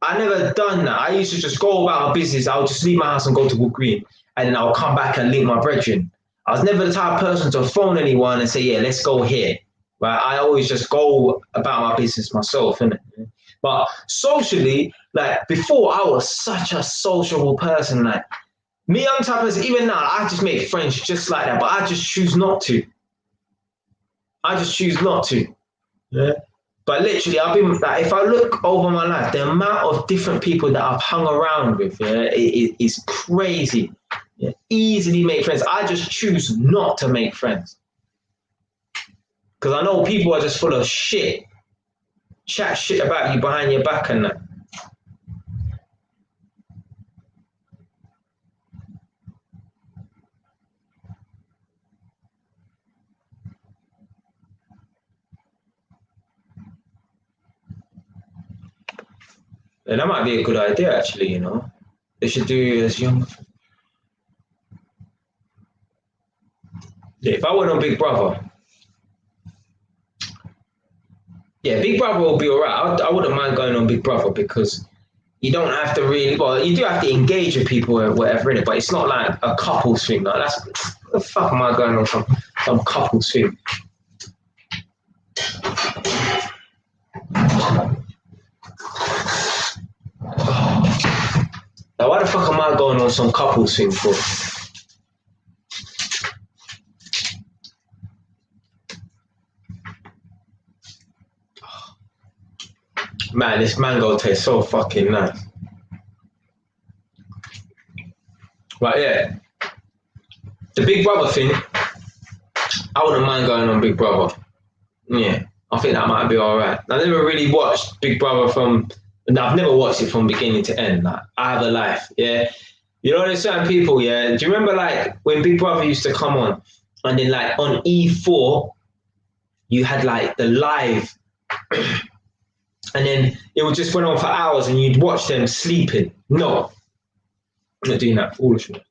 I never done that. I used to just go about my business. I would just leave my house and go to Wood Green, and then I'll come back and link my brethren. I was never the type of person to phone anyone and say, yeah, let's go here. Right? I always just go about my business myself, innit? But socially, like before, I was such a sociable person. Like me, I'm type of person, even now, I just make friends just like that, but I just choose not to. I just choose not to. Yeah. But literally, I've been like, if I look over my life, the amount of different people that I've hung around with, yeah, is crazy. Yeah. Easily make friends. I just choose not to make friends because I know people are just full of shit, chat shit about you behind your back and that. And that might be a good idea, actually. You know, they should do as young. Yeah, if I went on Big Brother, yeah, Big Brother will be alright. I wouldn't mind going on Big Brother because you don't have to really, well, you do have to engage with people or whatever in it, but it's not like a couples thing. Like that's what the fuck am I going on some couples thing? Like, why the fuck am I going on some couples thing for? Man, this mango tastes so fucking nice. But yeah, the Big Brother thing, I wouldn't mind going on Big Brother. Yeah, I think that might be alright. I never really watched Big Brother from. No, I've never watched it from beginning to end. Like, I have a life. Yeah, you know, there's certain people. Yeah, do you remember like when Big Brother used to come on, and then like on E4, you had like the live, and then it would just went on for hours, and you'd watch them sleeping. No, I'm not doing that foolishness.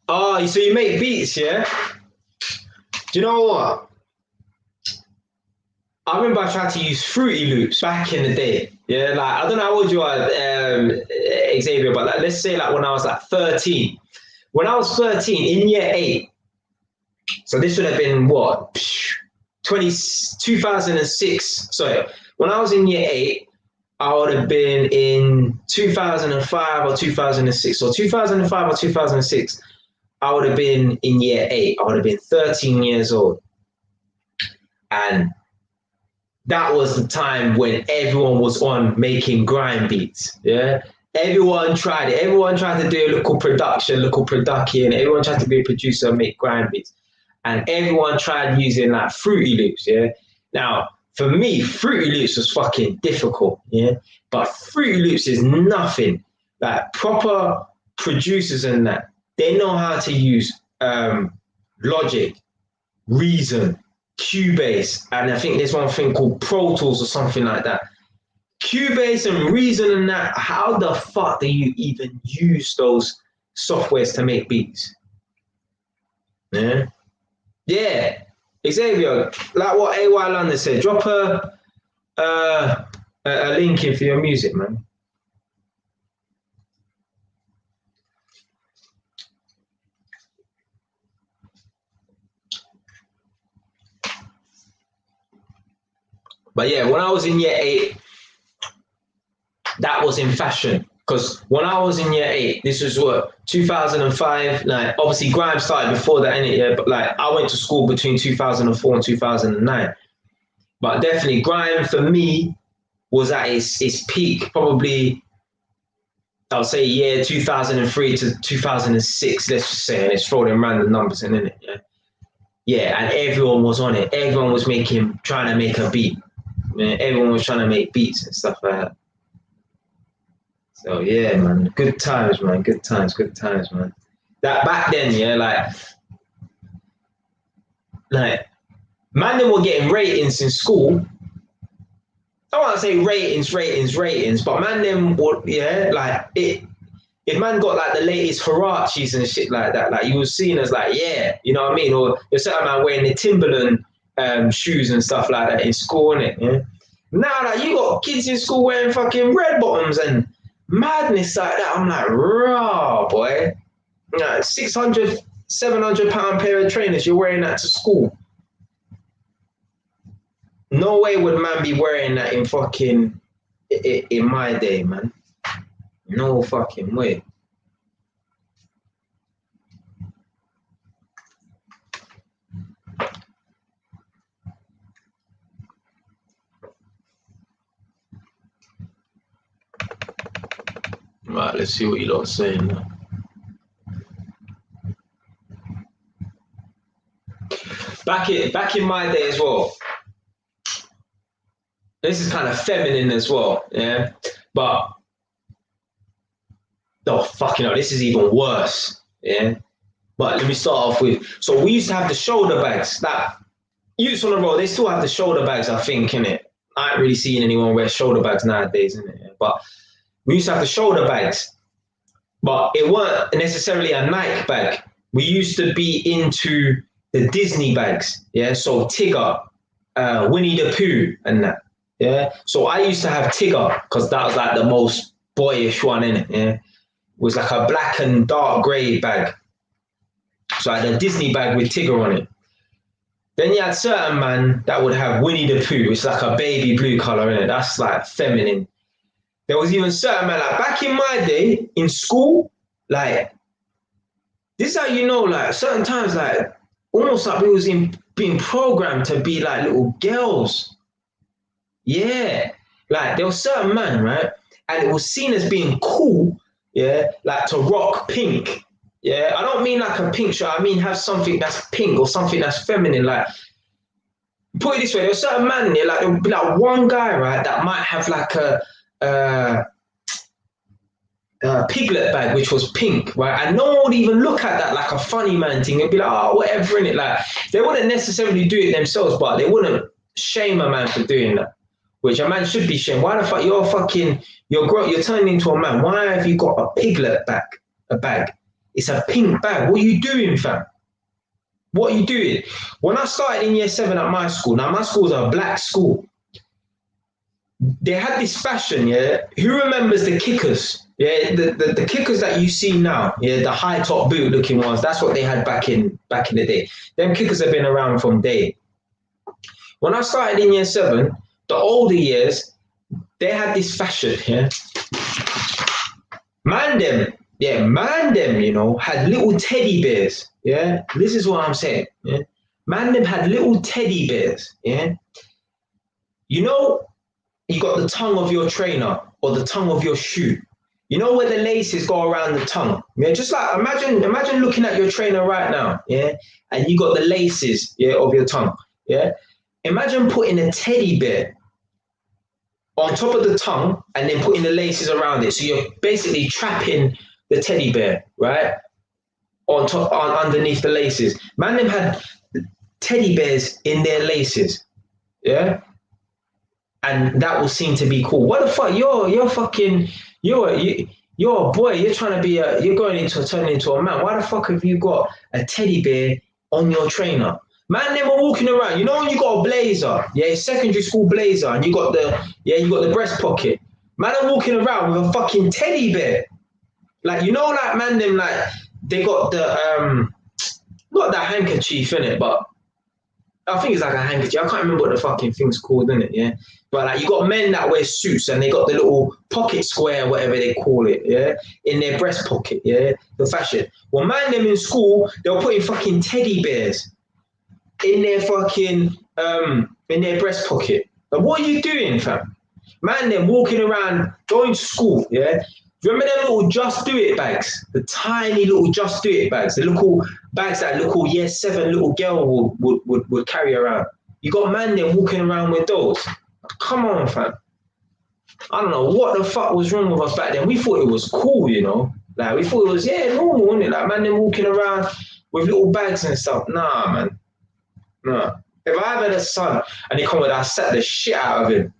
Oh, so you make beats, yeah? Do you know what? I remember I tried to use Fruity Loops back in the day. Yeah, like I don't know how old you are, Xavier, but like, let's say like when I was like 13. When I was 13 in year eight, so this would have been what 2006. Sorry, when I was in year eight, I would have been in 2005 or 2006, or 2005 or 2006. I would have been in year eight. I would have been 13 years old, and that was the time when everyone was on making grime beats. Yeah. Everyone tried it. Everyone tried to do a local production, local production. Everyone tried to be a producer and make grime beats. And everyone tried using like Fruity Loops. Yeah. Now, for me, Fruity Loops was fucking difficult. Yeah. But Fruity Loops is nothing. Like proper producers and they know how to use Logic, Reason, Cubase, and I think there's one thing called Pro Tools or something like that. Cubase and Reason and that, how the fuck do you even use those softwares to make beats? Yeah. Yeah. Xavier, like what AY London said, drop a link in for your music, man. But yeah, when I was in year 8, that was in fashion. Because when I was in year 8, this was what, 2005. Like, obviously, grime started before that, innit? Yeah, but like, I went to school between 2004 and 2009. But definitely, grime for me was at its peak, probably, I would say, year 2003 to 2006, let's just say, and it's throwing random numbers in, innit? Yeah. Yeah, and everyone was on it. Everyone was trying to make a beat. Man, everyone was trying to make beats and stuff like that. So yeah, man, good times, man, good times, man. That back then, yeah, like, man, they were getting ratings in school. I don't want to say ratings, but man, them would, yeah, like it. If man got like the latest Huaraches and shit like that, like you was seen as like, yeah, you know what I mean? Or you're certain man wearing the Timberland shoes and stuff like that in school, innit? Yeah. Now, like, you got kids in school wearing fucking red bottoms and madness like that. I'm like, raw, boy. Like 600, 700 pound pair of trainers, you're wearing that to school. No way would man be wearing that in my day, man. No fucking way. Right, let's see what you lot are saying now. Back in my day as well. This is kind of feminine as well, yeah. But oh fucking hell, this is even worse, yeah. But let me start off with. So we used to have the shoulder bags. That youths on the road, they still have the shoulder bags, I think, innit? I ain't really seeing anyone wear shoulder bags nowadays, innit? But we used to have the shoulder bags, but it weren't necessarily a Nike bag. We used to be into the Disney bags, yeah. So Tigger, Winnie the Pooh, and that, yeah. So I used to have Tigger because that was like the most boyish one, innit? Yeah, it was like a black and dark grey bag. So I had a Disney bag with Tigger on it. Then you had certain man that would have Winnie the Pooh, which is like a baby blue color, innit? That's like feminine. There was even certain man, like back in my day in school, like this is how you know, like certain times, like almost like we was being programmed to be like little girls. Yeah, like there was certain man, right, and it was seen as being cool, yeah, like to rock pink. Yeah, I don't mean like a pink shirt. I mean have something that's pink or something that's feminine. Like, put it this way, there's a certain man there, like there'll be like one guy, right, that might have like a piglet bag which was pink, right, and no one would even look at that like a funny man thing. It'd be like, oh, whatever, in it. Like they wouldn't necessarily do it themselves, but they wouldn't shame a man for doing that, which a man should be shamed. Why the fuck you're turning into a man? Why have you got a piglet bag? It's a pink bag. What are you doing, fam? What are you doing? When I started in year 7 at my school, now my school's a black school. They had this fashion, yeah. Who remembers the kickers? Yeah, the kickers that you see now, yeah, the high top boot looking ones. That's what they had back in the day. Them kickers have been around from day. When I started in year 7, the older years, they had this fashion, yeah. Man them, you know, had little teddy bears, yeah. This is what I'm saying, yeah. Man them had little teddy bears, yeah. You know, you got the tongue of your trainer or the tongue of your shoe. You know where the laces go around the tongue, yeah. Just like imagine looking at your trainer right now, yeah, and you got the laces, yeah, of your tongue, yeah. Imagine putting a teddy bear on top of the tongue and then putting the laces around it. So you're basically trapping the teddy bear, right, underneath the laces. Man, them had teddy bears in their laces. Yeah. And that will seem to be cool. What the fuck? You're a boy. You're trying to be you're going into turning into a man. Why the fuck have you got a teddy bear on your trainer? Man, they were walking around. You know when you got a blazer, yeah, secondary school blazer, and you got the breast pocket. Man, are walking around with a fucking teddy bear. Like, you know, like man, them like they got the not that handkerchief in it, but I think it's like a handkerchief. I can't remember what the fucking thing's called, innit? Yeah. But like you got men that wear suits and they got the little pocket square, whatever they call it, yeah, in their breast pocket, yeah, the fashion. Well, man, them in school, they were putting fucking teddy bears in their fucking in their breast pocket. Like, what are you doing, fam? Man, them walking around going to school, yeah. Remember them little Just Do It bags? The tiny little Just Do It bags, the little bags that little year 7 little girl would carry around. You got man there walking around with those. Come on, fam. I don't know what the fuck was wrong with us back then. We thought it was cool, you know. Like we thought it was normal, wasn't it? Like man them walking around with little bags and stuff. Nah, man. Nah. If I ever had a son and he come with that, I set the shit out of him.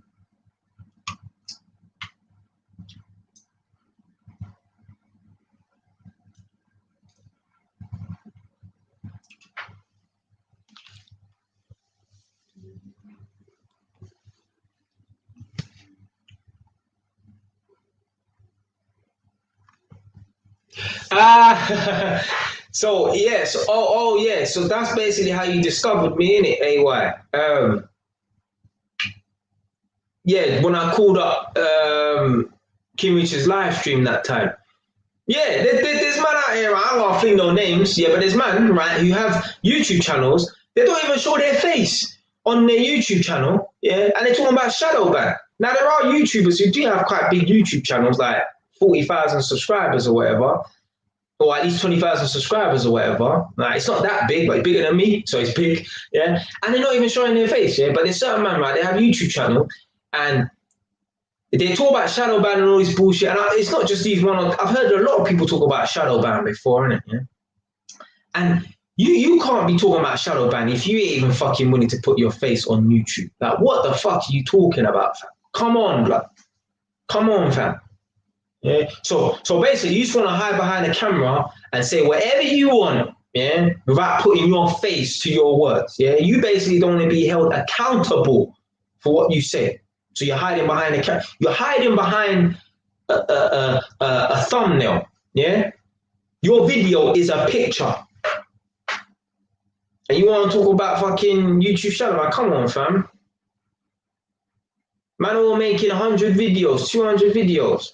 So yes, yeah. So that's basically how you discovered me, innit, AY? Yeah, when I called up King Richard's live stream that time. Yeah, there's man out here, right? I don't think no names, yeah, but there's man, right, who have YouTube channels. They don't even show their face on their YouTube channel, yeah, and they're talking about shadow ban. Now there are YouTubers who do have quite big YouTube channels, like 40,000 subscribers or whatever, or at least 20,000 subscribers or whatever. Like, it's not that big, but it's bigger than me, so it's big, yeah. And they're not even showing their face, yeah. But there's certain man, right? They have YouTube channel, and they talk about shadow ban and all this bullshit. And it's not just these one. I've heard a lot of people talk about shadow ban before, innit? Yeah. And you can't be talking about shadow ban if you ain't even fucking willing to put your face on YouTube. Like, what the fuck are you talking about, fam? Come on, blood. Come on, fam. Yeah. So basically, you just want to hide behind the camera and say whatever you want, yeah, without putting your face to your words. Yeah. You basically don't want to be held accountable for what you say. So you're hiding behind the camera. You're hiding behind a thumbnail. Yeah. Your video is a picture. And you want to talk about fucking YouTube channel? Like, come on, fam. Man, we're making 100 videos, 200 videos.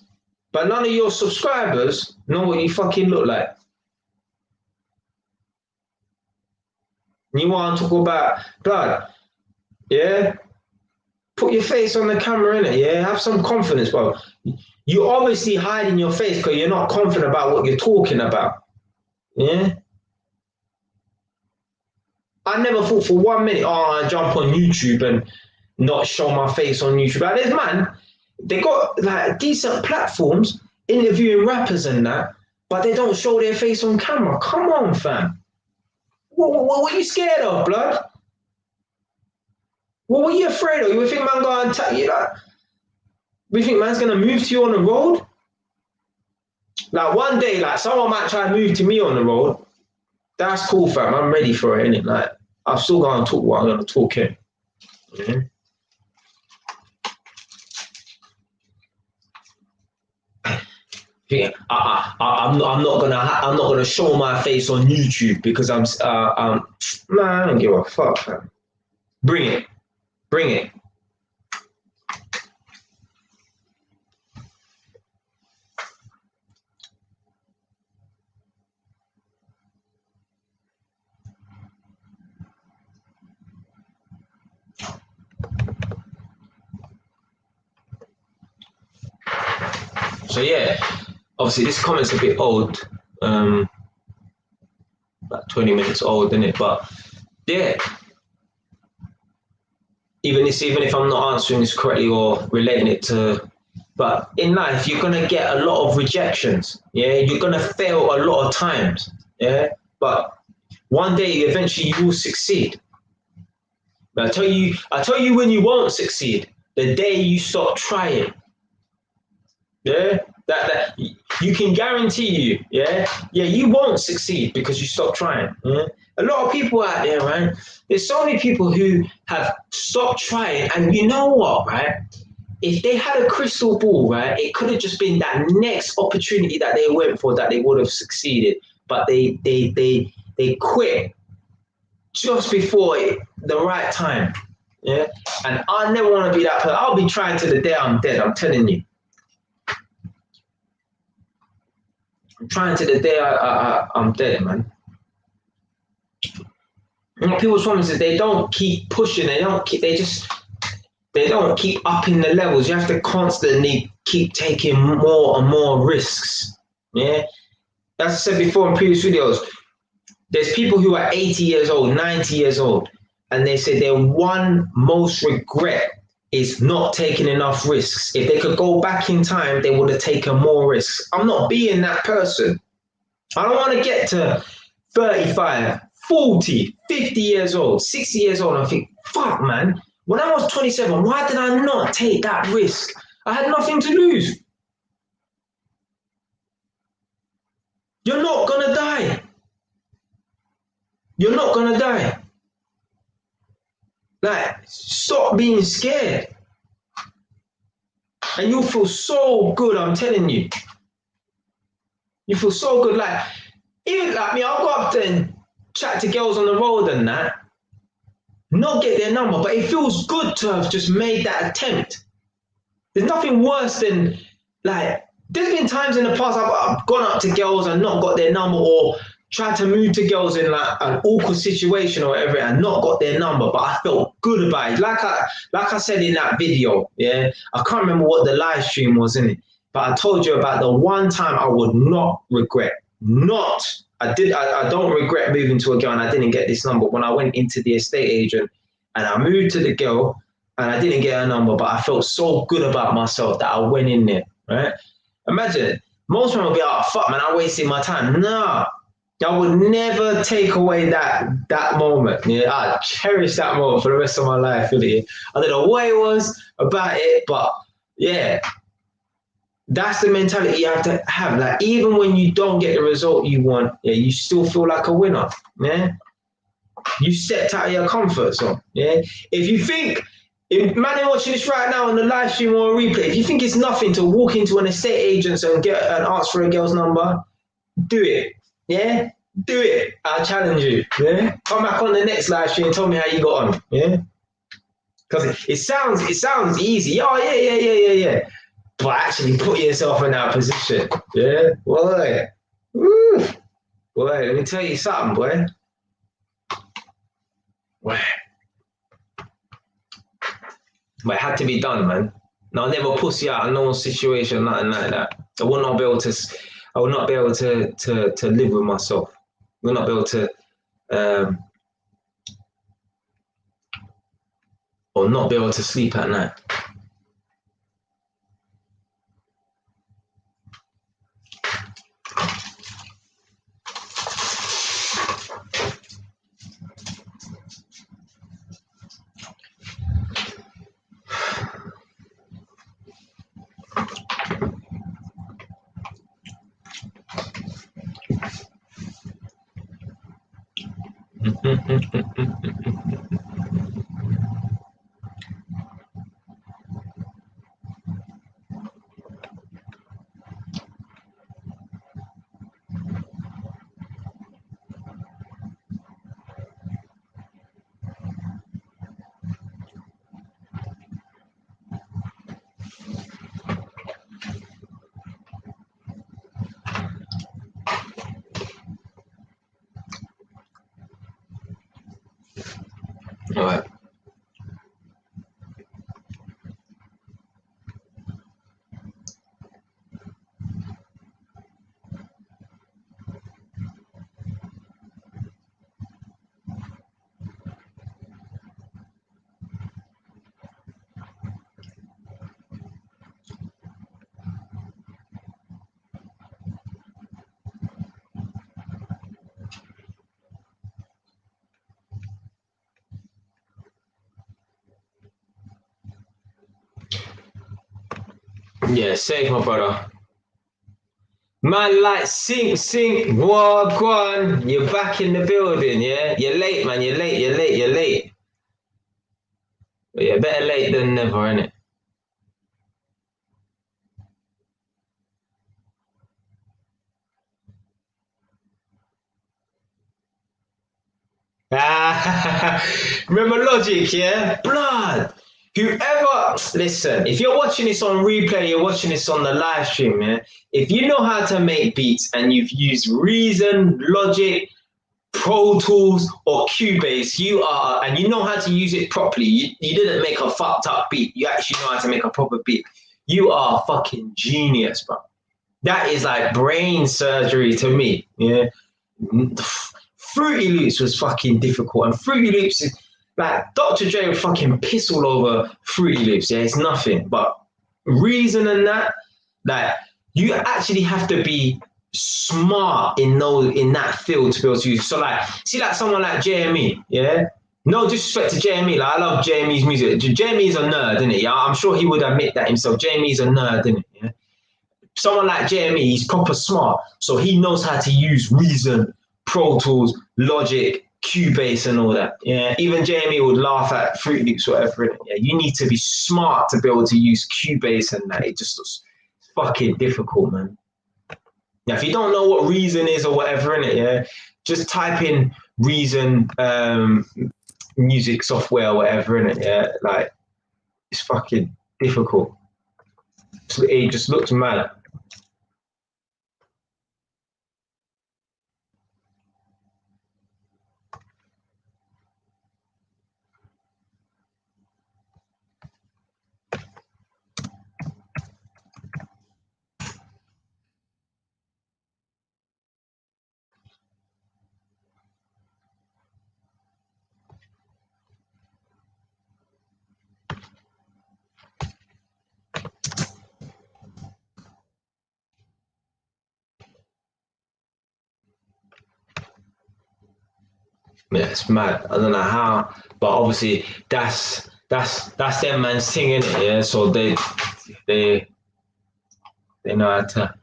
But none of your subscribers know what you fucking look like. You want to talk about blood, yeah? Put your face on the camera, innit, yeah? Have some confidence, bro. You're obviously hiding your face because you're not confident about what you're talking about, yeah? I never thought for 1 minute, I jump on YouTube and not show my face on YouTube. Like, there's man, they got like decent platforms interviewing rappers and that, but they don't show their face on camera. Come on, fam. What are you scared of, blood? What were you afraid of? You think man gonna attack you? Like, we think man's gonna move to you on the road? Like one day, like someone might try to move to me on the road. That's cool, fam. I'm ready for it, innit? Like, I'm still gonna talk what I'm gonna talk here. Yeah. Yeah, I'm not gonna show my face on YouTube because man, I don't give a fuck, man. Bring it. So yeah, obviously this comment's a bit old, about 20 minutes old, isn't it? But yeah, even if I'm not answering this correctly or relating it to, but in life you're gonna get a lot of rejections. Yeah, you're gonna fail a lot of times. Yeah, but one day eventually you will succeed. But I tell you when you won't succeed. The day you stop trying. Yeah, that you can guarantee you. Yeah, you won't succeed because you stop trying. Yeah? A lot of people out there, right? There's so many people who have stopped trying, and you know what, right? If they had a crystal ball, right, it could have just been that next opportunity that they went for that they would have succeeded, but they quit just before the right time. Yeah, and I never want to be that person. I'll be trying to the day I'm dead. I'm telling you. I'm trying to the day I'm dead, man. You know, people's problems is they don't keep pushing. They don't keep upping the levels. You have to constantly keep taking more and more risks. Yeah, as I said before in previous videos, there's people who are 80 years old, 90 years old, and they say their one most regret is not taking enough risks. If they could go back in time, they would have taken more risks. I'm not being that person. I don't want to get to 35, 40, 50 years old, 60 years old and think, fuck, man, when I was 27, why did I not take that risk? I had nothing to lose. You're not going to die. You're not going to die. Like, stop being scared. And you'll feel so good, I'm telling you. You feel so good. Like, even like me, I'll go up there and chat to girls on the road and that, not get their number, but it feels good to have just made that attempt. There's nothing worse than, like, there's been times in the past I've gone up to girls and not got their number, or tried to move to girls in like an awkward situation or whatever and not got their number, but I felt good about it. Like I said in that video, yeah, I can't remember what the live stream was in it, but I told you about the one time I would not regret. I don't regret moving to a girl and I didn't get this number. When I went into the estate agent and I moved to the girl and I didn't get her number, but I felt so good about myself that I went in there, right? Imagine, most people will be like, oh, fuck, man, I wasted my time. Nah, I would never take away that moment. Yeah, I cherish that moment for the rest of my life, really. I don't know what it was about it, but yeah, that's the mentality you have to have. Like, even when you don't get the result you want, yeah, you still feel like a winner. Yeah, you stepped out of your comfort zone. Yeah, if you think, if man are watching this right now on the live stream or a replay, if you think it's nothing to walk into an estate agent and get and ask for a girl's number, do it. Yeah, do it. I challenge you. Yeah, come back on the next live stream and tell me how you got on. Yeah, because it sounds easy. Oh yeah. But actually put yourself in that position. Yeah, boy. Woo. Boy, let me tell you something, boy. Boy. But it had to be done, man. Now, I'll never pussy out of no situation, nothing like that. I will not be able to. I will not be able to live with myself. I will not be able to, or not be able to sleep at night. All right. Yeah, safe, my brother. Man, like, sing, wagwan. You're back in the building, yeah? You're late, man. You're late. But yeah, better late than never, innit? Remember Logic, yeah? Blood. Whoever, listen, if you're watching this on replay, you're watching this on the live stream, yeah? If you know how to make beats and you've used Reason, Logic, Pro Tools, or Cubase, you are, and you know how to use it properly, you didn't make a fucked up beat. You actually know how to make a proper beat. You are a fucking genius, bro. That is like brain surgery to me, yeah? Fruity Loops was fucking difficult, and Fruity Loops is like Dr. Dre would fucking piss all over Fruity Loops. Yeah, it's nothing. But Reason and that, like you actually have to be smart in that field to be able to use. So like, see like someone like JME, yeah. No disrespect to JME, like I love JME's music. JME's a nerd, isn't it? Yeah, I'm sure he would admit that himself. JME's a nerd, isn't it? Yeah. Someone like JME, he's proper smart, so he knows how to use Reason, Pro Tools, Logic, Cubase, and all that. Yeah, even JME would laugh at Fruity Loops, whatever. Yeah, you need to be smart to be able to use Cubase and that. It just looks fucking difficult, man. Yeah, if you don't know what Reason is or whatever in it, yeah, just type in Reason music software or whatever in it. Yeah, like it's fucking difficult. It just looks mad. Yeah, it's mad. I don't know how, but obviously that's them man singing it, yeah. So they they know how to.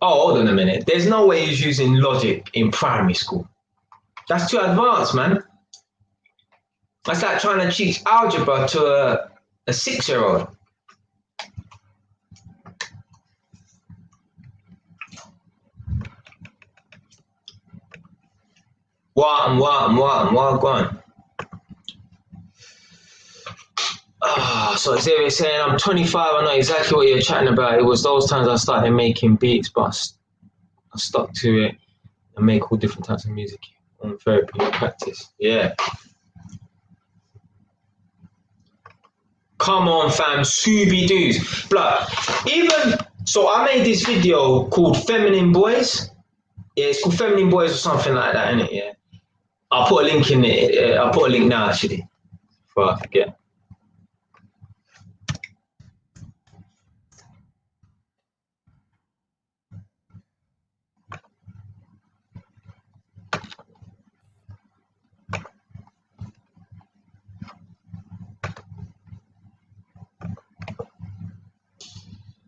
Oh, hold on a minute. There's no way he's using Logic in primary school. That's too advanced, man. That's like trying to teach algebra to a 6-year-old. What, go on. So Xavier saying, I'm 25, I know exactly what you're chatting about. It was those times I started making beats, but I stuck to it and make all different types of music on therapy and practice. Yeah. Come on, fam, Scooby Doos. Blood. Even so, I made this video called Feminine Boys. Yeah, it's called Feminine Boys or something like that, innit? Yeah. I'll put a link in it. I'll put a link now, actually, before I forget.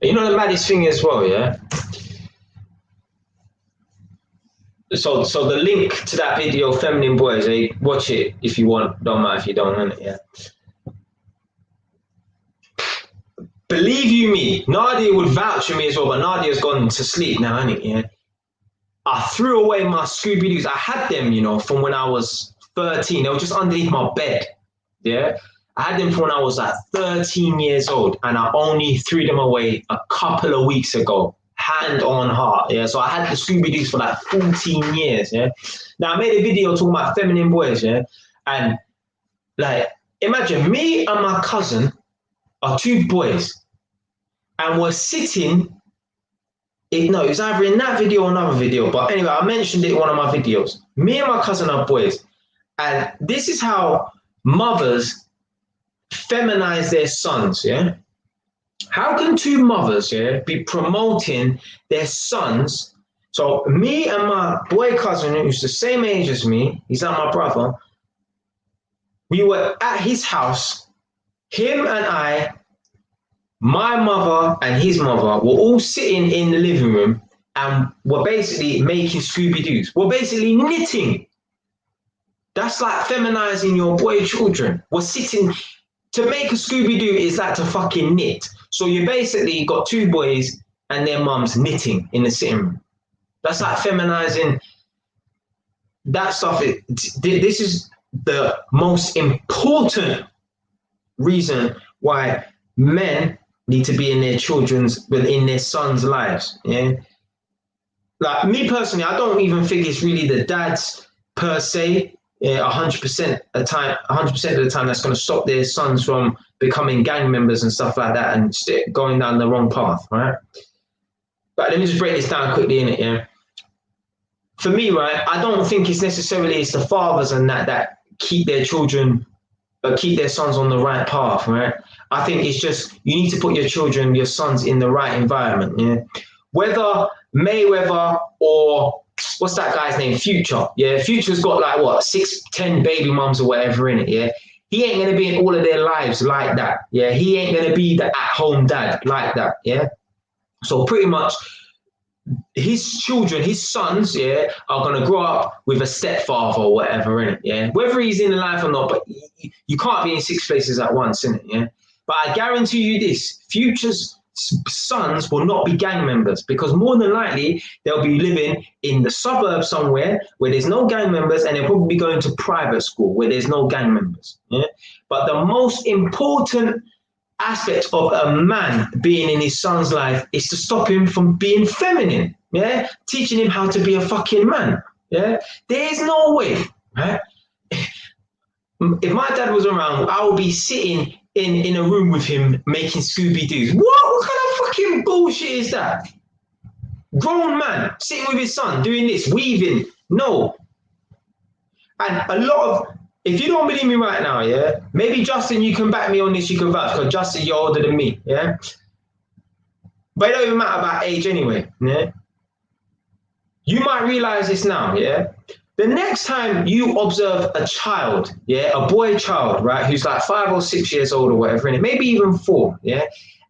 You know the maddest thing as well, yeah? So the link to that video, Feminine Boys, watch it if you want. Don't matter if you don't want it, yeah. Believe you me, Nadia would vouch for me as well, but Nadia's gone to sleep now, innit? Yeah. I threw away my Scooby Doo's. I had them, you know, from when I was 13. They were just underneath my bed. Yeah. I had them from when I was like 13 years old, and I only threw them away a couple of weeks ago. Hand on heart. Yeah. So I had the Scooby Doo's for like 14 years. Yeah. Now I made a video talking about Feminine Boys. Yeah. And like, imagine me and my cousin are two boys, and we're sitting. It was either in that video or another video, but anyway, I mentioned it in one of my videos. Me and my cousin are boys, and this is how mothers feminize their sons, yeah? How can two mothers, yeah, be promoting their sons? So me and my boy cousin, who's the same age as me, he's like my brother, We were at his house, him and I, my mother and his mother were all sitting in the living room and were basically making Scooby-Doos. We're basically knitting. That's like feminizing your boy children. We're sitting, to make a Scooby-Doo is like to fucking knit. So you basically got two boys and their mums knitting in the sitting room. That's like feminizing that stuff. This is the most important reason why men need to be in their within their sons' lives. Yeah. Like me personally, I don't even think it's really the dads per se. 100% of the time, that's going to stop their sons from becoming gang members and stuff like that and going down the wrong path, right? But let me just break this down quickly in it. Yeah. For me, right, I don't think it's necessarily the fathers and that keep their children, keep their sons on the right path, right? I think it's just you need to put your sons in the right environment. Yeah. Whether Mayweather or what's that guy's name? Future. Yeah, Future's got like what 6-10 baby mums or whatever in it. Yeah, he ain't gonna be in all of their lives like that. Yeah, he ain't gonna be the at-home dad like that. Yeah, so pretty much his children, his sons, yeah, are gonna grow up with a stepfather or whatever in it. Yeah, whether he's in the life or not, but you can't be in 6 places at once, in it. Yeah, but I guarantee you this: Future's sons will not be gang members because more than likely they'll be living in the suburbs somewhere where there's no gang members, and they'll probably be going to private school where there's no gang members. Yeah? But the most important aspect of a man being in his son's life is to stop him from being feminine. Yeah, teaching him how to be a fucking man. Yeah, there's no way. Right? If my dad was around, I would be sitting in a room with him making Scooby-Doos. What kind of fucking bullshit is that? Grown man sitting with his son doing this, weaving. No. And a lot of, if you don't believe me right now, yeah, maybe Justin, you can back me on this, you can vouch, because Justin, you're older than me, yeah? But it don't even matter about age anyway, yeah? You might realize this now, yeah? The next time you observe a child, yeah, a boy child, right, who's like 5 or 6 years old or whatever, and maybe even 4, yeah,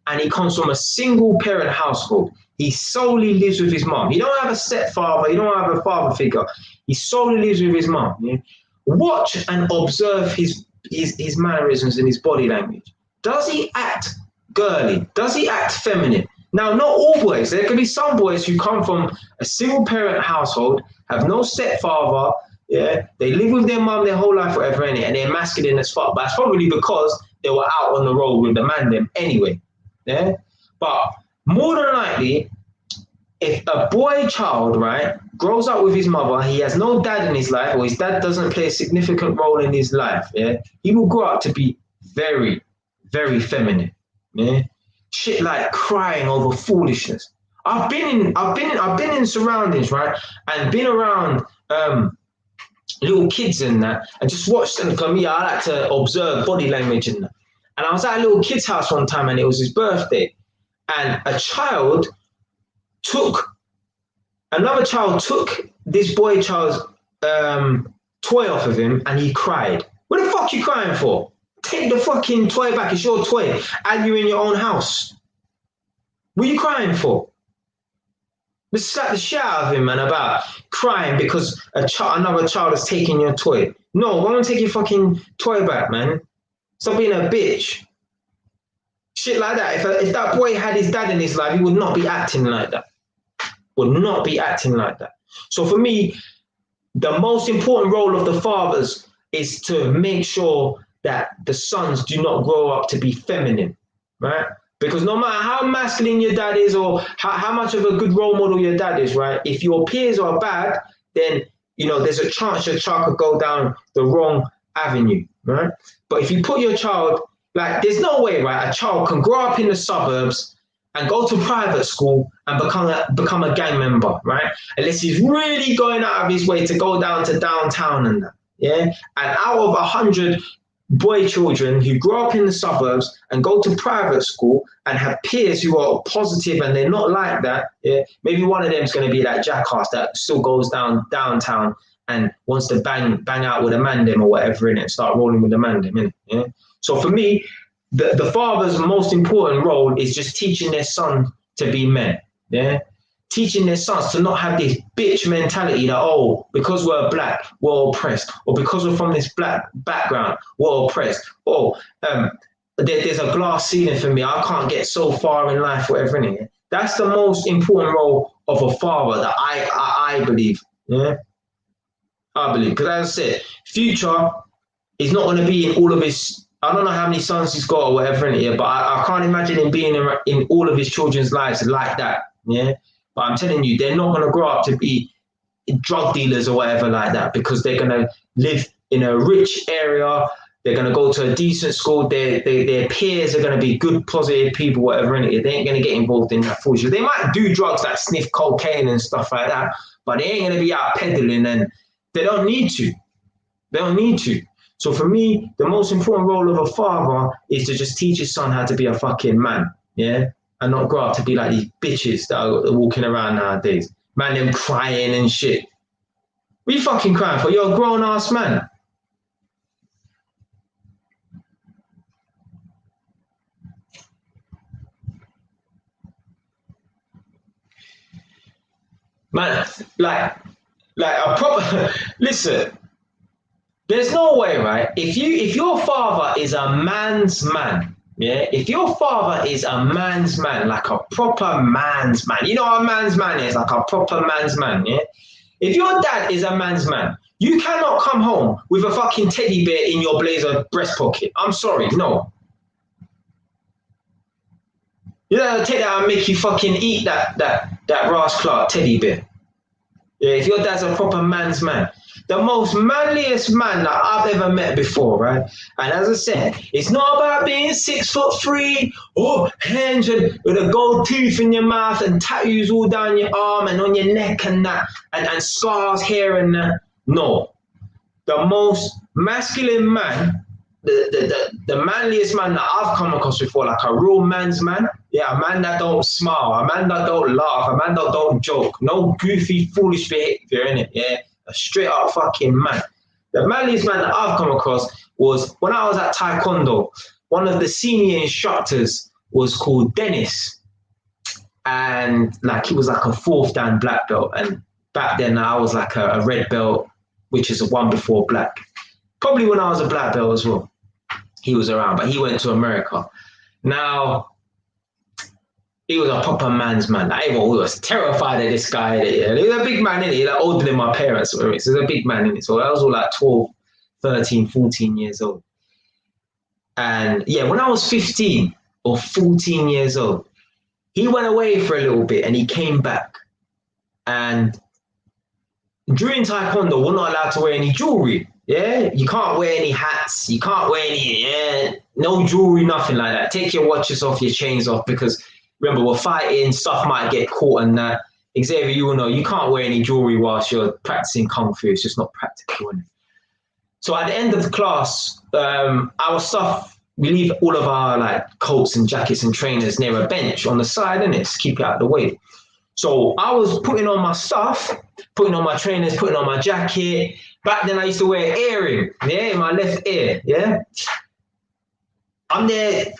and he comes from a single parent household, he solely lives with his mom. He don't have a stepfather, he don't have a father figure. He solely lives with his mom. Yeah? Watch and observe his mannerisms and his body language. Does he act girly? Does he act feminine? Now, not all boys. There could be some boys who come from a single parent household, have no stepfather, yeah, they live with their mum their whole life, whatever, and they're masculine as fuck. But it's probably because they were out on the road with the man them anyway. Yeah. But more than likely, if a boy child, right, grows up with his mother, he has no dad in his life, or his dad doesn't play a significant role in his life, yeah, he will grow up to be very, very feminine. Yeah. Shit like crying over foolishness. I've been in surroundings, right, and been around little kids and that, and just watched them. For me, I like to observe body language and that. And I was at a little kid's house one time, and it was his birthday, and another child took this boy child's toy off of him, and he cried. What the fuck are you crying for? Take the fucking toy back. It's your toy, and you're in your own house. What are you crying for? Let's slap the shit out of him, man, about crying because another child has taken your toy. No, why don't take your fucking toy back, man? Stop being a bitch. Shit like that. If that boy had his dad in his life, he would not be acting like that. Would not be acting like that. So for me, the most important role of the fathers is to make sure that the sons do not grow up to be feminine, right? Because no matter how masculine your dad is or how much of a good role model your dad is, right? If your peers are bad, then, you know, there's a chance your child could go down the wrong avenue, right? But if you put your child, like, there's no way, right? A child can grow up in the suburbs and go to private school and become a gang member, right? Unless he's really going out of his way to go down to downtown and that, yeah? And out of 100 boy children who grow up in the suburbs and go to private school and have peers who are positive and they're not like that, yeah, maybe one of them is going to be that jackass that still goes downtown and wants to bang out with a man them or whatever in it, start rolling with the man them, innit? Yeah. So for me, the father's most important role is just teaching their son to be men. Yeah. Teaching their sons to not have this bitch mentality that, oh, because we're black, we're oppressed, or because we're from this black background, we're oppressed. Oh, there's a glass ceiling for me. I can't get so far in life, whatever. Innit? That's the most important role of a father that I believe. Yeah, I believe, because as I said, Future is not going to be in all of his. I don't know how many sons he's got or whatever in it, but I can't imagine him being in all of his children's lives like that. Yeah, but I'm telling you, they're not going to grow up to be drug dealers or whatever like that, because they're going to live in a rich area. They're going to go to a decent school. Their peers are going to be good, positive people, whatever in it. They ain't going to get involved in that bullshit. They might do drugs like sniff cocaine and stuff like that, but they ain't going to be out peddling, and they don't need to. They don't need to. So for me, the most important role of a father is to just teach his son how to be a fucking man, yeah? And not grow up to be like these bitches that are walking around nowadays. Man, them crying and shit. What are you fucking crying for? You're a grown-ass man. Man, like a proper, listen, there's no way, right? If your father is a man's man, yeah, if your father is a man's man, like a proper man's man, you know what a man's man is, like a proper man's man, yeah? If your dad is a man's man, you cannot come home with a fucking teddy bear in your blazer breast pocket. I'm sorry, no. You know, take that and make you fucking eat that Ross Clark teddy bear. Yeah, if your dad's a proper man's man. The most manliest man that I've ever met before, right? And as I said, it's not about being 6'3", or 100 with a gold tooth in your mouth and tattoos all down your arm and on your neck and that, and scars here and that. No. The most masculine man, the manliest man that I've come across before, like a real man's man, yeah, a man that don't smile, a man that don't laugh, a man that don't joke, no goofy, foolish behavior in it, yeah, a straight up fucking man. The manliest man that I've come across was when I was at Taekwondo. One of the senior instructors was called Dennis, and like he was like a 4th dan black belt, and back then I was like a red belt, which is a one before black. Probably when I was a black belt as well, he was around, but he went to America. Now, he was a proper man's man. Like, everyone was terrified of this guy. Yeah. He was a big man, innit? He was like older than my parents. So he was a big man, innit? So I was all like 12, 13, 14 years old. And yeah, when I was 15 or 14 years old, he went away for a little bit and he came back. And during Taekwondo, we're not allowed to wear any jewelry. Yeah, you can't wear any hats. You can't wear any, no jewelry, nothing like that. Take your watches off, your chains off, because remember, we're fighting, stuff might get caught and that. Xavier, you will know, you can't wear any jewelry whilst you're practicing Kung Fu. It's just not practical. So at the end of the class, our stuff, we leave all of our like coats and jackets and trainers near a bench on the side, and it's keep it out of the way. So I was putting on my stuff, putting on my trainers, putting on my jacket. Back then I used to wear an earring, yeah, in my left ear, yeah. I'm there,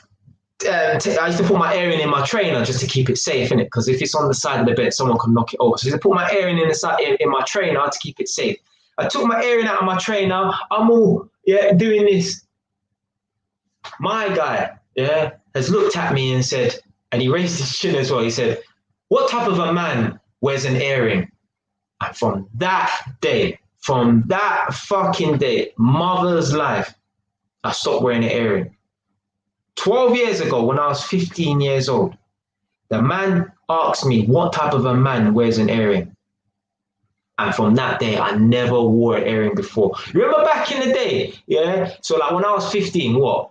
I used to put my earring in my trainer just to keep it safe, innit? Because if it's on the side of the bed, someone can knock it over. So I used to put my earring in the side in my trainer to keep it safe. I took my earring out of my trainer. I'm all, yeah, doing this. My guy, yeah, has looked at me and said, and he raised his chin as well. He said, "What type of a man wears an earring?" And from that fucking day, mother's life, I stopped wearing an earring. 12 years ago, when I was 15 years old, the man asked me what type of a man wears an earring. And from that day, I never wore an earring before. Remember back in the day, yeah? So like when I was 15, what?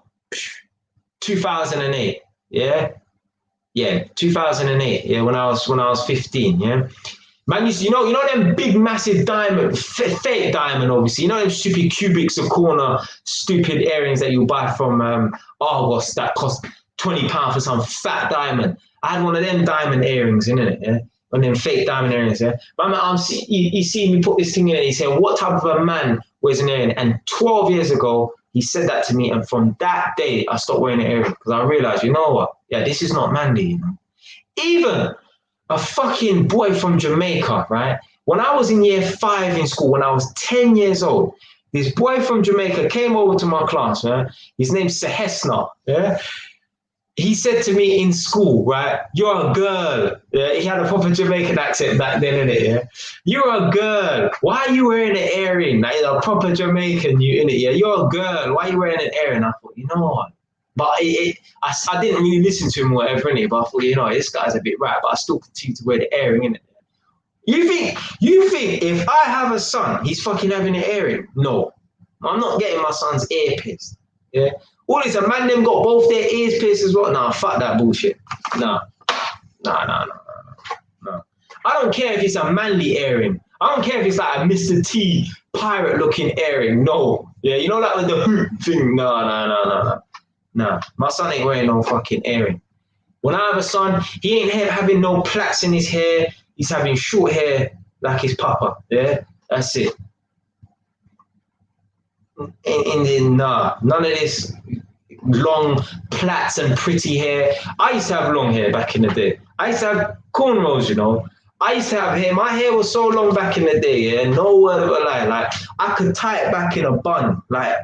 2008, yeah? Yeah, 2008, yeah, when I was 15, yeah? Man, you know them big, massive diamond, fake diamond, obviously. You know them stupid cubics a corner, stupid earrings that you buy from Argos that cost £20 for some fat diamond. I had one of them diamond earrings in it, yeah? on them fake diamond earrings, yeah. But you see me put this thing in and he said, what type of a man wears an earring? And 12 years ago, he said that to me. And from that day, I stopped wearing an earring because I realized, you know what? Yeah, this is not manly, you know. Even a fucking boy from Jamaica, right? When I was in year 5 in school, when I was 10 years old, this boy from Jamaica came over to my class, right? His name's Sehesna, yeah? He said to me in school, right, you're a girl. Yeah, he had a proper Jamaican accent back then, innit? Yeah, you're a girl. Why are you wearing an earring? Like a proper Jamaican, you innit? Yeah, you're a girl. Why are you wearing an earring? I thought, you know what? But I didn't really listen to him or whatever, innit? But I thought, you know, this guy's a bit right. But I still continue to wear the earring, innit? You think if I have a son, he's fucking having an earring? No, I'm not getting my son's ear pierced. Yeah. All this, a man them got both their ears pierced as well. Nah, fuck that bullshit. Nah. I don't care if it's a manly earring. I don't care if it's like a Mr. T pirate looking earring. No. Yeah, you know that with the hoop thing? No. Nah. My son ain't wearing no fucking earring. When I have a son, he ain't having no plaits in his hair. He's having short hair like his papa. Yeah, that's it. And then none of this long plaits and pretty hair. I used to have long hair back in the day. I used to have cornrows, you know. I used to have hair. My hair was so long back in the day, yeah, no word of a lie. Like I could tie it back in a bun. Like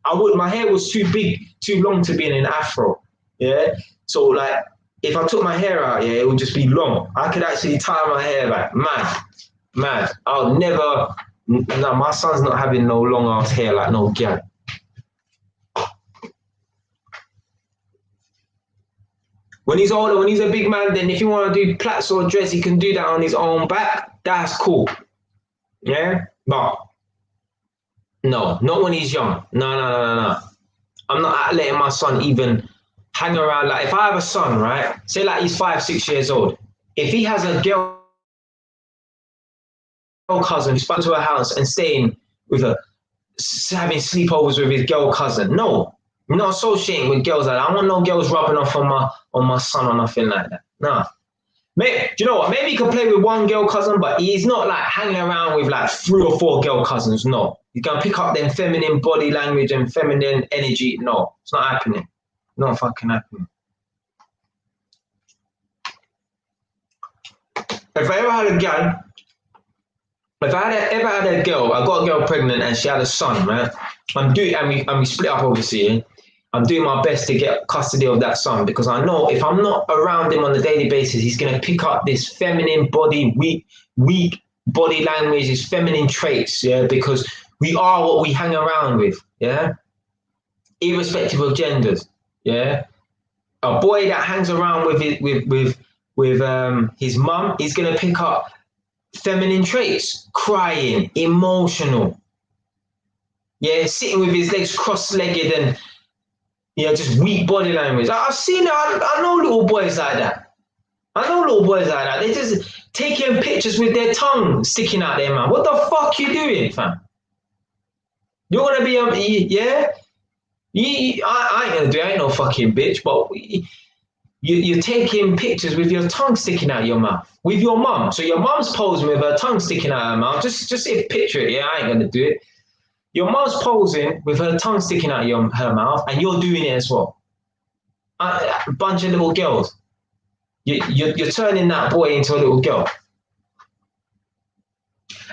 my hair was too big, too long to be in an afro. Yeah. So like if I took my hair out, yeah, it would just be long. I could actually tie my hair back. Man. I'll never. No, my son's not having no long ass hair like no girl. When he's older, when he's a big man, then if you want to do plaits or dreads, he can do that on his own back. That's cool. Yeah? But no, not when he's young. No. I'm not letting my son even hang around. Like if I have a son, right? Say like he's 5, 6 years old. If he has a girl cousin who's back to her house and staying with her, having sleepovers with his girl cousin. No, I'm not associating with girls like that. I want no girls rubbing off on my son or nothing like that. Nah. Maybe, do you know what? Maybe he can play with one girl cousin, but he's not like hanging around with like 3 or 4 girl cousins. No. He's gonna pick up them feminine body language and feminine energy. No, it's not happening. Not fucking happening. If I ever had a girl, if I ever had a girl, I got a girl pregnant and she had a son, right? And we split up obviously. I'm doing my best to get custody of that son because I know if I'm not around him on a daily basis, he's gonna pick up this feminine body, weak body language, his feminine traits, yeah, because we are what we hang around with, yeah, irrespective of genders, yeah. A boy that hangs around with his mum, he's gonna pick up feminine traits, crying, emotional, yeah, sitting with his legs cross-legged and just weak body language. I've seen it. I know little boys like that. They just taking pictures with their tongue sticking out their mouth. What the fuck you doing, fam? You're gonna be I ain't gonna do it. I ain't no fucking bitch, but you're taking pictures with your tongue sticking out your mouth with your mum. So your mum's posing with her tongue sticking out her mouth. Just picture it. Yeah, I ain't gonna do it. Your mum's posing with her tongue sticking out her mouth, and you're doing it as well. A bunch of little girls. You're turning that boy into a little girl.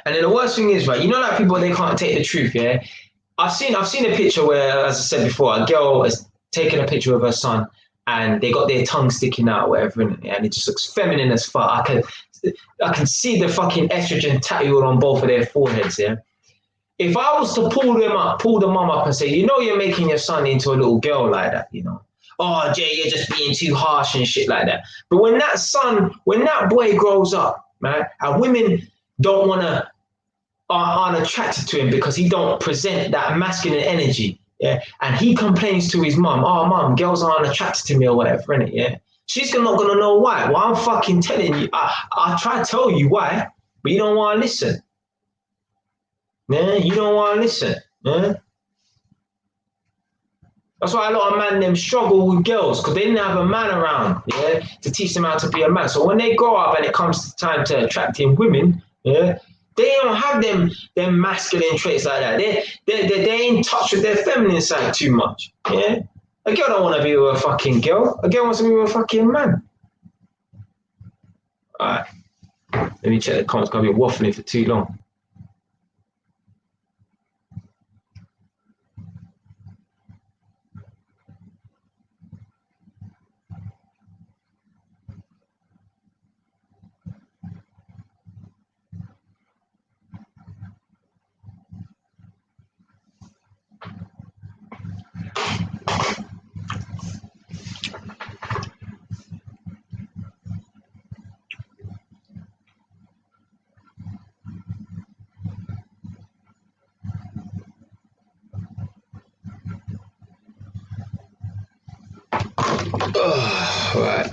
And then the worst thing is, right, you know that people, they can't take the truth, yeah? I've seen a picture where, as I said before, a girl has taken a picture of her son and they got their tongue sticking out or whatever, and it just looks feminine as fuck. I can see the fucking estrogen tattooed on both of their foreheads, yeah? If I was to pull the mum up and say, you know, you're making your son into a little girl like that, you know, oh, Jay, you're just being too harsh and shit like that. But when that boy grows up, man, and women aren't attracted to him because he don't present that masculine energy, yeah, and he complains to his mum, oh, mum, girls aren't attracted to me or whatever, innit, yeah, she's not gonna know why. Well, I'm fucking telling you, I try to tell you why, but you don't want to listen. Man, you don't want to listen, man. That's why a lot of men them struggle with girls because they didn't have a man around, yeah, to teach them how to be a man. So when they grow up and it comes time to attracting women, yeah, they don't have them masculine traits like that. They in touch with their feminine side too much. Yeah, a girl don't want to be with a fucking girl. A girl wants to be with a fucking man. All right, let me check the comments. I've been waffling for too long. All right.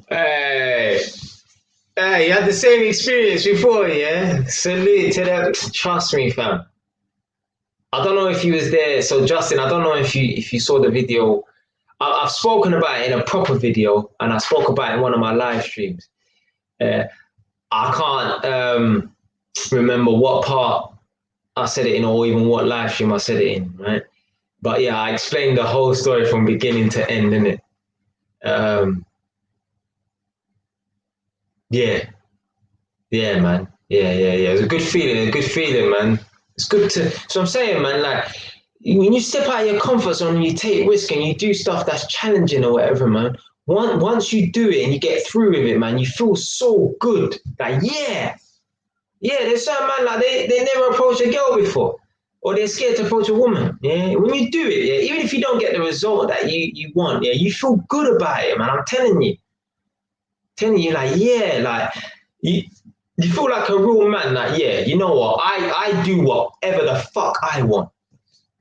Hey, hey, you had the same experience before, yeah? Salute to that. Trust me, fam. I don't know if you was there. So Justin, I don't know if you saw the video. I've spoken about it in a proper video, and I spoke about it in one of my live streams. Uh, I can't remember what part I said it in, or even what live stream I said it in, right? But yeah, I explained the whole story from beginning to end, innit? Um, yeah, yeah, man. Yeah. It's a good feeling, man. It's good to. So I'm saying, man, like when you step out of your comfort zone and you take risk and you do stuff that's challenging or whatever, man. Once you do it and you get through with it, man, you feel so good. Like yeah. There's some man like they never approached a girl before, or they're scared to approach a woman. Yeah, when you do it, yeah, even if you don't get the result that you want, yeah, you feel good about it, man. I'm telling you, like yeah, like you you feel like a real man. Like yeah, you know what? I do whatever the fuck I want.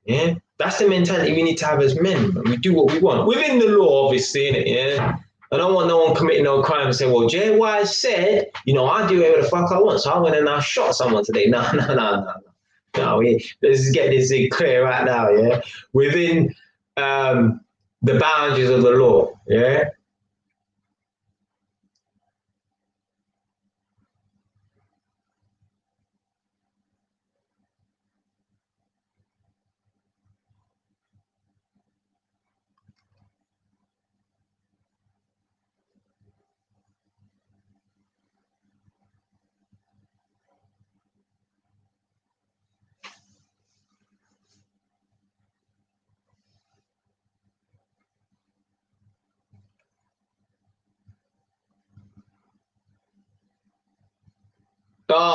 Yeah, that's the mentality we need to have as men. Man. We do what we want within the law, obviously, innit? Yeah. I don't want no one committing no crime and say, well, Jay Wise said, I do whatever the fuck I want, so I went and I shot someone today. No. No, let's get this thing clear right now, yeah? Within the boundaries of the law, yeah?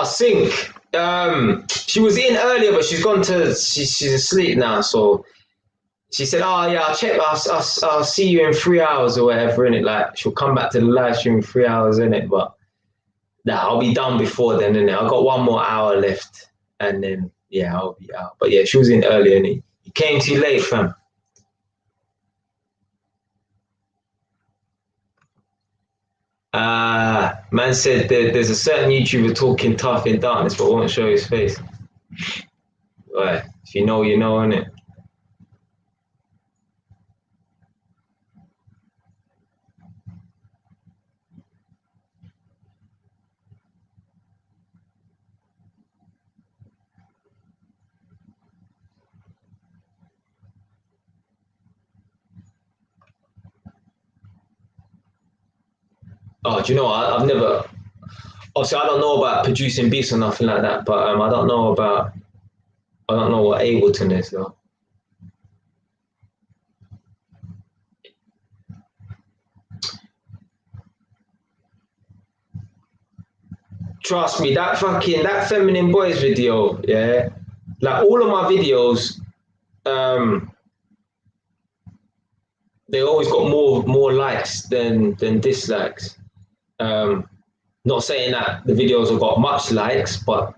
Sink. She was in earlier, but she's asleep now, so she said, "Oh yeah, I'll check. I'll see you in 3 hours or whatever." In it, like she'll come back to the live stream in 3 hours in it, but nah, I'll be done before then. In it, I've got 1 more hour left, and then yeah, I'll be out. But yeah, she was in earlier, and you came too late, fam. Man said there's a certain YouTuber talking tough in darkness, but won't show his face. Right, if you know, you know, innit? Oh, do you know? I've never. Obviously, I don't know about producing beats or nothing like that, but I don't know about. I don't know what Ableton is though. Trust me, that feminine boys video, yeah. Like all of my videos, they always got more likes than dislikes. Not saying that the videos have got much likes, but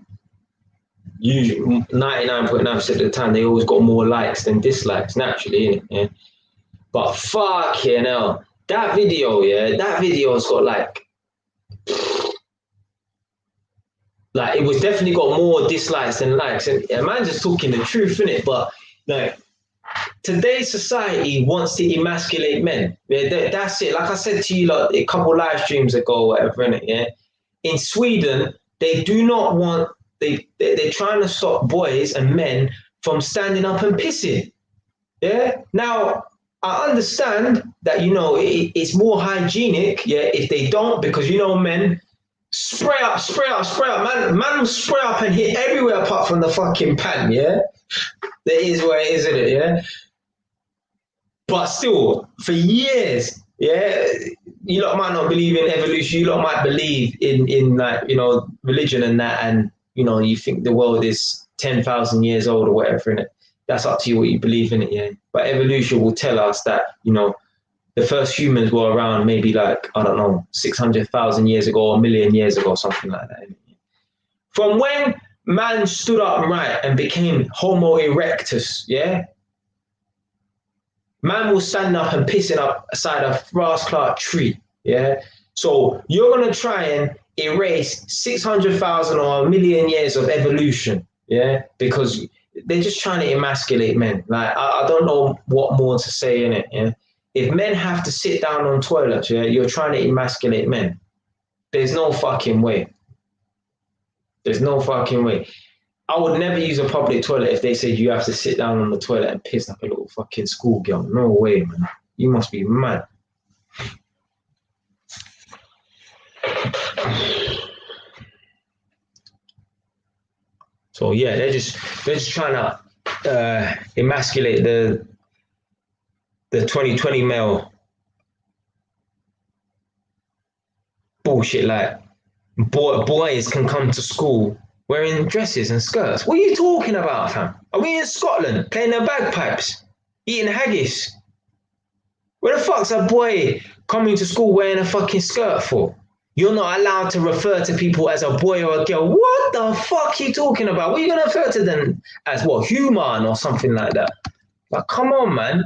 usually 99.9% of the time they always got more likes than dislikes naturally, innit? Yeah. But fucking hell, that video's got like it was definitely got more dislikes than likes, and man just talking the truth, innit? But like today's society wants to emasculate men. Yeah, that's it. Like I said to you like a couple live streams ago, whatever, innit? Yeah. In Sweden, they do not want they're trying to stop boys and men from standing up and pissing. Yeah. Now I understand that it's more hygienic, yeah, if they don't, because men spray up, man will spray up and hit everywhere apart from the fucking pan, yeah. That is what it is, isn't it? Yeah. But still, for years, yeah, you lot might not believe in evolution. You lot might believe in like religion and that, and you think the world is 10,000 years old or whatever. In it, that's up to you what you believe in it. Yeah, but evolution will tell us that the first humans were around maybe like I don't know 600,000 years ago or a million years ago, something like that. From when man stood upright and became Homo erectus, yeah. Man will stand up and pissing up aside a Ross Clark tree, yeah? So you're going to try and erase 600,000 or a million years of evolution, yeah? Because they're just trying to emasculate men. Like, I don't know what more to say in it, yeah? If men have to sit down on toilets, yeah, you're trying to emasculate men. There's no fucking way. There's no fucking way. I would never use a public toilet if they said you have to sit down on the toilet and piss like a little fucking schoolgirl. No way, man. You must be mad. So yeah, they're just trying to emasculate the 2020 male bullshit. Like boys can come to school wearing dresses and skirts. What are you talking about, fam? Are we in Scotland playing the bagpipes, eating haggis? Where the fuck's a boy coming to school wearing a fucking skirt for? You're not allowed to refer to people as a boy or a girl. What the fuck are you talking about? What are you going to refer to them as? What, human or something like that? Like, come on, man.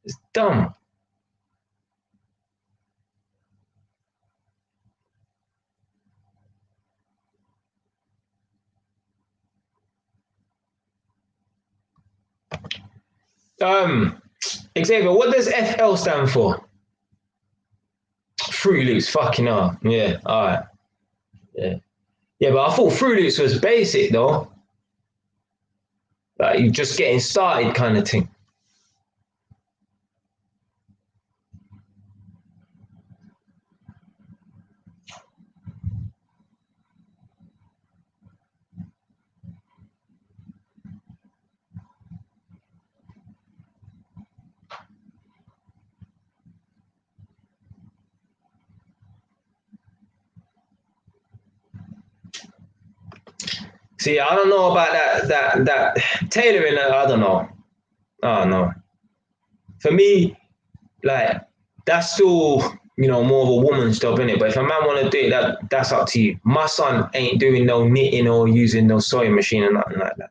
It's dumb. Xavier, what does FL stand for? Fruity Loops, fucking hell. Yeah, alright. Yeah. Yeah, but I thought Fruity Loops was basic though. Like you just getting started kind of thing. See, I don't know about that tailoring. I don't know. I don't know. For me, like that's still more of a woman's job, innit? But if a man want to do it, that's up to you. My son ain't doing no knitting or using no sewing machine or nothing like that.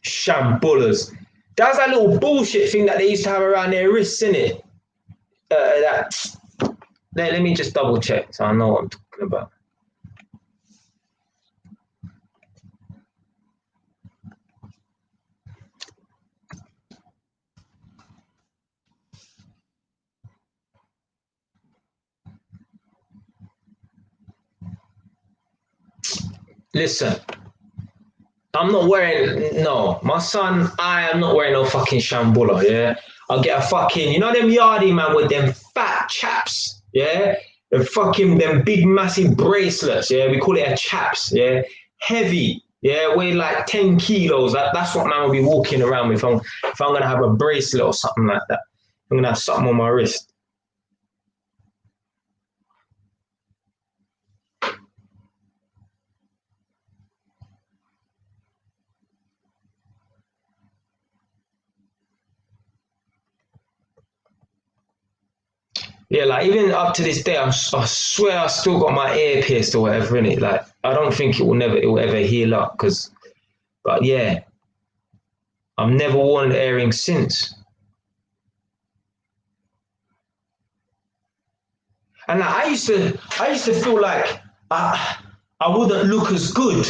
Shambullers. That's that little bullshit thing that they used to have around their wrists, innit? Let me just double check so I know what I'm talking about. Listen, I'm not wearing my son. I am not wearing no fucking shambula. Yeah, I'll get a fucking them yardie man with them fat chaps. Yeah, them big massive bracelets. Yeah, we call it a chaps. Yeah, heavy. Yeah, weigh like 10 kilos. That's what man will be walking around with. If I'm gonna have a bracelet or something like that, I'm gonna have something on my wrist. Yeah, like even up to this day, I swear I still got my ear pierced or whatever in it. Like I don't think it will ever heal up because, but yeah, I've never worn the earrings since. And like, I used to feel like I wouldn't look as good.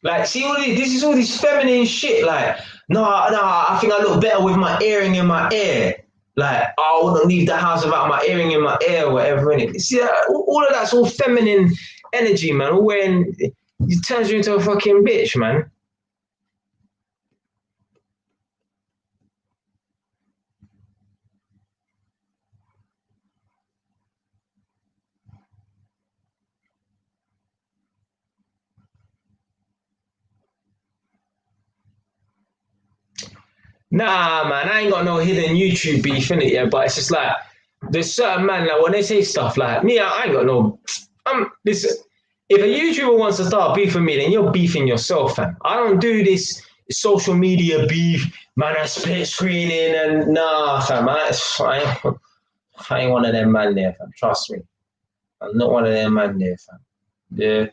Like, see, this is all this feminine shit. Like, no, no, I think I look better with my earring in my ear. Like, oh, I wouldn't leave the house without my earring in my ear or whatever. In it, see, all of that's all feminine energy, man. All when it turns you into a fucking bitch, man. Nah, man, I ain't got no hidden YouTube beef in it, yeah. But it's just like there's certain man like when they say stuff like me, I ain't got no. Listen. If a YouTuber wants to start beefing me, then you're beefing yourself, fam. I don't do this social media beef, man. I split screening and nah, fam. I ain't one of them man there, fam. Trust me, I'm not one of them man there, fam. Yeah,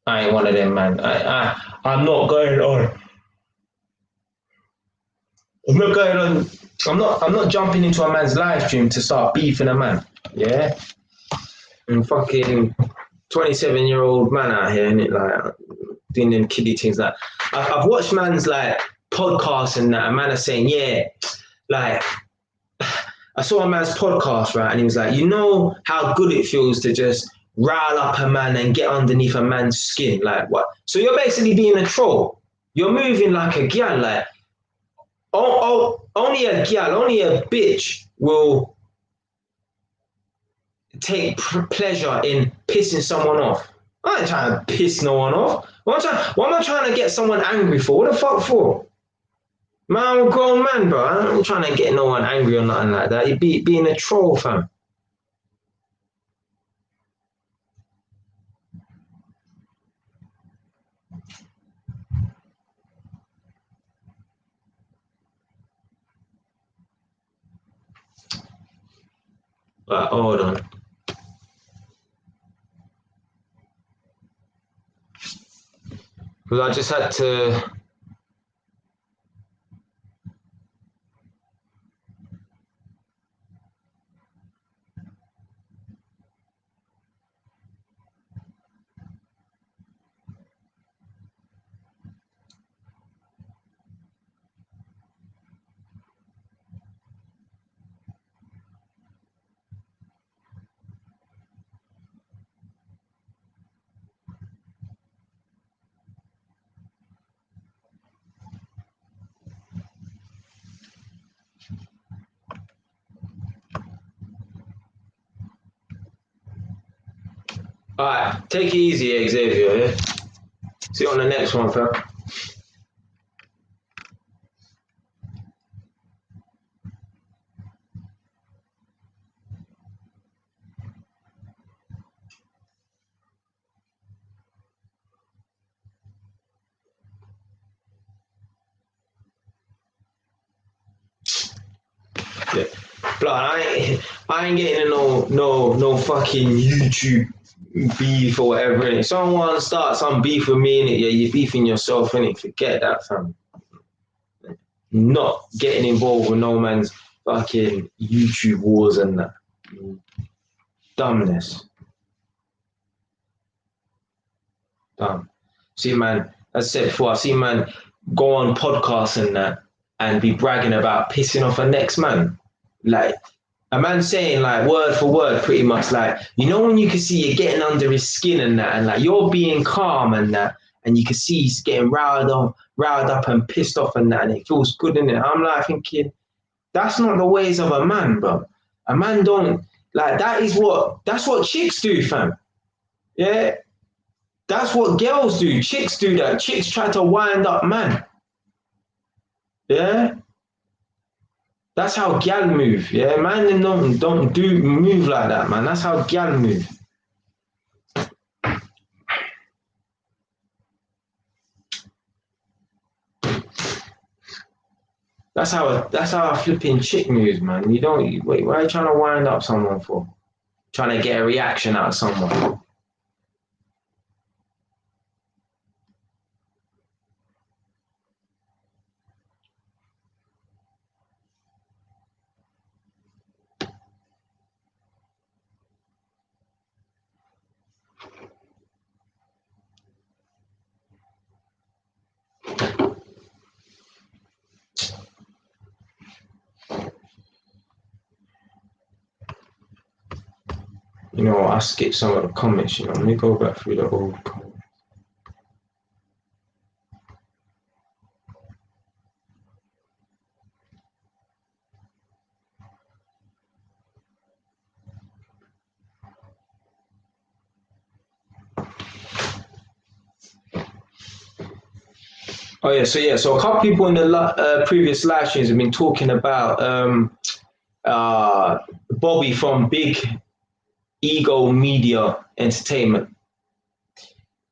I ain't one of them man. I'm not going on. I'm not going on. I'm not jumping into a man's live stream to start beefing a man. Yeah, and fucking 27-year-old man out here, and it like doing them kiddie things. Like I've watched man's like podcasts and that, a man are saying, yeah, like I saw a man's podcast, right, and he was like, you know how good it feels to just rile up a man and get underneath a man's skin, like what? So you're basically being a troll. You're moving like a gal, like only a gal, only a bitch will take pleasure in pissing someone off. I ain't trying to piss no one off. What am I trying to get someone angry for? What the fuck for? Man, I'm a grown man, bro. I ain't trying to get no one angry or nothing like that. You being a troll, fam. But hold on. Because I just had to. All right, take it easy, Xavier. Yeah? See you on the next one, fam. Yeah. Blood, I ain't getting in no fucking YouTube beef or whatever. Innit? Someone starts some beef with me in it, yeah, you're beefing yourself in it. Forget that, fam. Not getting involved with no man's fucking YouTube wars and that. Dumbness. Dumb. See, man, as I said before, I see man go on podcasts and that and be bragging about pissing off a next man. Like a man saying like word for word pretty much like, you know when you can see you're getting under his skin and that and like you're being calm and that and you can see he's getting riled up and pissed off and it feels good in it. I'm like thinking, that's not the ways of a man, bro. A man don't like that's what chicks do, fam. Yeah. That's what girls do. Chicks do that. Chicks try to wind up man. Yeah. That's how gal move. Yeah. Man don't do move like that, man. That's how gal move. That's how a flipping chick moves, man. You don't wait. Why are you trying to wind up someone for? Trying to get a reaction out of someone. You know, I skipped some of the comments. You know, let me go back through the old comments. Oh yeah, so a couple people in the previous live streams have been talking about Bobby from Big Ego Media Entertainment,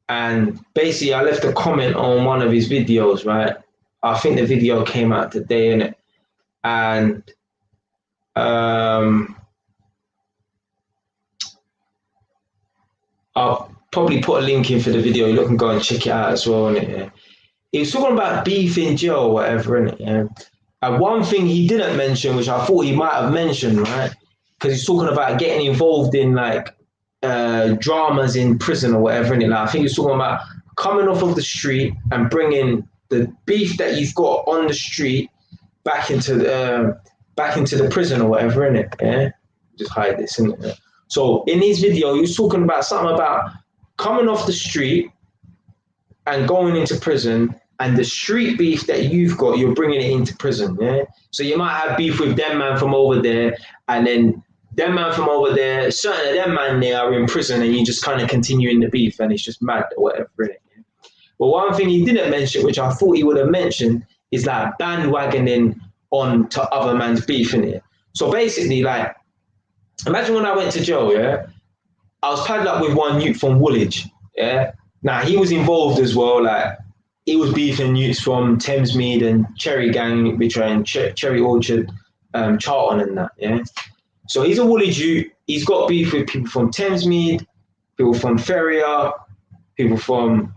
and basically I left a comment on one of his videos, right? I think the video came out today, innit? And I'll probably put a link in for the video. You can go and check it out as well, innit? Yeah. He was talking about beef in jail or whatever, innit? Yeah. And one thing he didn't mention, which I thought he might have mentioned, right? Because he's talking about getting involved in like dramas in prison or whatever, innit? Like, I think he's talking about coming off of the street and bringing the beef that you've got on the street back into the prison or whatever, innit? Yeah. Just hide this, innit? So in his video, he was talking about something about coming off the street and going into prison, and the street beef that you've got, you're bringing it into prison. Yeah. So you might have beef with them man from over there, and then them man from over there, certain of them man there are in prison, and you just kind of continuing the beef, and it's just mad or whatever. Innit? Yeah. But one thing he didn't mention, which I thought he would have mentioned, is like bandwagoning on to other man's beef in it. So basically, like, imagine when I went to jail, yeah, I was padded up with one youth from Woolwich, yeah. Now he was involved as well, like he was beefing youths from Thamesmead and Cherry Gang, which are in Cherry Orchard, Charlton and that, yeah. So he's a Woolwich youth. He's got beef with people from Thamesmead, people from Ferrier, people from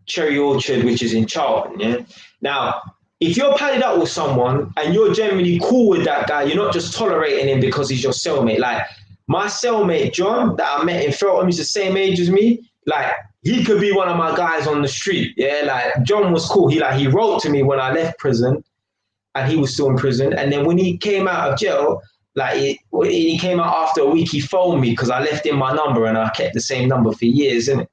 Cherry Orchard, which is in Charlton, yeah. Now, if you're padded up with someone and you're generally cool with that guy, you're not just tolerating him because he's your cellmate. Like my cellmate John that I met in Feltham, he's the same age as me. Like he could be one of my guys on the street. Yeah, like John was cool. He wrote to me when I left prison, and he was still in prison. And then when he came out of jail, like he came out after a week, he phoned me because I left him my number and I kept the same number for years, innit?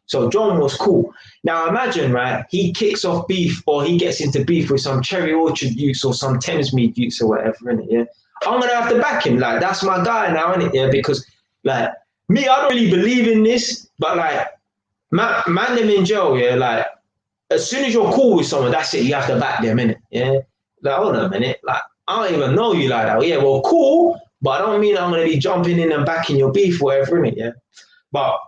So John was cool. Now imagine, right, he kicks off beef or he gets into beef with some Cherry Orchard youths or some Thamesmead youths or whatever, innit, yeah? I'm going to have to back him. Like, that's my guy now, innit, yeah? Because, like, me, I don't really believe in this, but, like, man them in jail, yeah? Like, as soon as you're cool with someone, that's it. You have to back them, innit, yeah? Like, hold on a minute. Like, I don't even know you like that. Yeah, well, cool, but I don't mean I'm going to be jumping in and backing your beef or whatever, innit, yeah? But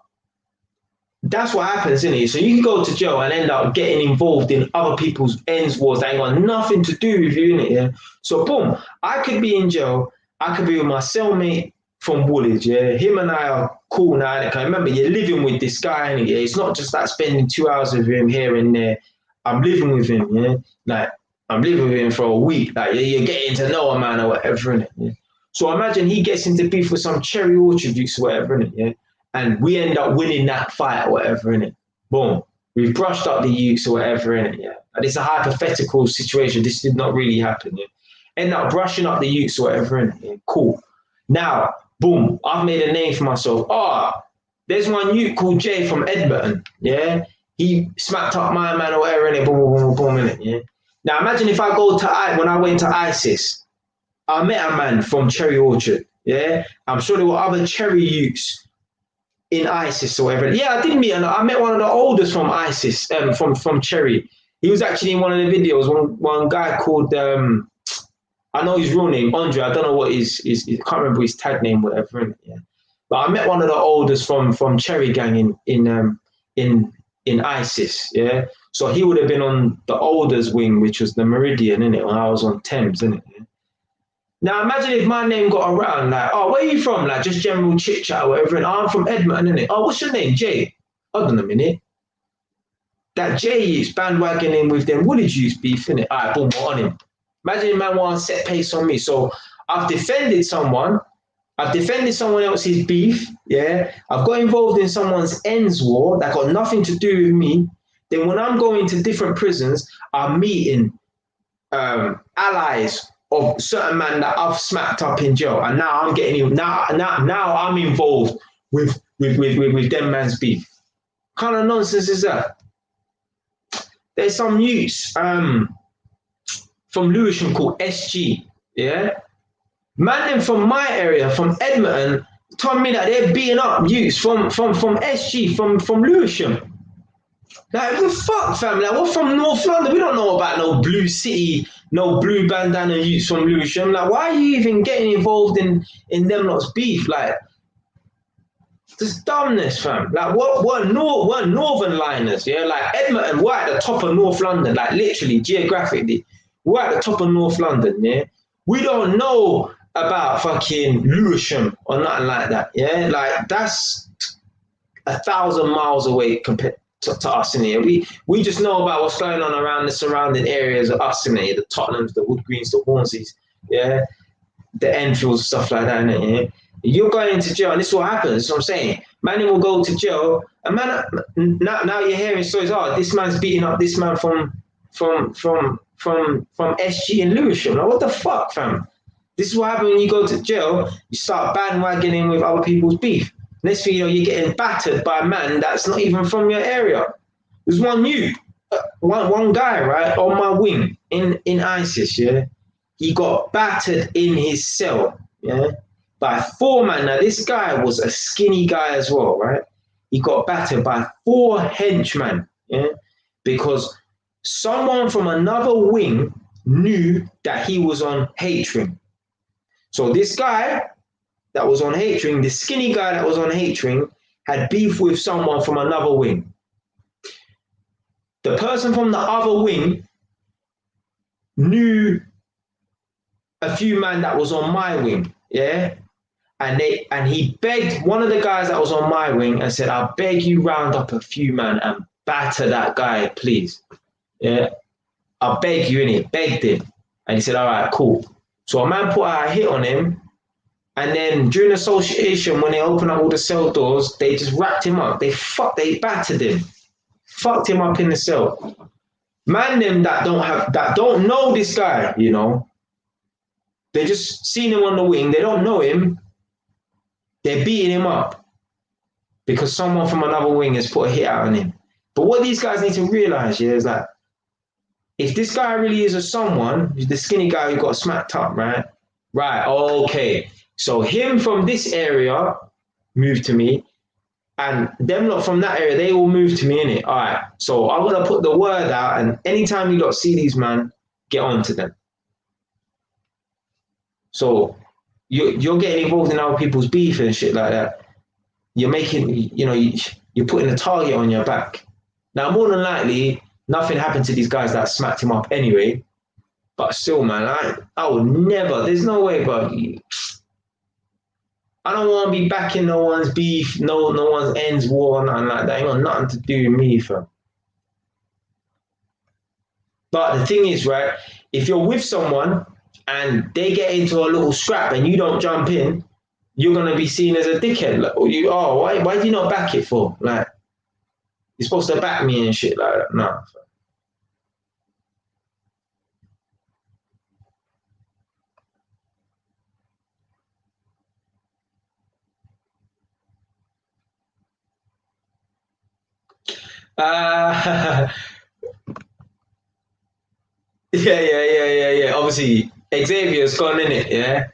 that's what happens, isn't it? So you can go to jail and end up getting involved in other people's ends wars that ain't got nothing to do with you, innit? Yeah. So boom, I could be in jail. I could be with my cellmate from Woolwich. Yeah, him and I are cool now. And I remember you're living with this guy, and yeah, it's not just like spending 2 hours with him here and there. I'm living with him. Yeah, like I'm living with him for a week. Like you're getting to know a man or whatever, innit? Yeah. So imagine he gets into beef with some Cherry Orchard juice or whatever, innit? Yeah. And we end up winning that fight or whatever, innit? Boom. We've brushed up the youths or whatever, innit? Yeah. And it's a hypothetical situation. This did not really happen, yeah. End up brushing up the youths or whatever, innit? Yeah. Cool. Now, boom, I've made a name for myself. There's one youth called Jay from Edmonton, yeah? He smacked up my man or whatever, innit? Boom, boom, boom, boom, innit? Yeah. Now imagine if when I went to ISIS, I met a man from Cherry Orchard, yeah? I'm sure there were other Cherry youths in ISIS or whatever. Yeah, I did meet, and I met one of the oldest from ISIS, from Cherry. He was actually in one of the videos. One guy called I know his real name, Andre. I don't know what his I can't remember his tag name, whatever. Yeah, but I met one of the oldest from Cherry Gang in in ISIS, yeah. So he would have been on the Alders wing, which was the Meridian, innit? When I was on Thames, innit? Now imagine if my name got around, like, oh, where are you from? Like just general chit chat or whatever. And oh, I'm from Edmonton, innit? Oh, what's your name? Jay. Hold on a minute. That Jay is bandwagoning with them Woolwich youth beef, innit? All right, boom, we're on him. Imagine a man want to set pace on me. So I've defended someone. I've defended someone else's beef. Yeah. I've got involved in someone's ends war that got nothing to do with me. Then when I'm going to different prisons, I'm meeting allies of certain men that I've smacked up in jail, and now I'm getting now I'm involved with them man's beef. What kind of nonsense is that? There's some youths from Lewisham called SG, yeah. Man, them from my area, from Edmonton, told me that they're beating up youths from SG, from Lewisham. Like, what the fuck, fam? Like, we're from North London. We don't know about no blue city, no blue bandana youths from Lewisham. Like, why are you even getting involved in them lot's beef? Like, this dumbness, fam. Like, we're northern liners, yeah? Like, Edmonton, we're at the top of North London, like, literally, geographically. We're at the top of North London, yeah? We don't know about fucking Lewisham or nothing like that, yeah? Like, that's 1,000 miles away compared to us in here. We just know about what's going on around the surrounding areas of us in here, the Tottenhams, the Wood Greens, the Hornsleys, yeah, the Enfields, stuff like that, innit, yeah? You're going into jail, and this is what happens. That's what I'm saying. Man will go to jail, and man, now you're hearing stories. Oh, this man's beating up this man from SG in Lewisham. Like, what the fuck, fam? This is what happens when you go to jail. You start bandwagoning with other people's beef. Next thing you know, you're getting battered by a man that's not even from your area. There's one guy, right, on my wing in ISIS, yeah. He got battered in his cell, yeah, by 4 men. Now, this guy was a skinny guy as well, right? He got battered by 4 henchmen, yeah, because someone from another wing knew that he was on hate ring. So this guy that was on hate ring, the skinny guy that was on hate ring, had beef with someone from another wing. The person from the other wing knew a few men that was on my wing, yeah? And he begged one of the guys that was on my wing and said, I beg you round up a few men and batter that guy, please. Yeah. I beg you, innit? Begged him. And he said, all right, cool. So a man put out a hit on him. And then during association, when they opened up all the cell doors, they just wrapped him up. They battered him. Fucked him up in the cell. Man, them that don't know this guy, you know. They just seen him on the wing. They don't know him. They're beating him up because someone from another wing has put a hit out on him. But what these guys need to realize, yeah, is that if this guy really is a someone, the skinny guy who got smacked up, right? Right, okay. So him from this area moved to me, and them lot from that area, they all moved to me, innit? All right. So I'm gonna put the word out, and anytime you lot see these man, get on to them. So you're getting involved in other people's beef and shit like that. You're making, you're putting a target on your back. Now, more than likely, nothing happened to these guys that smacked him up anyway. But still, man, I would never. There's no way, bro. I don't want to be back in no one's beef, no one's ends war, nothing like that. Ain't got nothing to do with me, fam. But the thing is, right, if you're with someone and they get into a little scrap and you don't jump in, you're gonna be seen as a dickhead. Like, why do you not back it for? Like, you're supposed to back me and shit like that. No. Yeah. Obviously, Xavier's gone in it, yeah.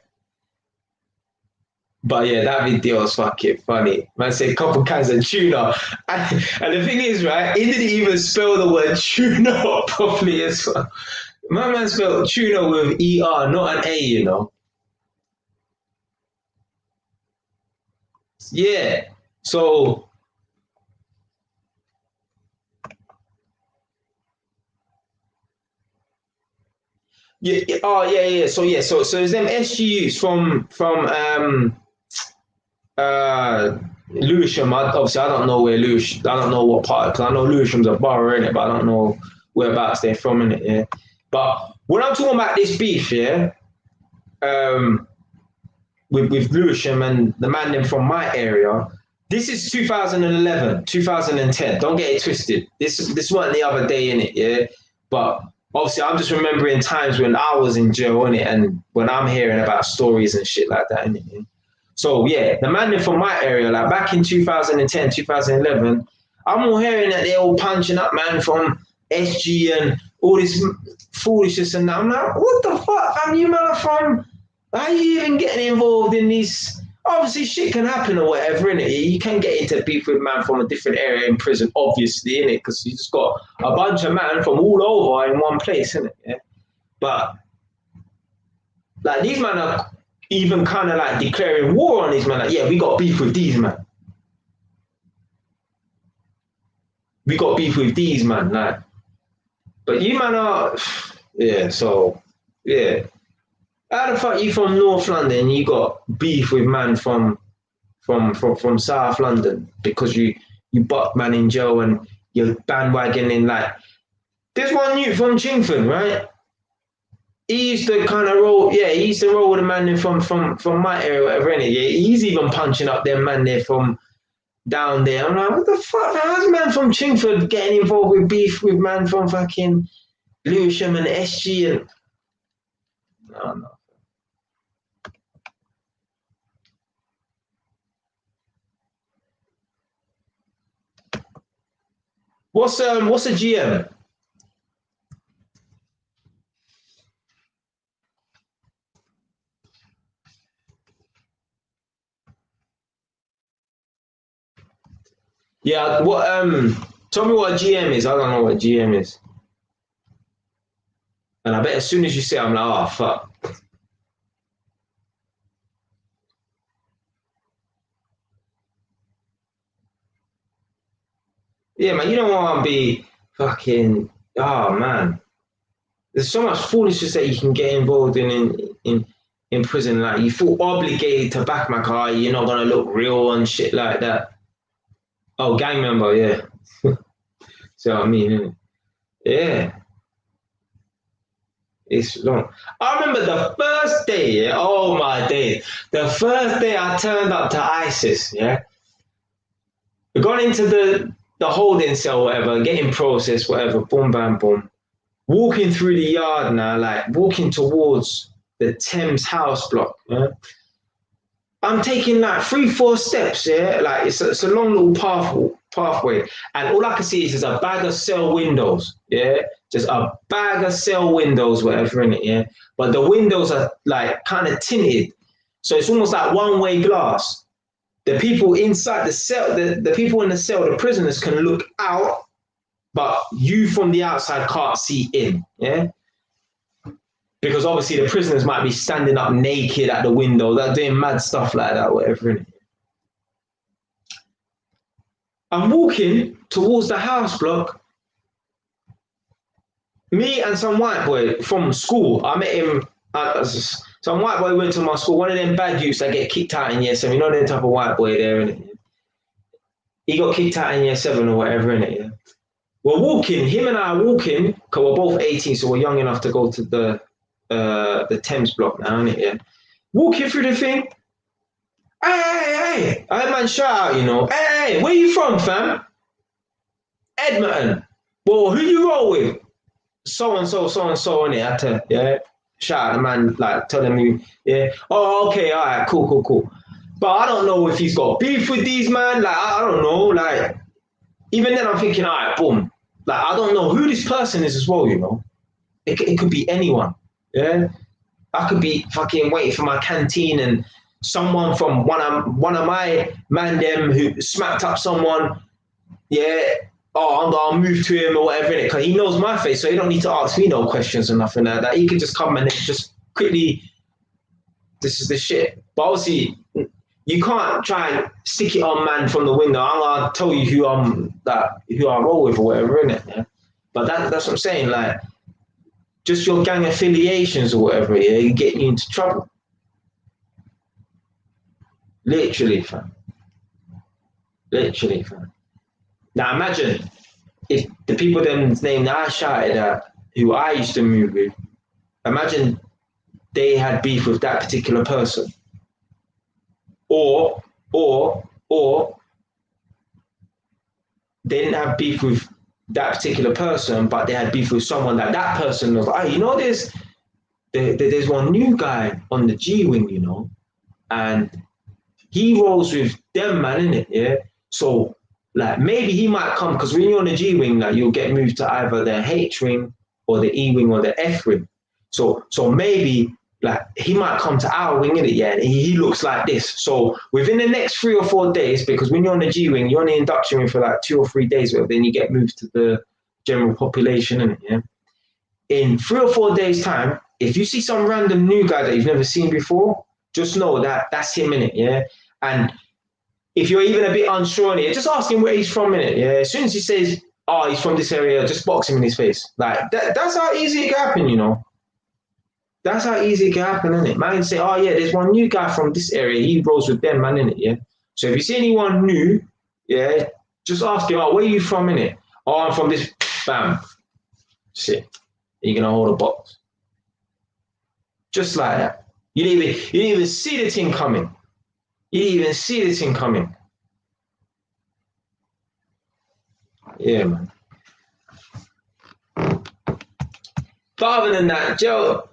But yeah, that video was fucking funny. Man said couple cans of tuna. And the thing is, right, he didn't even spell the word tuna properly as well. My man spelled tuna with ER, not an A, you know. Yeah. So Yeah, oh yeah. So it's them SGUs from Lewisham. Obviously, I don't know where Lewisham. I don't know what part. Because I know Lewisham's a borough in it, but I don't know whereabouts they're from in it. Yeah. But when I'm talking about this beef, yeah, um, with Lewisham and the man them from my area. This is 2011, 2010. Don't get it twisted. This wasn't the other day in it, yeah. But obviously, I'm just remembering times when I was in jail in it, and when I'm hearing about stories and shit like that in it. Yeah? So yeah, the man from my area, like back in 2010, 2011, I'm all hearing that they're all punching up man from SG and all this foolishness and that. I'm like, what the fuck? You man are from? How are you even getting involved in these? Obviously, shit can happen or whatever, innit? You can get into beef with man from a different area in prison, obviously, innit? Because you just got a bunch of man from all over in one place, innit? Yeah? But like these men are even kind of like declaring war on these men. Like, yeah, we got beef with these man. We got beef with these man. Like, but you man are, yeah. So, yeah. How the fuck you from North London? You got beef with man from South London because you butt man in jail and you're bandwagoning like. There's one youth from Chingford, right? He used to kind of roll, yeah. He used to roll with a man from my area, whatever. Innit? Yeah, he's even punching up them man there from down there. I'm like, what the fuck? How's man from Chingford getting involved with beef with man from fucking Lewisham and SG and no. What's a GM? Yeah, what tell me what a GM is. I don't know what a GM is. And I bet as soon as you say it, I'm like, oh fuck. Yeah, man, you don't want to be fucking oh man. There's so much foolishness that you can get involved in prison. Like you feel obligated to back my car, you're not gonna look real and shit like that. Oh, gang member, yeah. See what I mean? Innit? Yeah. It's long. I remember the first day, yeah. Oh my day. The first day I turned up to ISIS, yeah. We got into the holding cell, whatever, getting processed, whatever, boom, bam, boom. Walking through the yard now, like walking towards the Thames house block. Yeah? I'm taking like 3, 4 steps, yeah. Like it's a long little pathway, and all I can see is just a bag of cell windows, yeah. Just a bag of cell windows, whatever in it, yeah. But the windows are like kind of tinted, so it's almost like one-way glass. The people inside the cell, the people in the cell, the prisoners can look out, but you from the outside can't see in, yeah. Because obviously the prisoners might be standing up naked at the window, they're doing mad stuff like that, whatever. I'm walking towards the house block. Me and some white boy from school. I met him. Some white boy went to my school. One of them bad youths that get kicked out in year 7. You know that type of white boy there, innit? He got kicked out in year 7 or whatever, innit? Yeah? We're walking. Him and I are walking because we're both 18, so we're young enough to go to the Thames block now, innit? Yeah. Walking through the thing. Hey. I had man shout out, you know. Hey, where you from, fam? Edmonton. Well, who you roll with? So and so on it. I tell yeah. Shout out the man, like telling me, yeah. Oh, okay, all right, cool. But I don't know if he's got beef with these man. Like I don't know. Like even then, I'm thinking, all right, boom. Like I don't know who this person is as well. You know, it could be anyone. Yeah, I could be fucking waiting for my canteen and someone from one of my man them who smacked up someone. Yeah. Oh, I'll move to him or whatever in it because he knows my face, so he don't need to ask me no questions or nothing like that. He can just come and just quickly. This is the shit. But obviously, you can't try and stick it on man from the window. I'm gonna tell you who I roll with or whatever in it. Yeah? But that's what I'm saying. Like just your gang affiliations or whatever, yeah, you get you into trouble. Literally, fam. Literally, fam. Now imagine if the people them's name that I shouted at, who I used to move with, imagine they had beef with that particular person. Or they didn't have beef with that particular person, but they had beef with someone that person was like, oh, you know, there's one new guy on the G Wing, you know, and he rolls with them, man, innit? Yeah. So like maybe he might come because when you're on the G Wing, like you'll get moved to either the H Wing or the E Wing or the F Wing. So maybe like he might come to our wing, innit? Yeah, and he looks like this. So within the next 3 or 4 days, because when you're on the G Wing, you're on the induction wing for like 2 or 3 days, but then you get moved to the general population, innit? Yeah. In 3 or 4 days' time, if you see some random new guy that you've never seen before, just know that that's him, innit? Yeah. And if you're even a bit unsure in it, just ask him where he's from, innit? Yeah. As soon as he says, oh, he's from this area, just box him in his face. Like that's how easy it can happen, you know. That's how easy it can happen, innit? Man can say, oh yeah, there's one new guy from this area, he rolls with them, man, innit? Yeah. So if you see anyone new, yeah, just ask him, oh, where are you from, innit? Oh, I'm from this, bam. Shit. You're gonna hold a box. Just like that. You didn't even see the thing coming. You didn't even see the thing coming. Yeah, man. But other than that, jail's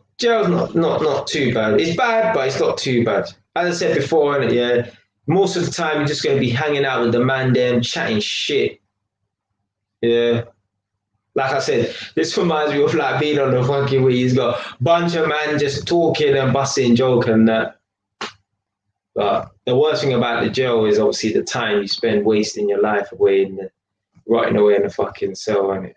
not too bad. It's bad, but it's not too bad. As I said before, innit, yeah, most of the time you're just gonna be hanging out with the man them, chatting shit. Yeah. Like I said, this reminds me of like being on the fucking where he's got a bunch of man just talking and busting, joking and that. But the worst thing about the jail is obviously the time you spend wasting your life away in the rotting away in the fucking cell, innit?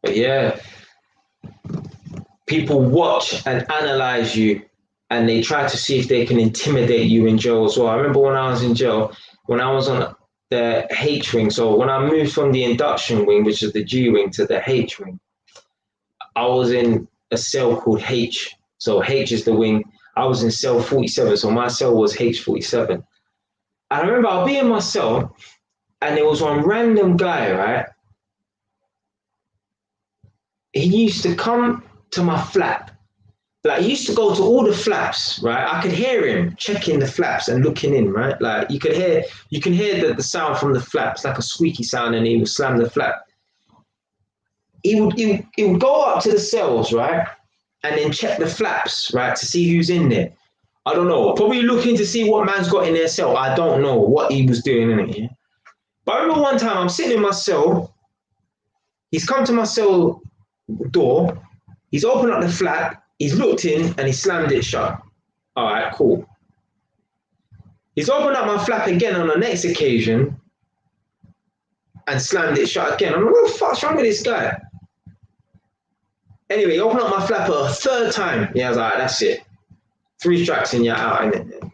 But yeah, people watch and analyze you and they try to see if they can intimidate you in jail as well. I remember when I was in jail, when I was on the H wing, so when I moved from the induction wing, which is the G wing, to the H wing, I was in a cell called H. So H is the wing. I was in cell 47, so my cell was H47. I remember I'll be in my cell and there was one random guy, right? He used to come to my flap. Like he used to go to all the flaps, right? I could hear him checking the flaps and looking in, right? Like you can hear the sound from the flaps, like a squeaky sound, and he would slam the flap. He would go up to the cells, right? And then check the flaps, right, to see who's in there. I don't know. Probably looking to see what man's got in their cell. I don't know what he was doing in it. Yeah? But I remember one time I'm sitting in my cell. He's come to my cell door. He's opened up the flap. He's looked in and he slammed it shut. All right, cool. He's opened up my flap again on the next occasion and slammed it shut again. I'm like, what the fuck's wrong with this guy? Anyway, he opened up my flap a third time. Yeah, I was like, that's it. 3 strikes and you're out, innit?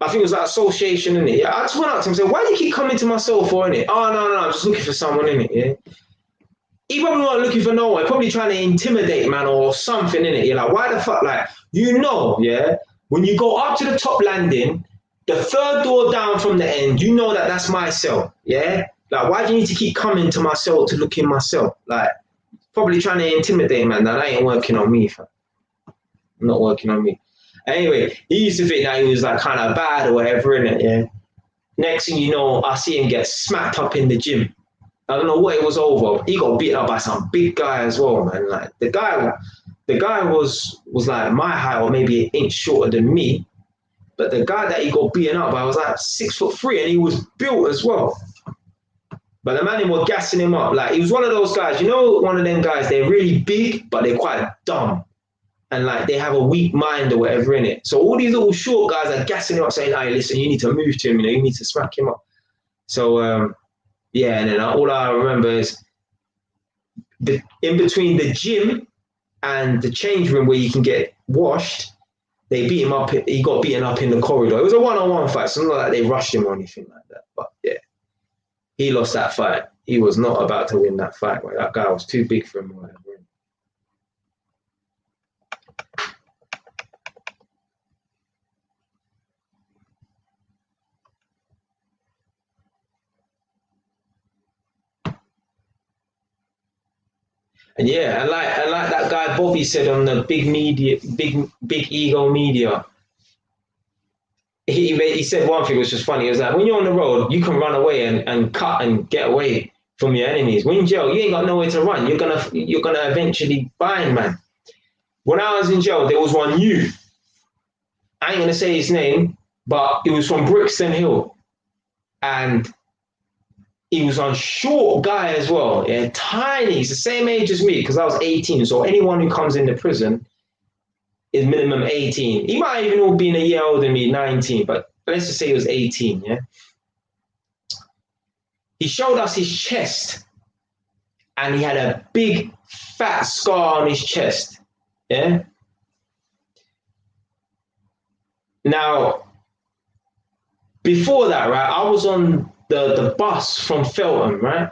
I think it was like association, innit? Yeah, I just went up to him and said, why do you keep coming to my cell for, innit? Oh, no, I'm just looking for someone, innit? Yeah. He probably wasn't looking for no one, probably trying to intimidate, man, or something, innit? You're like, why the fuck? Like, you know, yeah, when you go up to the top landing, the third door down from the end, you know that that's my cell, yeah? Like, why do you need to keep coming to my cell to look in my cell? Like, probably trying to intimidate, man. That ain't working on me, fam. Not working on me. Anyway, he used to think that he was like kind of bad or whatever, innit? Yeah. Next thing you know, I see him get smacked up in the gym. I don't know what it was over. He got beaten up by some big guy as well, man. Like the guy was like my height or maybe an inch shorter than me. But the guy that he got beaten up by was like 6'3" and he was built as well. But the man was gassing him up. Like he was one of those guys, you know, one of them guys, they're really big, but they're quite dumb. and like they have a weak mind or whatever in it. So all these little short guys are gassing him up, saying, "Hey, listen, you need to move to him. You need to smack him up." So yeah, and then all I remember is in between the gym and the change room where you can get washed. They beat him up. He got beaten up in the corridor. It was a one-on-one fight, so not like they rushed him or anything like that. But yeah, he lost that fight. He was not about to win that fight. That guy was too big for him or whatever. And yeah, I like that guy Bobby said on the big ego media. He said one thing which was funny. It was like when you're on the road, you can run away and cut and get away from your enemies. When in jail, you ain't got nowhere to run. You're gonna eventually bind, man. When I was in jail, there was one youth. I ain't gonna say his name, but it was from Brixton Hill, and he was a short guy as well. Yeah, tiny. He's the same age as me because I was 18. So anyone who comes into prison is minimum 18. He might even all been a year older than me, 19, but let's just say he was 18, yeah? He showed us his chest, and he had a big, fat scar on his chest, yeah? Now, before that, right, I was on the bus from Feltham, right?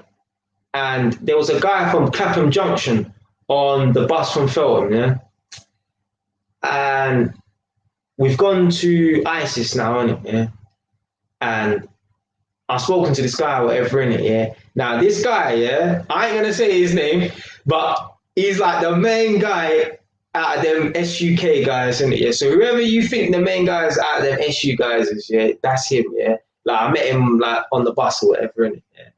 And there was a guy from Clapham Junction on the bus from Feltham, yeah? And we've gone to ISIS now, innit, yeah? And I've spoken to this guy or whatever, innit, yeah? Now, this guy, yeah, I ain't gonna say his name, but he's like the main guy out of them SUK guys, innit, yeah? So whoever you think the main guys out of them SU guys is, yeah, that's him, yeah? Like, I met him, like, on the bus or whatever, innit, yeah?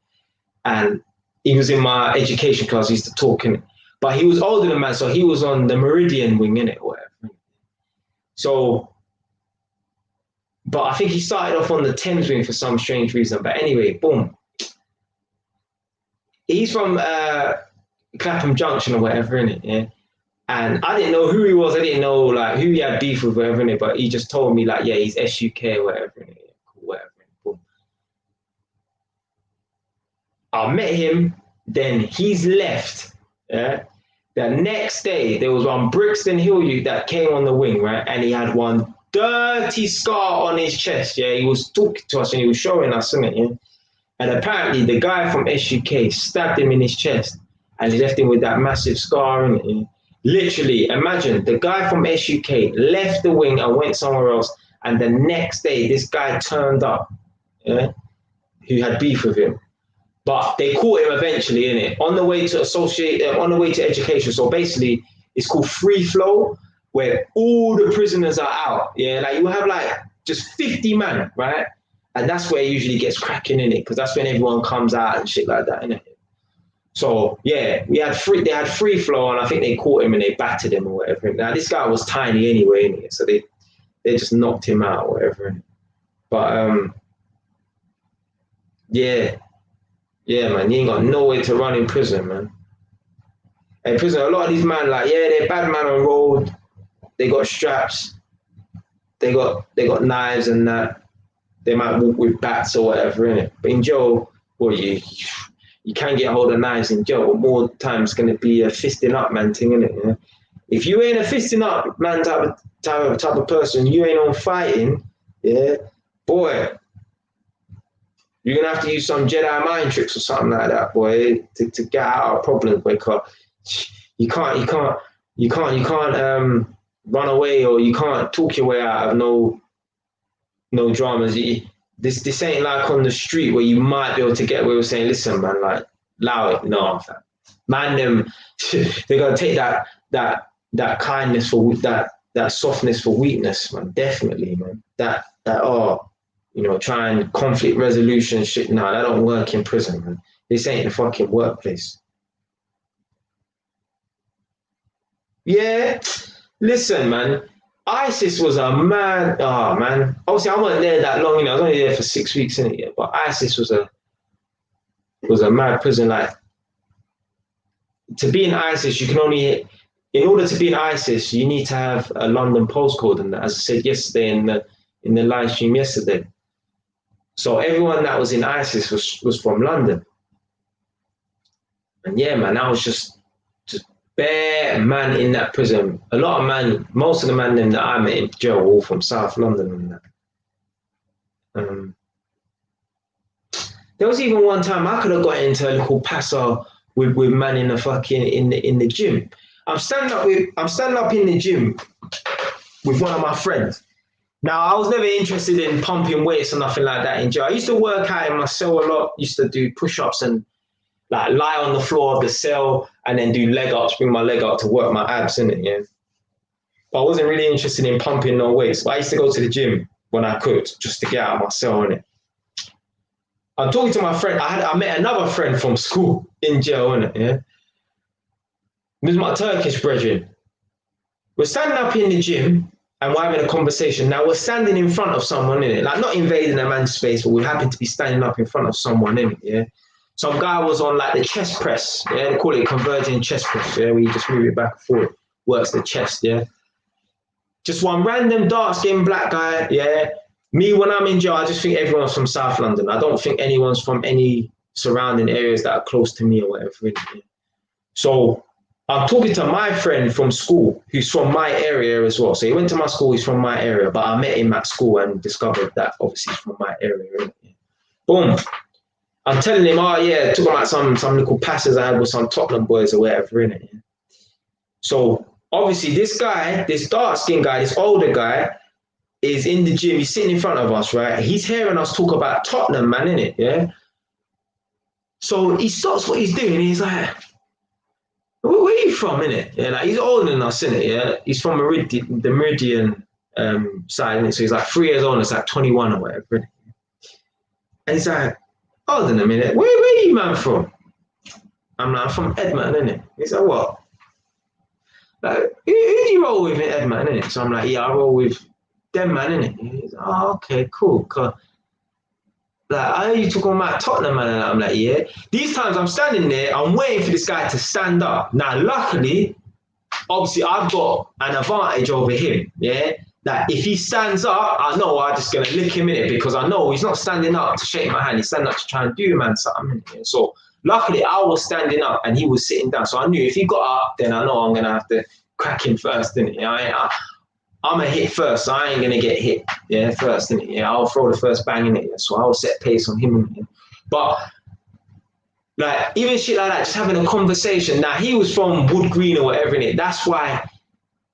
And he was in my education class, he used to talk, innit? But he was older than man, so he was on the Meridian wing, innit, or whatever. So, but I think he started off on the Thames wing for some strange reason. But anyway, boom. He's from Clapham Junction or whatever, innit? Yeah. And I didn't know who he was. I didn't know like who he had beef with, whatever, innit? But he just told me like, yeah, he's SUK or whatever, innit? Yeah, cool, whatever. Boom. I met him. Then he's left. Yeah. The next day, there was one Brixton Hill youth that came on the wing, right? And he had one dirty scar on his chest, yeah? He was talking to us and he was showing us something, yeah? And apparently the guy from SUK stabbed him in his chest and he left him with that massive scar in it, yeah? Literally, imagine, the guy from SUK left the wing and went somewhere else, and the next day, this guy turned up, yeah? Who had beef with him. But they caught him eventually, innit? On the way to education. So basically, it's called free flow, where all the prisoners are out. Yeah, like you have like just 50 man, right? And that's where it usually gets cracking in it, because that's when everyone comes out and shit like that, innit? So yeah, they had free flow, and I think they caught him and they battered him or whatever. Now this guy was tiny anyway, innit? So they just knocked him out or whatever. Innit? But yeah. Yeah, man, you ain't got nowhere to run in prison, man. In prison, a lot of these men, like, yeah, they're bad man on road. They got straps. They got knives and that. They might walk with bats or whatever, innit? But in jail, well, you can get hold of knives in jail, but more times going to be a fisting up man thing, innit? You know? If you ain't a fisting up man type of person, you ain't on fighting, yeah, boy. You're gonna have to use some Jedi mind tricks or something like that, boy, to get out of problems. Because you can't run away, or you can't talk your way out of no dramas. This ain't like on the street where you might be able to get away with saying, "Listen, man, like, allow it." No, man, they're gonna take that kindness for that softness for weakness, man. Definitely, man. That trying conflict resolution shit. No, that don't work in prison, man. This ain't the fucking workplace. Yeah, listen, man. ISIS was a mad. Oh, man. Obviously, I wasn't there that long. I was only there for 6 weeks in it. But ISIS was a mad prison. Like, to be in ISIS, you can only in order to be in ISIS, you need to have a London postcode, and as I said yesterday in the live stream yesterday. So everyone that was in ISIS was from London. And yeah, man, that was just bare man in that prison. A lot of man, most of the men that I met in jail were all from South London and that. There was even one time I could have got into a little passer with man in the fucking in the gym. I'm standing up in the gym with one of my friends. Now I was never interested in pumping weights or nothing like that in jail. I used to work out in my cell a lot. Used to do push-ups and like lie on the floor of the cell and then do leg ups, bring my leg up to work my abs in it, yeah. But I wasn't really interested in pumping no weights. But I used to go to the gym when I could just to get out of my cell in it. I'm talking to my friend. I met another friend from school in jail, innit, yeah. This is my Turkish brethren. We're standing up in the gym and we're having a conversation. Now we're standing in front of someone, innit, like not invading a man's space, but we happen to be standing up in front of someone, innit, yeah. Some guy was on like the chest press, yeah, they call it converging chest press, yeah, where you just move it back and forward, works the chest, yeah. Just one random dark-skinned black guy, yeah. Me, when I'm in jail, I just think everyone's from South London. I don't think anyone's from any surrounding areas that are close to me or whatever. Yeah. So I'm talking to my friend from school who's from my area as well. So he went to my school, he's from my area, but I met him at school and discovered that obviously he's from my area. Yeah. Boom. I'm telling him, oh yeah, talking about some little passes I had with some Tottenham boys or whatever, innit? Yeah. So obviously this guy, this dark-skinned guy, this older guy, is in the gym, he's sitting in front of us, right? He's hearing us talk about Tottenham, man, innit? Yeah. So he stops what he's doing, he's like, where are you from, innit? Yeah, like he's older than us, innit? Yeah. He's from the Meridian side, innit? So he's like 3 years old, it's like 21 or whatever, innit? And he's like, hold on a minute, where are you man from? I'm like, I'm from Edmonton, innit? He's like, what? Like, who do you roll with in Edmonton, innit? So I'm like, yeah, I roll with them, man, innit? He's like, oh, okay, cool. Like, I heard you talking about Tottenham, man, and I'm like, yeah. These times I'm standing there, I'm waiting for this guy to stand up. Now, luckily, obviously, I've got an advantage over him, yeah? That if he stands up, I know I'm just gonna lick him in it because I know he's not standing up to shake my hand. He's standing up to try and do man something. So luckily, I was standing up and he was sitting down. So I knew if he got up, then I know I'm gonna have to crack him first, innit? I'm gonna hit first. So I ain't gonna get hit, yeah, first, innit? Yeah, I'll throw the first bang in it. Yeah? So I'll set pace on him. Innit? But like even shit like that, just having a conversation. Now he was from Wood Green or whatever, innit? That's why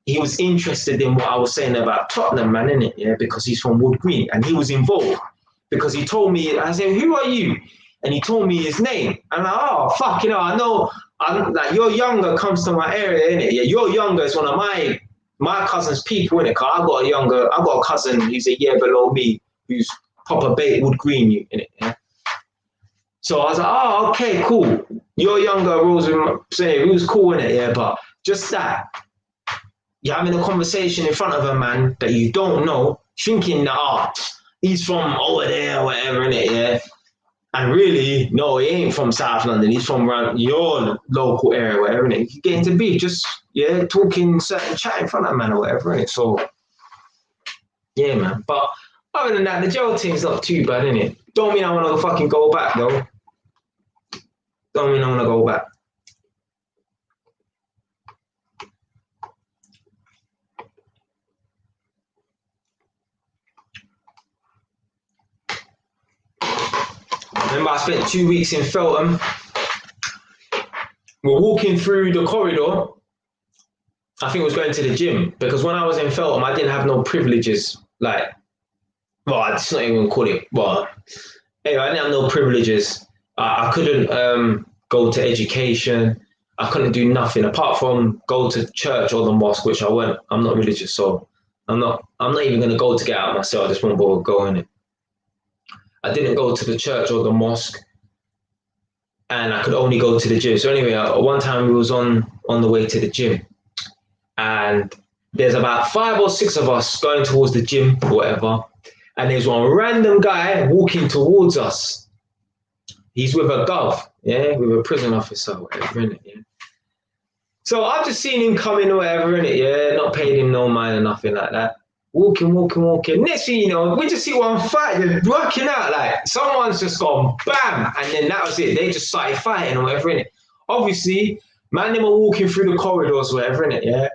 he was interested in what I was saying about Tottenham, man, innit? Yeah, because he's from Wood Green and he was involved because he told me, I said, who are you? And he told me his name. I'm like, oh, fuck, you know, I know, like, your younger comes to my area, innit? Yeah, your younger is one of my cousin's people, innit? Cause I got a cousin who's a year below me who's proper bait Wood Green, innit? Yeah? So I was like, oh, okay, cool. Your younger rules with my, saying it was cool, innit? Yeah, but just that. You're having a conversation in front of a man that you don't know, thinking that, oh, he's from over there or whatever, innit, yeah? And really, no, he ain't from South London. He's from around your local area, whatever, innit? You get into beef, just, yeah, talking certain chat in front of a man or whatever, innit? So, yeah, man. But other than that, the jail team's not too bad, innit? Don't mean I want to fucking go back, though. Don't mean I want to go back. Remember, I spent 2 weeks in Feltham. We're walking through the corridor. I think I was going to the gym because when I was in Feltham, I didn't have no privileges. Like, well, it's not even call it. Well, anyway, I didn't have no privileges. I couldn't go to education. I couldn't do nothing apart from go to church or the mosque, which I went. I'm not religious, so I'm not even going to go to get out myself. I just won't bother going in. I didn't go to the church or the mosque, and I could only go to the gym. So anyway, one time we was on the way to the gym, and there's about 5 or 6 of us going towards the gym or whatever, and there's one random guy walking towards us. He's with a gov, yeah, with a prison officer or whatever, innit, yeah. So I've just seen him coming or whatever, innit? Yeah, not paid him no mind or nothing like that. Walking, walking, walking. Next thing you know, we just see one fight, they're working out. Like someone's just gone bam, and then that was it. They just started fighting or whatever, innit? Obviously, man, they were walking through the corridors or whatever, innit? Yeah.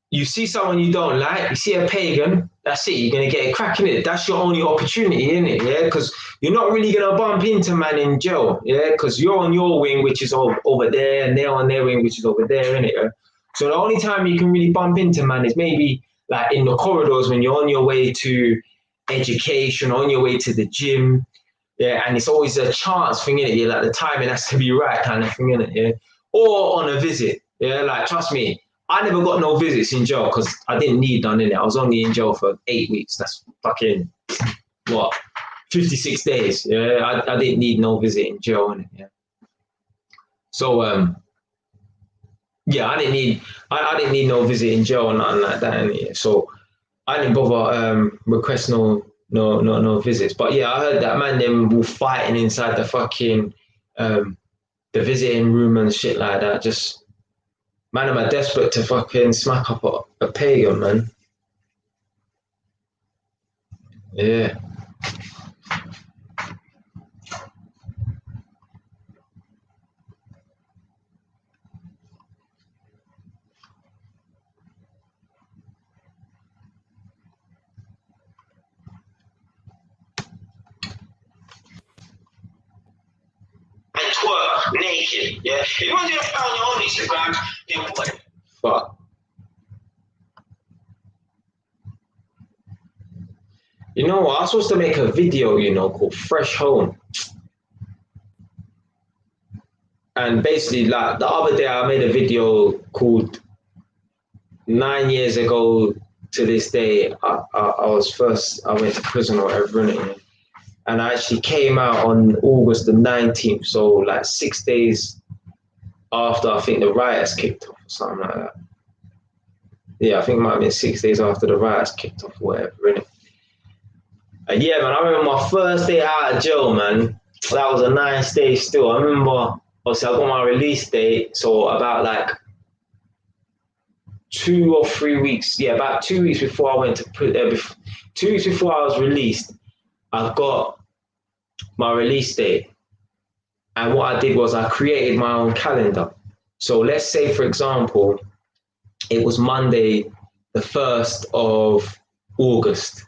You see someone you don't like, you see a pagan, that's it, you're gonna get a crack in it. That's your only opportunity, in it, yeah? Because you're not really gonna bump into man in jail, yeah? Because you're on your wing, which is over there, and they're on their wing, which is over there, in it. Yeah? So the only time you can really bump into man is maybe like in the corridors when you're on your way to education, on your way to the gym, yeah, and it's always a chance thing in it, yeah, like the timing has to be right kind of thing in it, yeah, or on a visit, yeah, like trust me, I never got no visits in jail because I didn't need none in it. I was only in jail for 8 weeks. That's fucking what 56 days. Yeah, I didn't need no visit in jail in it. Yeah. So yeah, I didn't need no visit in jail or nothing like that. Innit? So I didn't bother request no visits. But yeah, I heard that man them were fighting inside the fucking the visiting room and shit like that. Just man, am I desperate to fucking smack up a pagan, man? Yeah. And twerk naked, yeah. If you want to do that on your own Instagram, then what? Fuck. You know what? I was supposed to make a video, called Fresh Home. And basically, like the other day, I made a video called 9 years ago to this day. I went to prison or whatever, and I actually came out on August the 19th. So, like 6 days after I think the riots kicked off or something like that. Yeah, I think it might have been 6 days after the riots kicked off or whatever, innit? Yeah, man, I remember my first day out of jail, man. That was a nice day still. I remember, obviously, I got my release date, so about like 2 or 3 weeks, yeah, about 2 weeks before I went to put, 2 weeks before I was released, I got my release date. And what I did was I created my own calendar. So let's say, for example, it was Monday, the 1st of August.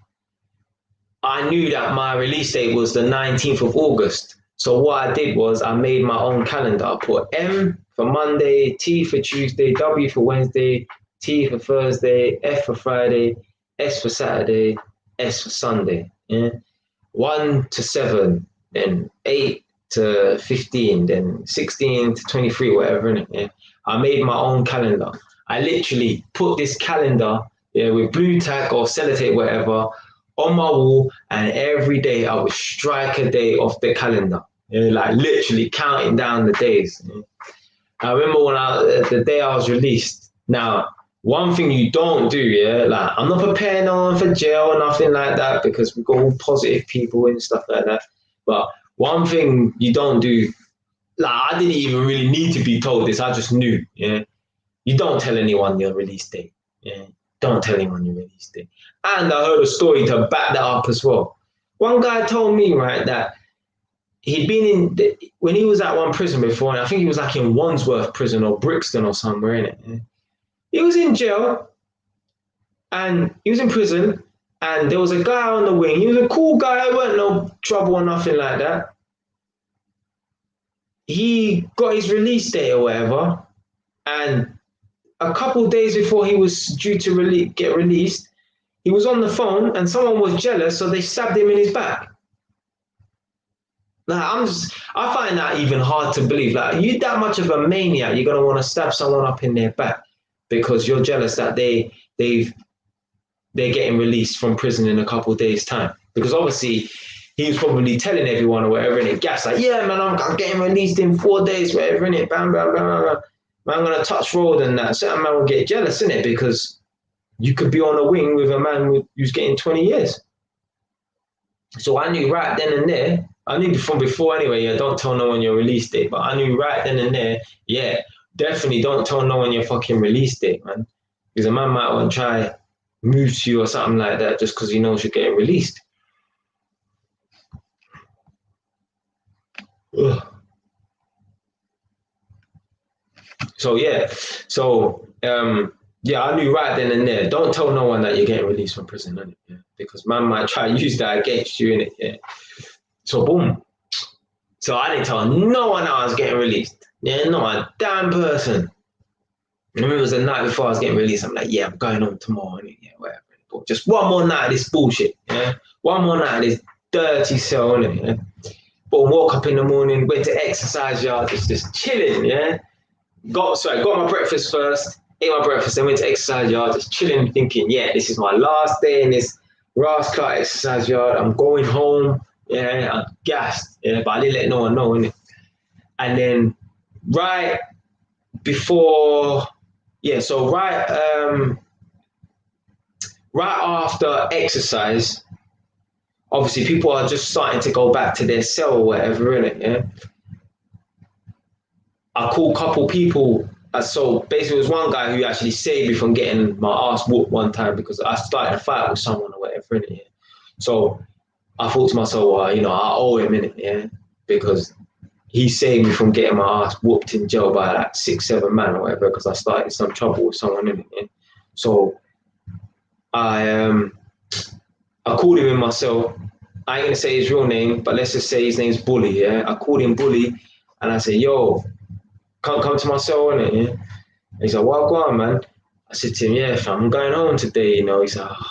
I knew that my release date was the 19th of August. So what I did was I made my own calendar. I put M for Monday, T for Tuesday, W for Wednesday, T for Thursday, F for Friday, S for Saturday, S for Sunday. Yeah? 1 to 7, then 8 to 15, then 16 to 23, whatever. Innit? Yeah? I made my own calendar. I literally put this calendar, yeah, with blue tack or sellotape, whatever, on my wall, and every day I would strike a day off the calendar, like literally counting down the days. I remember the day I was released. Now, one thing you don't do, yeah, like I'm not preparing on for jail or nothing like that because we've got all positive people and stuff like that. But one thing you don't do, like I didn't even really need to be told this. I just knew, yeah. You don't tell anyone your release date. Yeah. Don't tell anyone your release date. And I heard a story to back that up as well. One guy told me, right, that he'd been when he was at one prison before, and I think he was like in Wandsworth prison or Brixton or somewhere in it. Yeah. He was in jail and he was in prison, and there was a guy on the wing. He was a cool guy, weren't no trouble or nothing like that. He got his release date or whatever, and a couple of days before he was due to get released, he was on the phone and someone was jealous, so they stabbed him in his back. Like I find that even hard to believe. Like you that much of a maniac, you're gonna want to stab someone up in their back because you're jealous that they're getting released from prison in a couple of days' time. Because obviously he was probably telling everyone or whatever in it, gas like, yeah, man, I'm getting released in 4 days, whatever in it, bam, bam, bam, bam, bam. Man gonna touch road and that. Certain man will get jealous in it because you could be on a wing with a man who's getting 20 years. So I knew right then and there. I knew from before anyway. Yeah, don't tell no one your release date, but I knew right then and there. Yeah, definitely don't tell no one your fucking release date, man. Because a man might want to try move to you or something like that just because he knows you're getting released. Ugh. So yeah, yeah, I knew right then and there. Don't tell no one that you're getting released from prison, innit? Yeah, because man might try to use that against you, innit? Yeah. So boom. So I didn't tell no one I was getting released. Yeah, not a damn person. I remember it was the night before I was getting released. I'm like, yeah, I'm going home tomorrow, innit? Yeah, whatever. But just one more night of this bullshit. Yeah, one more night of this dirty cell, innit? Yeah. But woke up in the morning, went to exercise yard, just chilling. Yeah. Got my breakfast first, ate my breakfast, then went to exercise yard, just chilling, thinking, yeah, this is my last day in this rascal exercise yard. I'm going home. Yeah, I'm gassed. Yeah, but I didn't let no one know, innit? And then right before, yeah, so right after exercise, obviously people are just starting to go back to their cell or whatever, innit? Yeah. I called a couple people. So basically, there was one guy who actually saved me from getting my ass whooped one time because I started a fight with someone or whatever, innit? Yeah. So I thought to myself, well, I owe him, innit? Yeah, because he saved me from getting my ass whooped in jail by like 6, 7 men or whatever because I started some trouble with someone, innit? Yeah. So I I called him in myself. I ain't gonna say his real name, but let's just say his name's Bully. Yeah, I called him Bully, and I said, "Yo, come to my cell, innit?" Yeah. And he's like, "What, go on, man?" I said to him, "Yeah, fam, I'm going home today." He's like, oh.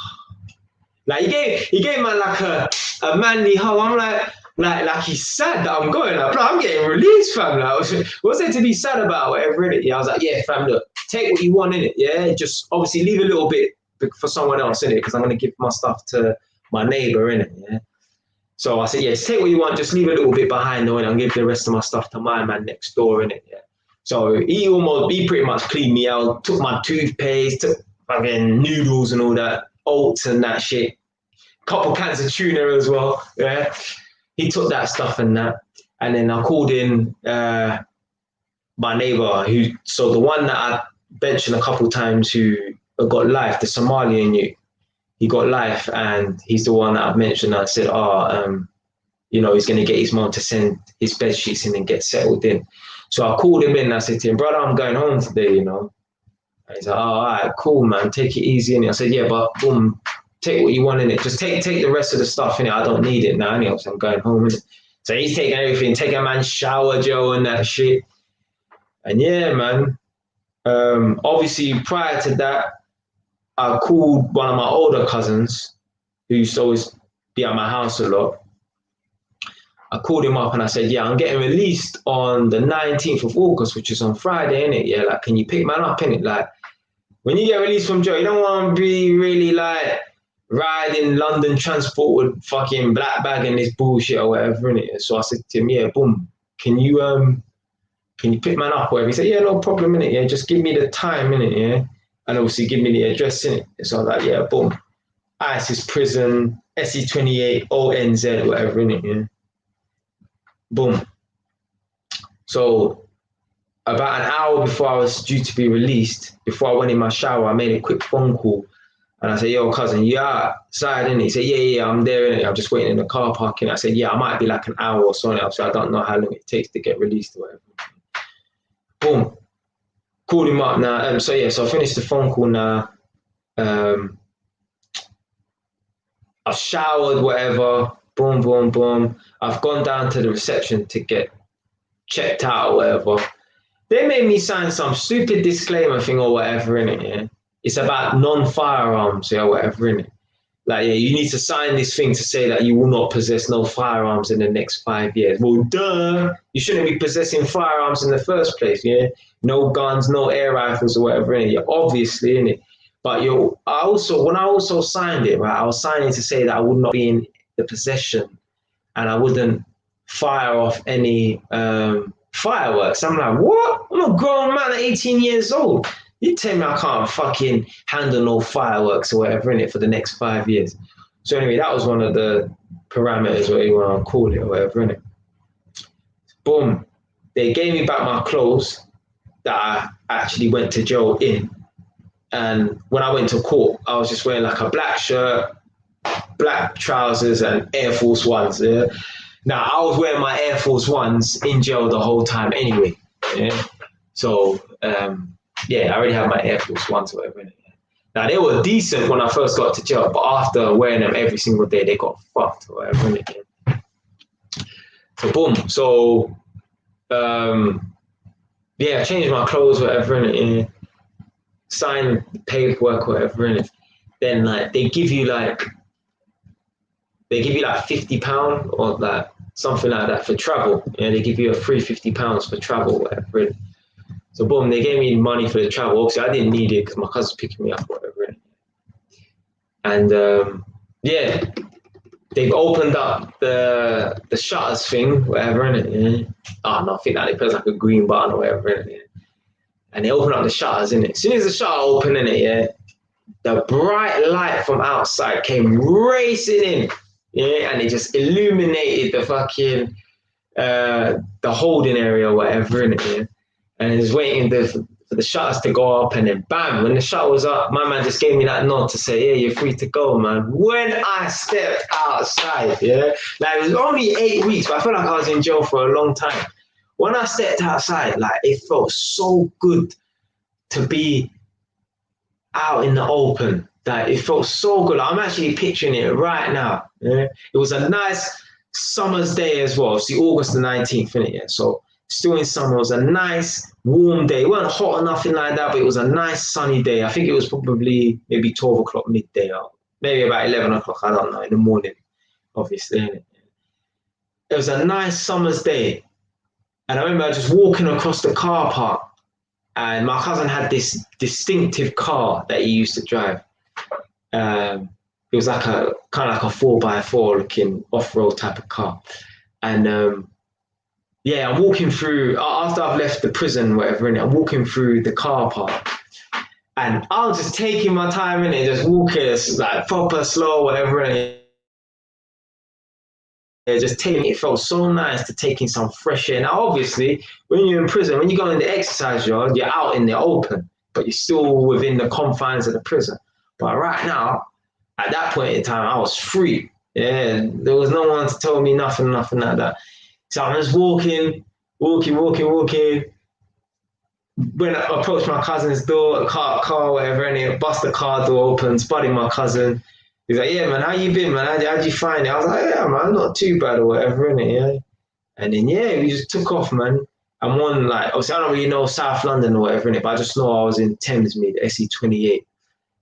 Like he gave man like a manly hug. I'm like he's sad that I'm going. Like, bro, I'm getting released, fam. Like, what's there to be sad about? Whatever, innit? Yeah, I was like, "Yeah, fam, look, take what you want, innit? Yeah, just obviously leave a little bit for someone else, innit? Because I'm gonna give my stuff to my neighbor, innit? Yeah." So I said, "Yeah, just take what you want, just leave a little bit behind, though, and give the rest of my stuff to my man next door, innit?" Yeah. So he pretty much cleaned me out, took my toothpaste, took fucking noodles and all that, oats and that shit, couple cans of tuna as well. Yeah, he took that stuff and that, and then I called in my neighbor, so the one that I mentioned a couple times who got life, the Somalian youth, he got life, and he's the one that I've mentioned. I said, he's going to get his mom to send his bed sheets in and get settled in. So I called him in and I said to him, "Brother, I'm going home today, And he's like, "Oh, all right, cool, man. Take it easy." And I said, "Yeah, but boom, take what you want in it. Just take the rest of the stuff in it. I don't need it now, anyway. So I'm going home." Innit? So he's taking everything, taking a man's shower gel and that shit. And yeah, man. Obviously, prior to that, I called one of my older cousins who used to always be at my house a lot. I called him up and I said, "Yeah, I'm getting released on the 19th of August, which is on Friday, innit? Yeah, like, can you pick man up, innit? Like, when you get released from jail, you don't want to be really like riding London transport with fucking black bag and this bullshit or whatever, innit?" So I said to him, "Yeah, boom, can you pick man up or whatever?" He said, "Yeah, no problem, innit? Yeah, just give me the time, innit? Yeah, and obviously give me the address, innit?" So I was like, "Yeah, boom, ISIS prison, SE28 ONZ, whatever, innit? Yeah, boom." So about an hour before I was due to be released, before I went in my shower, I made a quick phone call and I said, "Yo, cousin, you outside, innit?" He said, "Yeah, I'm there, innit? I'm just waiting in the car park." And I said, "Yeah, I might be like an hour or so now, so I don't know how long it takes to get released or whatever." Boom. Called him up now. So I finished the phone call now. I've showered, whatever. Boom, boom, boom. I've gone down to the reception to get checked out or whatever. They made me sign some stupid disclaimer thing or whatever in it. Yeah, it's about non-firearms, yeah, whatever in it. Like, yeah, you need to sign this thing to say that you will not possess no firearms in the next 5 years. Well, duh, you shouldn't be possessing firearms in the first place. Yeah, no guns, no air rifles or whatever in it. Yeah, obviously in it. But when I also signed it, right, I was signing to say that I would not be in the possession and I wouldn't fire off any fireworks. I'm like, what? I'm a grown man at 18 years old. You tell me I can't fucking handle no fireworks or whatever in it for the next 5 years. So anyway, that was one of the parameters, whatever you want to call it or whatever in it. Boom. They gave me back my clothes. that I actually went to jail in. And when I went to court, I was just wearing like a black shirt, black trousers, and Air Force Ones. Yeah? Now, I was wearing my Air Force Ones in jail the whole time anyway. Yeah? So, yeah, I already have my Air Force Ones or whatever. Now, they were decent when I first got to jail, but after wearing them every single day, they got fucked or whatever. So, boom. So, yeah, I changed my clothes, whatever, and sign paperwork, whatever, and then like they give you like £50 or like something like that for travel. Yeah, they give you a free £50 for travel, whatever. So boom, they gave me money for the travel. Obviously, I didn't need it because my cousin's picking me up, whatever. And yeah, they've opened up the shutters thing, whatever, innit? Yeah. Oh no, I think that they press like a green button or whatever, innit? Yeah. And they open up the shutters, innit? As soon as the shutter opened, innit, yeah, the bright light from outside came racing in, yeah, and it just illuminated the fucking the holding area or whatever, innit, yeah. And it was waiting for the shutters to go up, and then bam, when the shutter was up, my man just gave me that nod to say, yeah, you're free to go, man. When I stepped outside, yeah, like it was only 8 weeks, but I felt like I was in jail for a long time. When I stepped outside, like it felt so good to be out in the open. Like it felt so good. Like, I'm actually picturing it right now. Yeah? It was a nice summer's day as well. See, August the 19th, innit? Yeah. So still in summer. It was a nice warm day. It wasn't hot or nothing like that, but it was a nice sunny day. I think it was probably maybe 12 o'clock midday or maybe about 11 o'clock. I don't know, in the morning, obviously. Innit? It was a nice summer's day. And I remember just walking across the car park, and my cousin had this distinctive car that he used to drive. It was like a kind of like a 4x4 looking off-road type of car. And yeah, I'm walking through after I've left the prison, whatever, and I'm walking through the car park, and I was just taking my time in it, just walking like proper slow, whatever. And just taking it felt so nice to take in some fresh air. Now, obviously, when you're in prison, when you go in the exercise yard, you're out in the open, but you're still within the confines of the prison. But right now, at that point in time, I was free. Yeah, there was no one to tell me nothing like that. So I'm just walking. When I approached my cousin's door, car, whatever, and it bust the car door open, spotting my cousin. He's like, yeah, man, how you been, man? How'd you find it? I was like, yeah, man, not too bad or whatever, innit, yeah. And then, yeah, we just took off, man. And one, like, obviously, I don't really know South London or whatever, innit, but I just know I was in Thamesmead, SE28.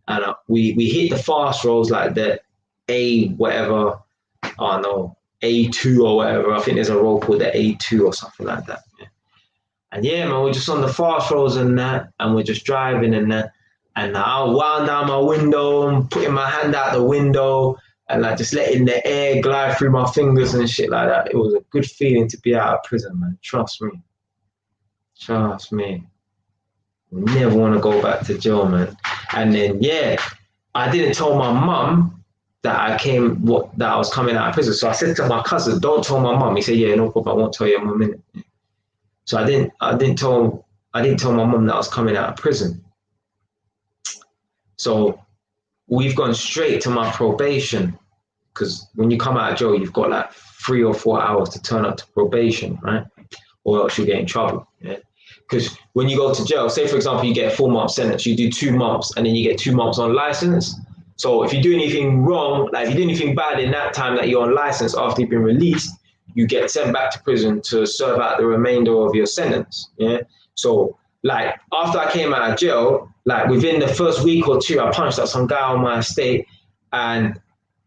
And we hit the fast roads, like the A whatever, I don't know, A2 or whatever. I think there's a road called the A2 or something like that. Yeah. And yeah, man, we're just on the fast roads and that, and we're just driving and that. And I wound down my window and putting my hand out the window and like just letting the air glide through my fingers and shit like that. It was a good feeling to be out of prison, man. Trust me. Trust me. Never want to go back to jail, man. And then, yeah, I didn't tell my mum that that I was coming out of prison. So I said to my cousin, don't tell my mum. He said, yeah, no problem. I won't tell your mum. So I didn't tell my mum that I was coming out of prison. So we've gone straight to my probation, because when you come out of jail, you've got like 3 or 4 hours to turn up to probation, right? Or else you'll get in trouble. Yeah. Because when you go to jail, say for example, you get a 4-month sentence, you do 2 months and then you get 2 months on license. So if you do anything wrong, like if you do anything bad in that time that you're on license after you've been released, you get sent back to prison to serve out the remainder of your sentence. Yeah. So like after I came out of jail, like within the first week or 2, I punched up some guy on my estate, and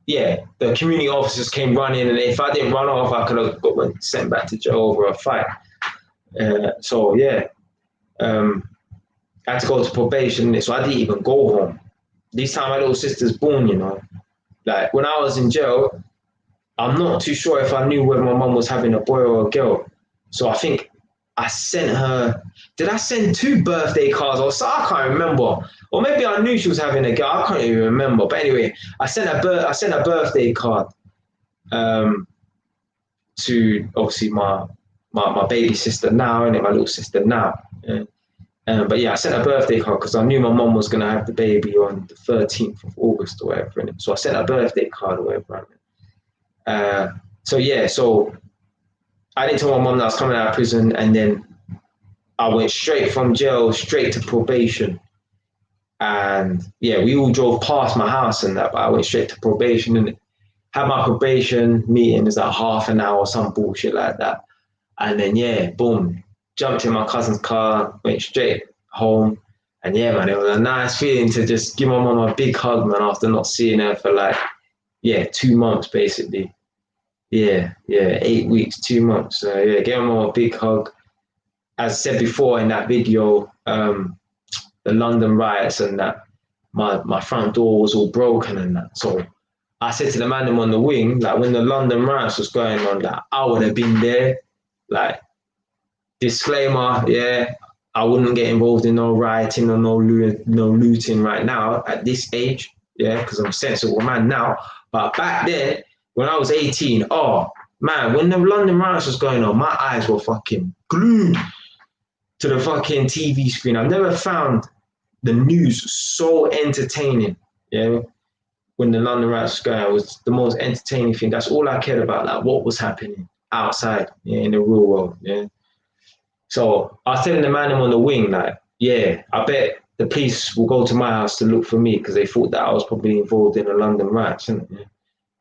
yeah, the community officers came running, and if I didn't run off, I could have got sent back to jail over a fight. So yeah, I had to go to probation, so I didn't even go home. This time my little sister's born, you know. Like when I was in jail, I'm not too sure if I knew whether my mum was having a boy or a girl. So I think I sent her, did I send 2 birthday cards or so? I can't remember. Or maybe I knew she was having a girl, I can't even remember. But anyway, I sent a birthday card to obviously my baby sister now, and my little sister now. Yeah. But yeah, I sent a birthday card because I knew my mum was gonna have the baby on the 13th of August or whatever. Innit? So I sent a birthday card or whatever. Uh, so yeah, so I didn't tell my mum that I was coming out of prison, and then I went straight from jail straight to probation. And yeah, we all drove past my house and that, but I went straight to probation and had my probation meeting is like half an hour, some bullshit like that. And then yeah, boom, jumped in my cousin's car, went straight home. And yeah, man, it was a nice feeling to just give my mom a big hug, man, after not seeing her for like, yeah, 2 months basically. Yeah, yeah, 8 weeks, 2 months. So yeah, give my mom a big hug. As I said before in that video, the London riots and that, my front door was all broken and that. So I said to the man on the wing, like when the London riots was going on, like I would have been there. Like disclaimer, yeah, I wouldn't get involved in no rioting or no looting right now at this age, yeah, because I'm a sensible man now. But back then, when I was 18, oh man, when the London riots was going on, my eyes were fucking glued to the fucking TV screen. I've never found the news so entertaining, yeah. When the London riots was going, it was the most entertaining thing. That's all I cared about, like what was happening outside, yeah, in the real world, yeah. So I was telling the man on the wing, like, yeah, I bet the police will go to my house to look for me because they thought that I was probably involved in the London riots, isn't it?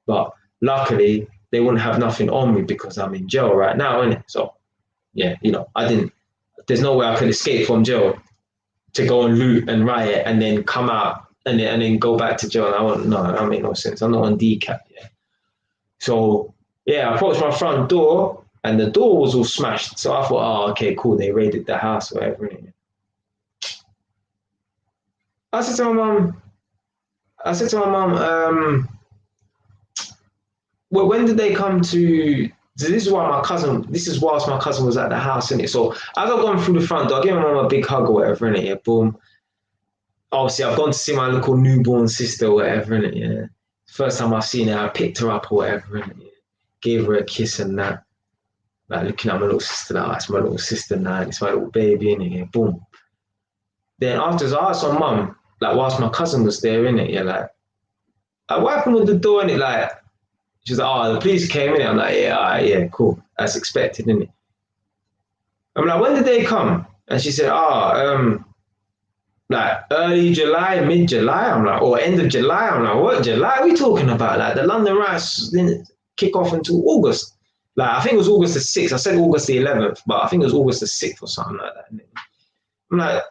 But luckily, they wouldn't have nothing on me because I'm in jail right now, innit? So yeah, you know, I didn't. There's no way I could escape from jail to go and loot and riot and then come out and then go back to jail. I won't. No, that make no sense. I'm not on DCAP. Yeah. So yeah, I approached my front door and the door was all smashed. So I thought, oh, okay, cool. They raided the house or whatever. I said to my mum, well, when did they come to? This is why my cousin. This is whilst my cousin was at the house, innit? So as I've gone through the front door, I gave my mum a big hug or whatever, innit? Yeah, boom. Obviously, I've gone to see my little newborn sister or whatever, innit? Yeah. First time I've seen her, I picked her up or whatever, innit? Yeah. Gave her a kiss and that. Like looking at my little sister, like, it's my little sister now, it's my little baby, innit? Yeah, boom. Then afterwards, I asked my mum, like, whilst my cousin was there, innit? Yeah, like, what happened with the door, innit? Like, she's like, oh, the police came in. I'm like, yeah, all right, yeah, cool. As expected, innit? I'm like, when did they come? And she said, like early July, mid July. I'm like, or end of July. I'm like, what July are we talking about? Like the London riots didn't kick off until August. Like I think it was August the 6th. I said August the 11th, but I think it was August the 6th or something like that. I'm like,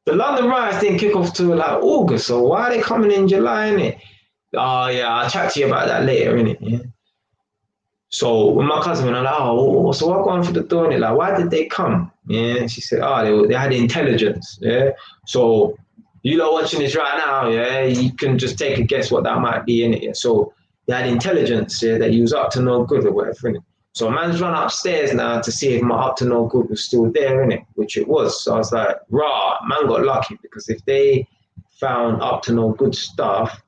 the London riots didn't kick off till like August, so why are they coming in July, innit? Oh yeah, I'll chat to you about that later, innit? Yeah. So when my cousin went, I'm like, oh, so what going for the door? And like, why did they come? Yeah, and she said, oh, they had intelligence. Yeah, so you lot watching this right now, yeah, you can just take a guess what that might be in it. Yeah? So they had intelligence, yeah, that he was up to no good or whatever. Innit? So a man's run upstairs now to see if my up to no good was still there, innit? Which it was. So I was like, rah, man got lucky because if they found up to no good stuff,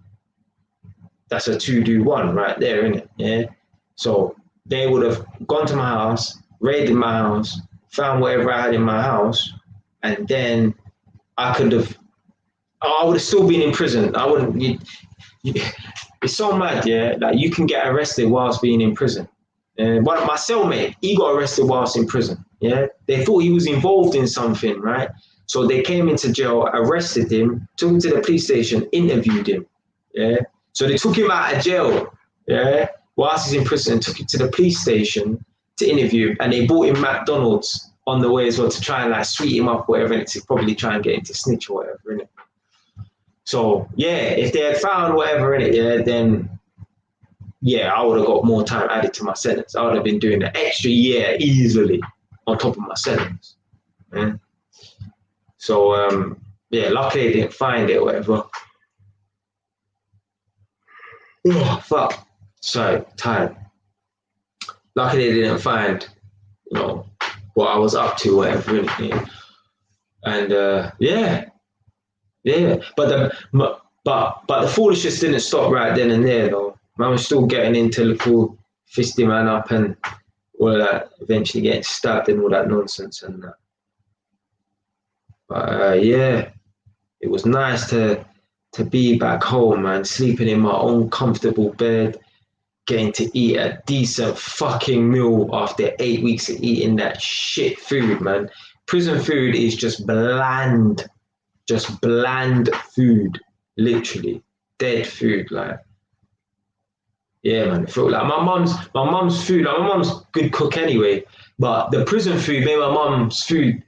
that's a 2-do-1 right there, innit? Yeah. So they would have gone to my house, raided my house, found whatever I had in my house, and then I would have still been in prison. I wouldn't. It's so mad, yeah. Like you can get arrested whilst being in prison. And my cellmate, he got arrested whilst in prison. Yeah, they thought he was involved in something, right? So they came into jail, arrested him, took him to the police station, interviewed him. Yeah, so they took him out of jail. Yeah, whilst he's in prison, took him to the police station to interview him, and they bought him McDonald's on the way as well to try and like sweet him up, whatever, and to probably try and get him to snitch or whatever, innit? So yeah, if they had found whatever in it, yeah, then yeah, I would have got more time added to my sentence. I would have been doing an extra year easily on top of my sentence. Yeah. So yeah, luckily they didn't find it or whatever. Oh fuck. Sorry, tired. Luckily they didn't find, you know, what I was up to, whatever, anything. And yeah. But the foolishness didn't stop right then and there though. Man was still getting into little fisting man up and all that, eventually getting stabbed and all that nonsense and that. But yeah, it was nice to be back home, man, sleeping in my own comfortable bed, getting to eat a decent fucking meal after 8 weeks of eating that shit food, man. Prison food is just bland food, literally dead food. Like, yeah, man, it felt like my mum's food. Like, my mum's good cook anyway, but the prison food made my mum's food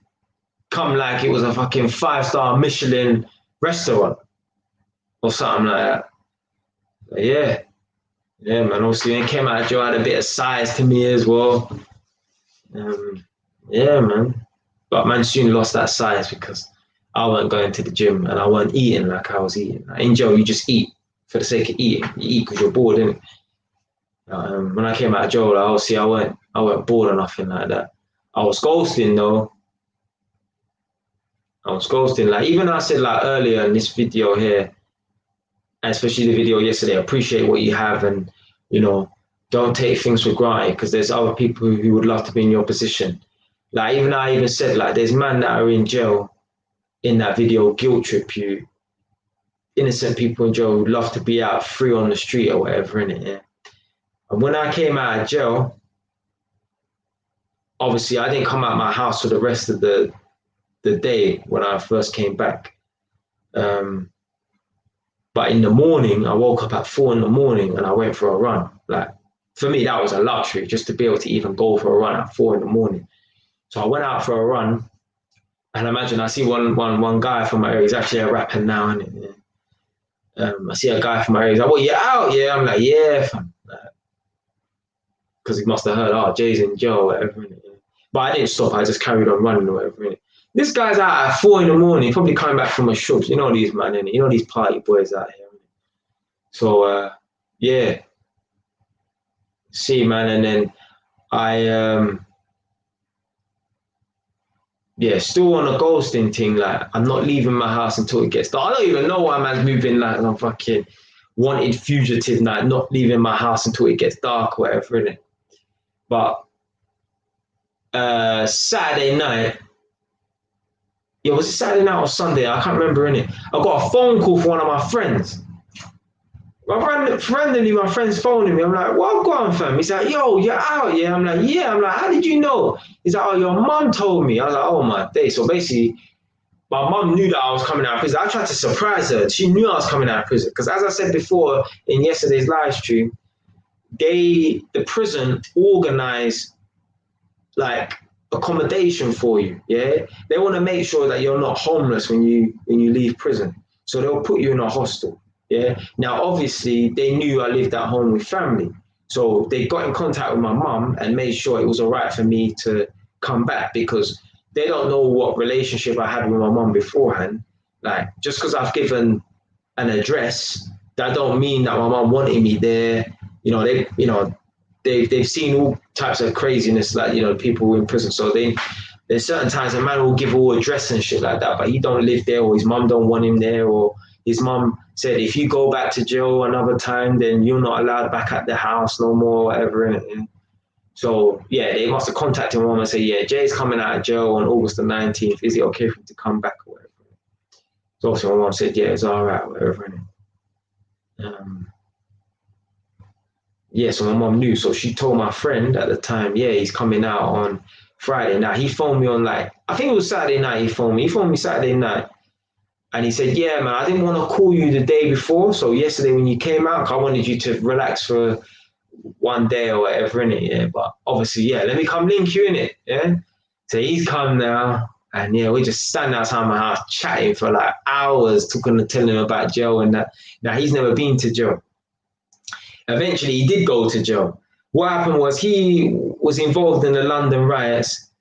come like it was a fucking 5-star Michelin restaurant or something like that. But yeah, yeah, man. Obviously, when it came out, Joe had a bit of size to me as well. Um, yeah, man. But man soon lost that size because I wasn't going to the gym and I wasn't eating like I was eating. Like, in jail, you just eat for the sake of eating. You eat because you're bored, innit? When I came out of jail, like, obviously I weren't bored or nothing like that. I was ghosting though. I was ghosting. Like, even I said like earlier in this video here, and especially the video yesterday, appreciate what you have and, you know, don't take things for granted because there's other people who would love to be in your position. Like, even I even said, like, there's men that are in jail in that video, guilt trip you. Innocent people in jail would love to be out free on the street or whatever, innit? Yeah. And when I came out of jail, obviously I didn't come out of my house for the rest of the day when I first came back. But in the morning, I woke up at 4 in the morning and I went for a run. Like, for me, that was a luxury just to be able to even go for a run at 4 in the morning. So I went out for a run, and imagine I see one guy from my area. He's actually a rapper now, and I see a guy from my area. He's like, "Well, you out?" Yeah, I'm like, "Yeah, fam," because he must have heard, "Oh, Jay's in jail," or whatever. But I didn't stop. I just carried on running or whatever. This guy's out at 4 in the morning, probably coming back from a shops. You know these man, innit? You know these party boys out here. So yeah, see, man, and then I yeah, still on a ghosting thing. Like, I'm not leaving my house until it gets dark. I don't even know why man's moving like I'm fucking wanted fugitive, like not leaving my house until it gets dark or whatever, innit? But Saturday night, yeah, was it Saturday night or Sunday? I can't remember, innit? I got a phone call from one of my friends. Randomly, my friend's phoning me. I'm like, "What going, fam?" He's like, "Yo, you're out, yeah?" I'm like, "Yeah." I'm like, "How did you know?" He's like, "Oh, your mum told me." I was like, "Oh my day." So basically, my mum knew that I was coming out of prison. I tried to surprise her. She knew I was coming out of prison because, as I said before in yesterday's live stream, the prison organize like accommodation for you. Yeah, they want to make sure that you're not homeless when you leave prison. So they'll put you in a hostel. Yeah. Now, obviously, they knew I lived at home with family, so they got in contact with my mum and made sure it was all right for me to come back because they don't know what relationship I had with my mum beforehand. Like, just because I've given an address, that don't mean that my mum wanted me there. They've seen all types of craziness, like, people in prison. So there's certain times a man will give all address and shit like that, but he don't live there, or his mum don't want him there, or his mum said if you go back to jail another time, then you're not allowed back at the house no more, whatever. And so yeah, they must have contacted mum and say, "Yeah, Jay's coming out of jail on August the 19th. Is it okay for him to come back or whatever?" So obviously my mum said, "Yeah, it's all right, whatever." Um, yeah, so my mom knew. So she told my friend at the time, "Yeah, he's coming out on Friday." Now he phoned me on, like, I think it was Saturday night. He phoned me. He phoned me Saturday night, and he said, "Yeah, man, I didn't want to call you the day before. So yesterday when you came out, I wanted you to relax for one day or whatever, in it. Yeah, but obviously, yeah, let me come link you in it. Yeah." So he's come now, and yeah, we just standing outside my house chatting for like hours, talking and telling him about jail and that. Now he's never been to jail. Eventually, he did go to jail. What happened was he was involved in the London riots.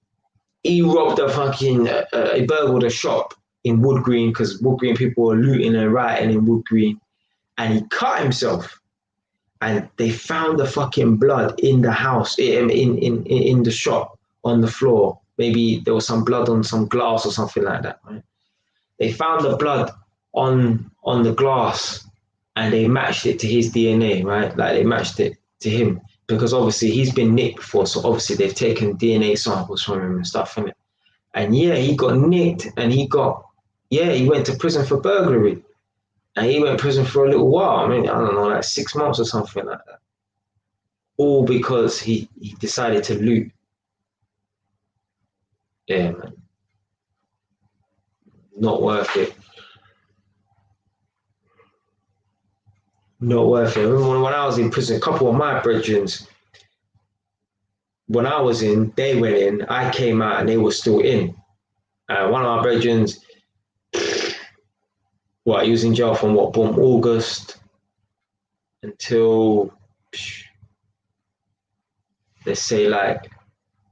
He robbed he burgled a shop in Wood Green because Wood Green people were looting and rioting in Wood Green, and he cut himself. And they found the fucking blood in the house, in the shop on the floor. Maybe there was some blood on some glass or something like that. Right? They found the blood on the glass, and they matched it to his DNA, right? Like, they matched it to him because obviously he's been nicked before, so obviously they've taken DNA samples from him and stuff, innit? And yeah, he got nicked and he went to prison for burglary. And he went to prison for a little while. I mean, I don't know, like 6 months or something like that. All because he decided to loot. Yeah, man. Not worth it. Not worth it. I remember when I was in prison, a couple of my brethren, when I was in, they went in, I came out and they were still in. One of my brethren, he was in jail from boom, August until, let's say like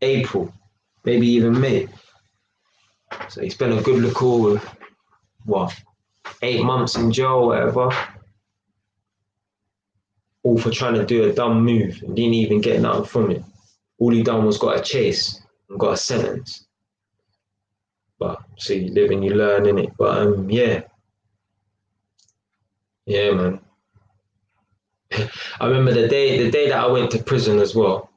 April, maybe even May. So he spent a good little, 8 months in jail, whatever, all for trying to do a dumb move and didn't even get nothing from it. All he done was got a chase and got a sentence. But so you live and you learn, innit? But yeah, man. I remember the day that I went to prison as well.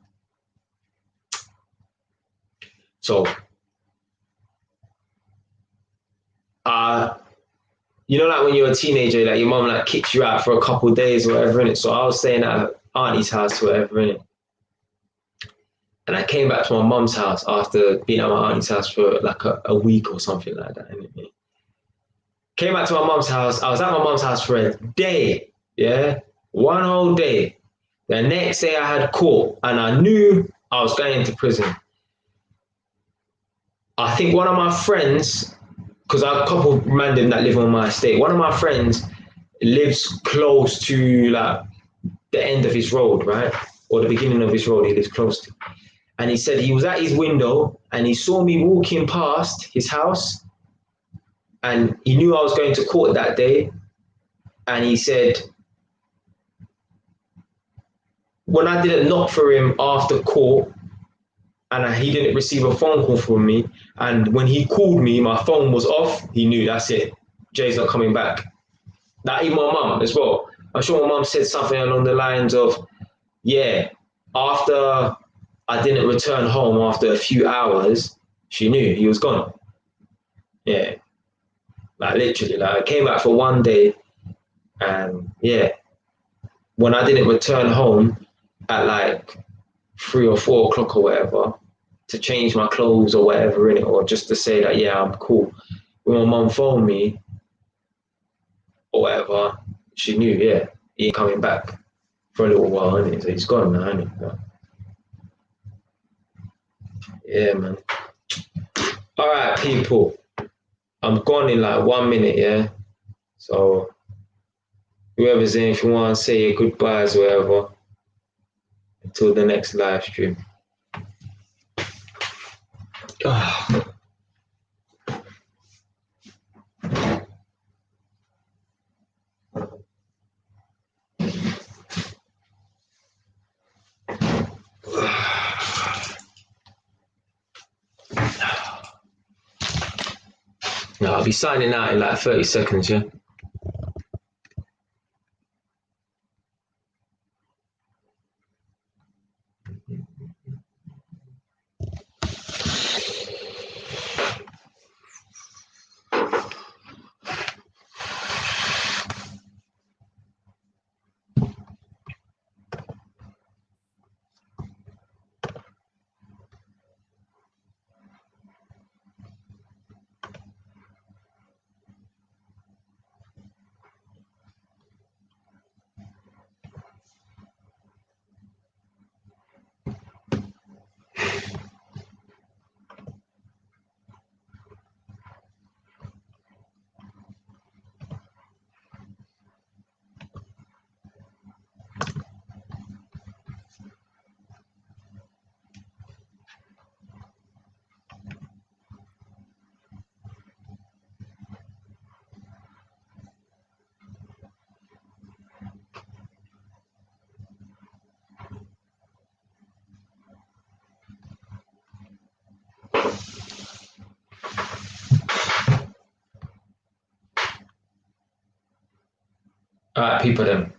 So, like when you're a teenager, like your mom like kicks you out for a couple of days or whatever, innit? So I was staying at her auntie's house or whatever, innit? And I came back to my mum's house after being at my auntie's house for like a week or something like that, innit? Came back to my mum's house. I was at my mum's house for a day, yeah? One whole day. The next day I had court and I knew I was going into prison. I think one of my friends, because I have a couple of random that live on my estate, one of my friends lives close to like the end of his road, right? Or the beginning of his road, he lives close to. And he said he was at his window and he saw me walking past his house and he knew I was going to court that day. And he said, when I didn't knock for him after court and he didn't receive a phone call from me, and when he called me, my phone was off, he knew that's it. Jay's not coming back. That even my mum as well. I'm sure my mum said something along the lines of, yeah, after I didn't return home after a few hours, she knew he was gone. Yeah. Like literally, like I came back for one day and yeah, when I didn't return home at like 3 or 4 o'clock or whatever to change my clothes or whatever in it, or just to say that yeah, I'm cool. When my mum phoned me or whatever, she knew, yeah, he ain't coming back for a little while, innit? So he's gone now, innit? But, yeah, man. All right, people. I'm gone in like 1 minute, yeah? So whoever's in, if you want to say your goodbyes or whatever, until the next live stream. No, I'll be signing out in like 30 seconds, yeah? All right, people then.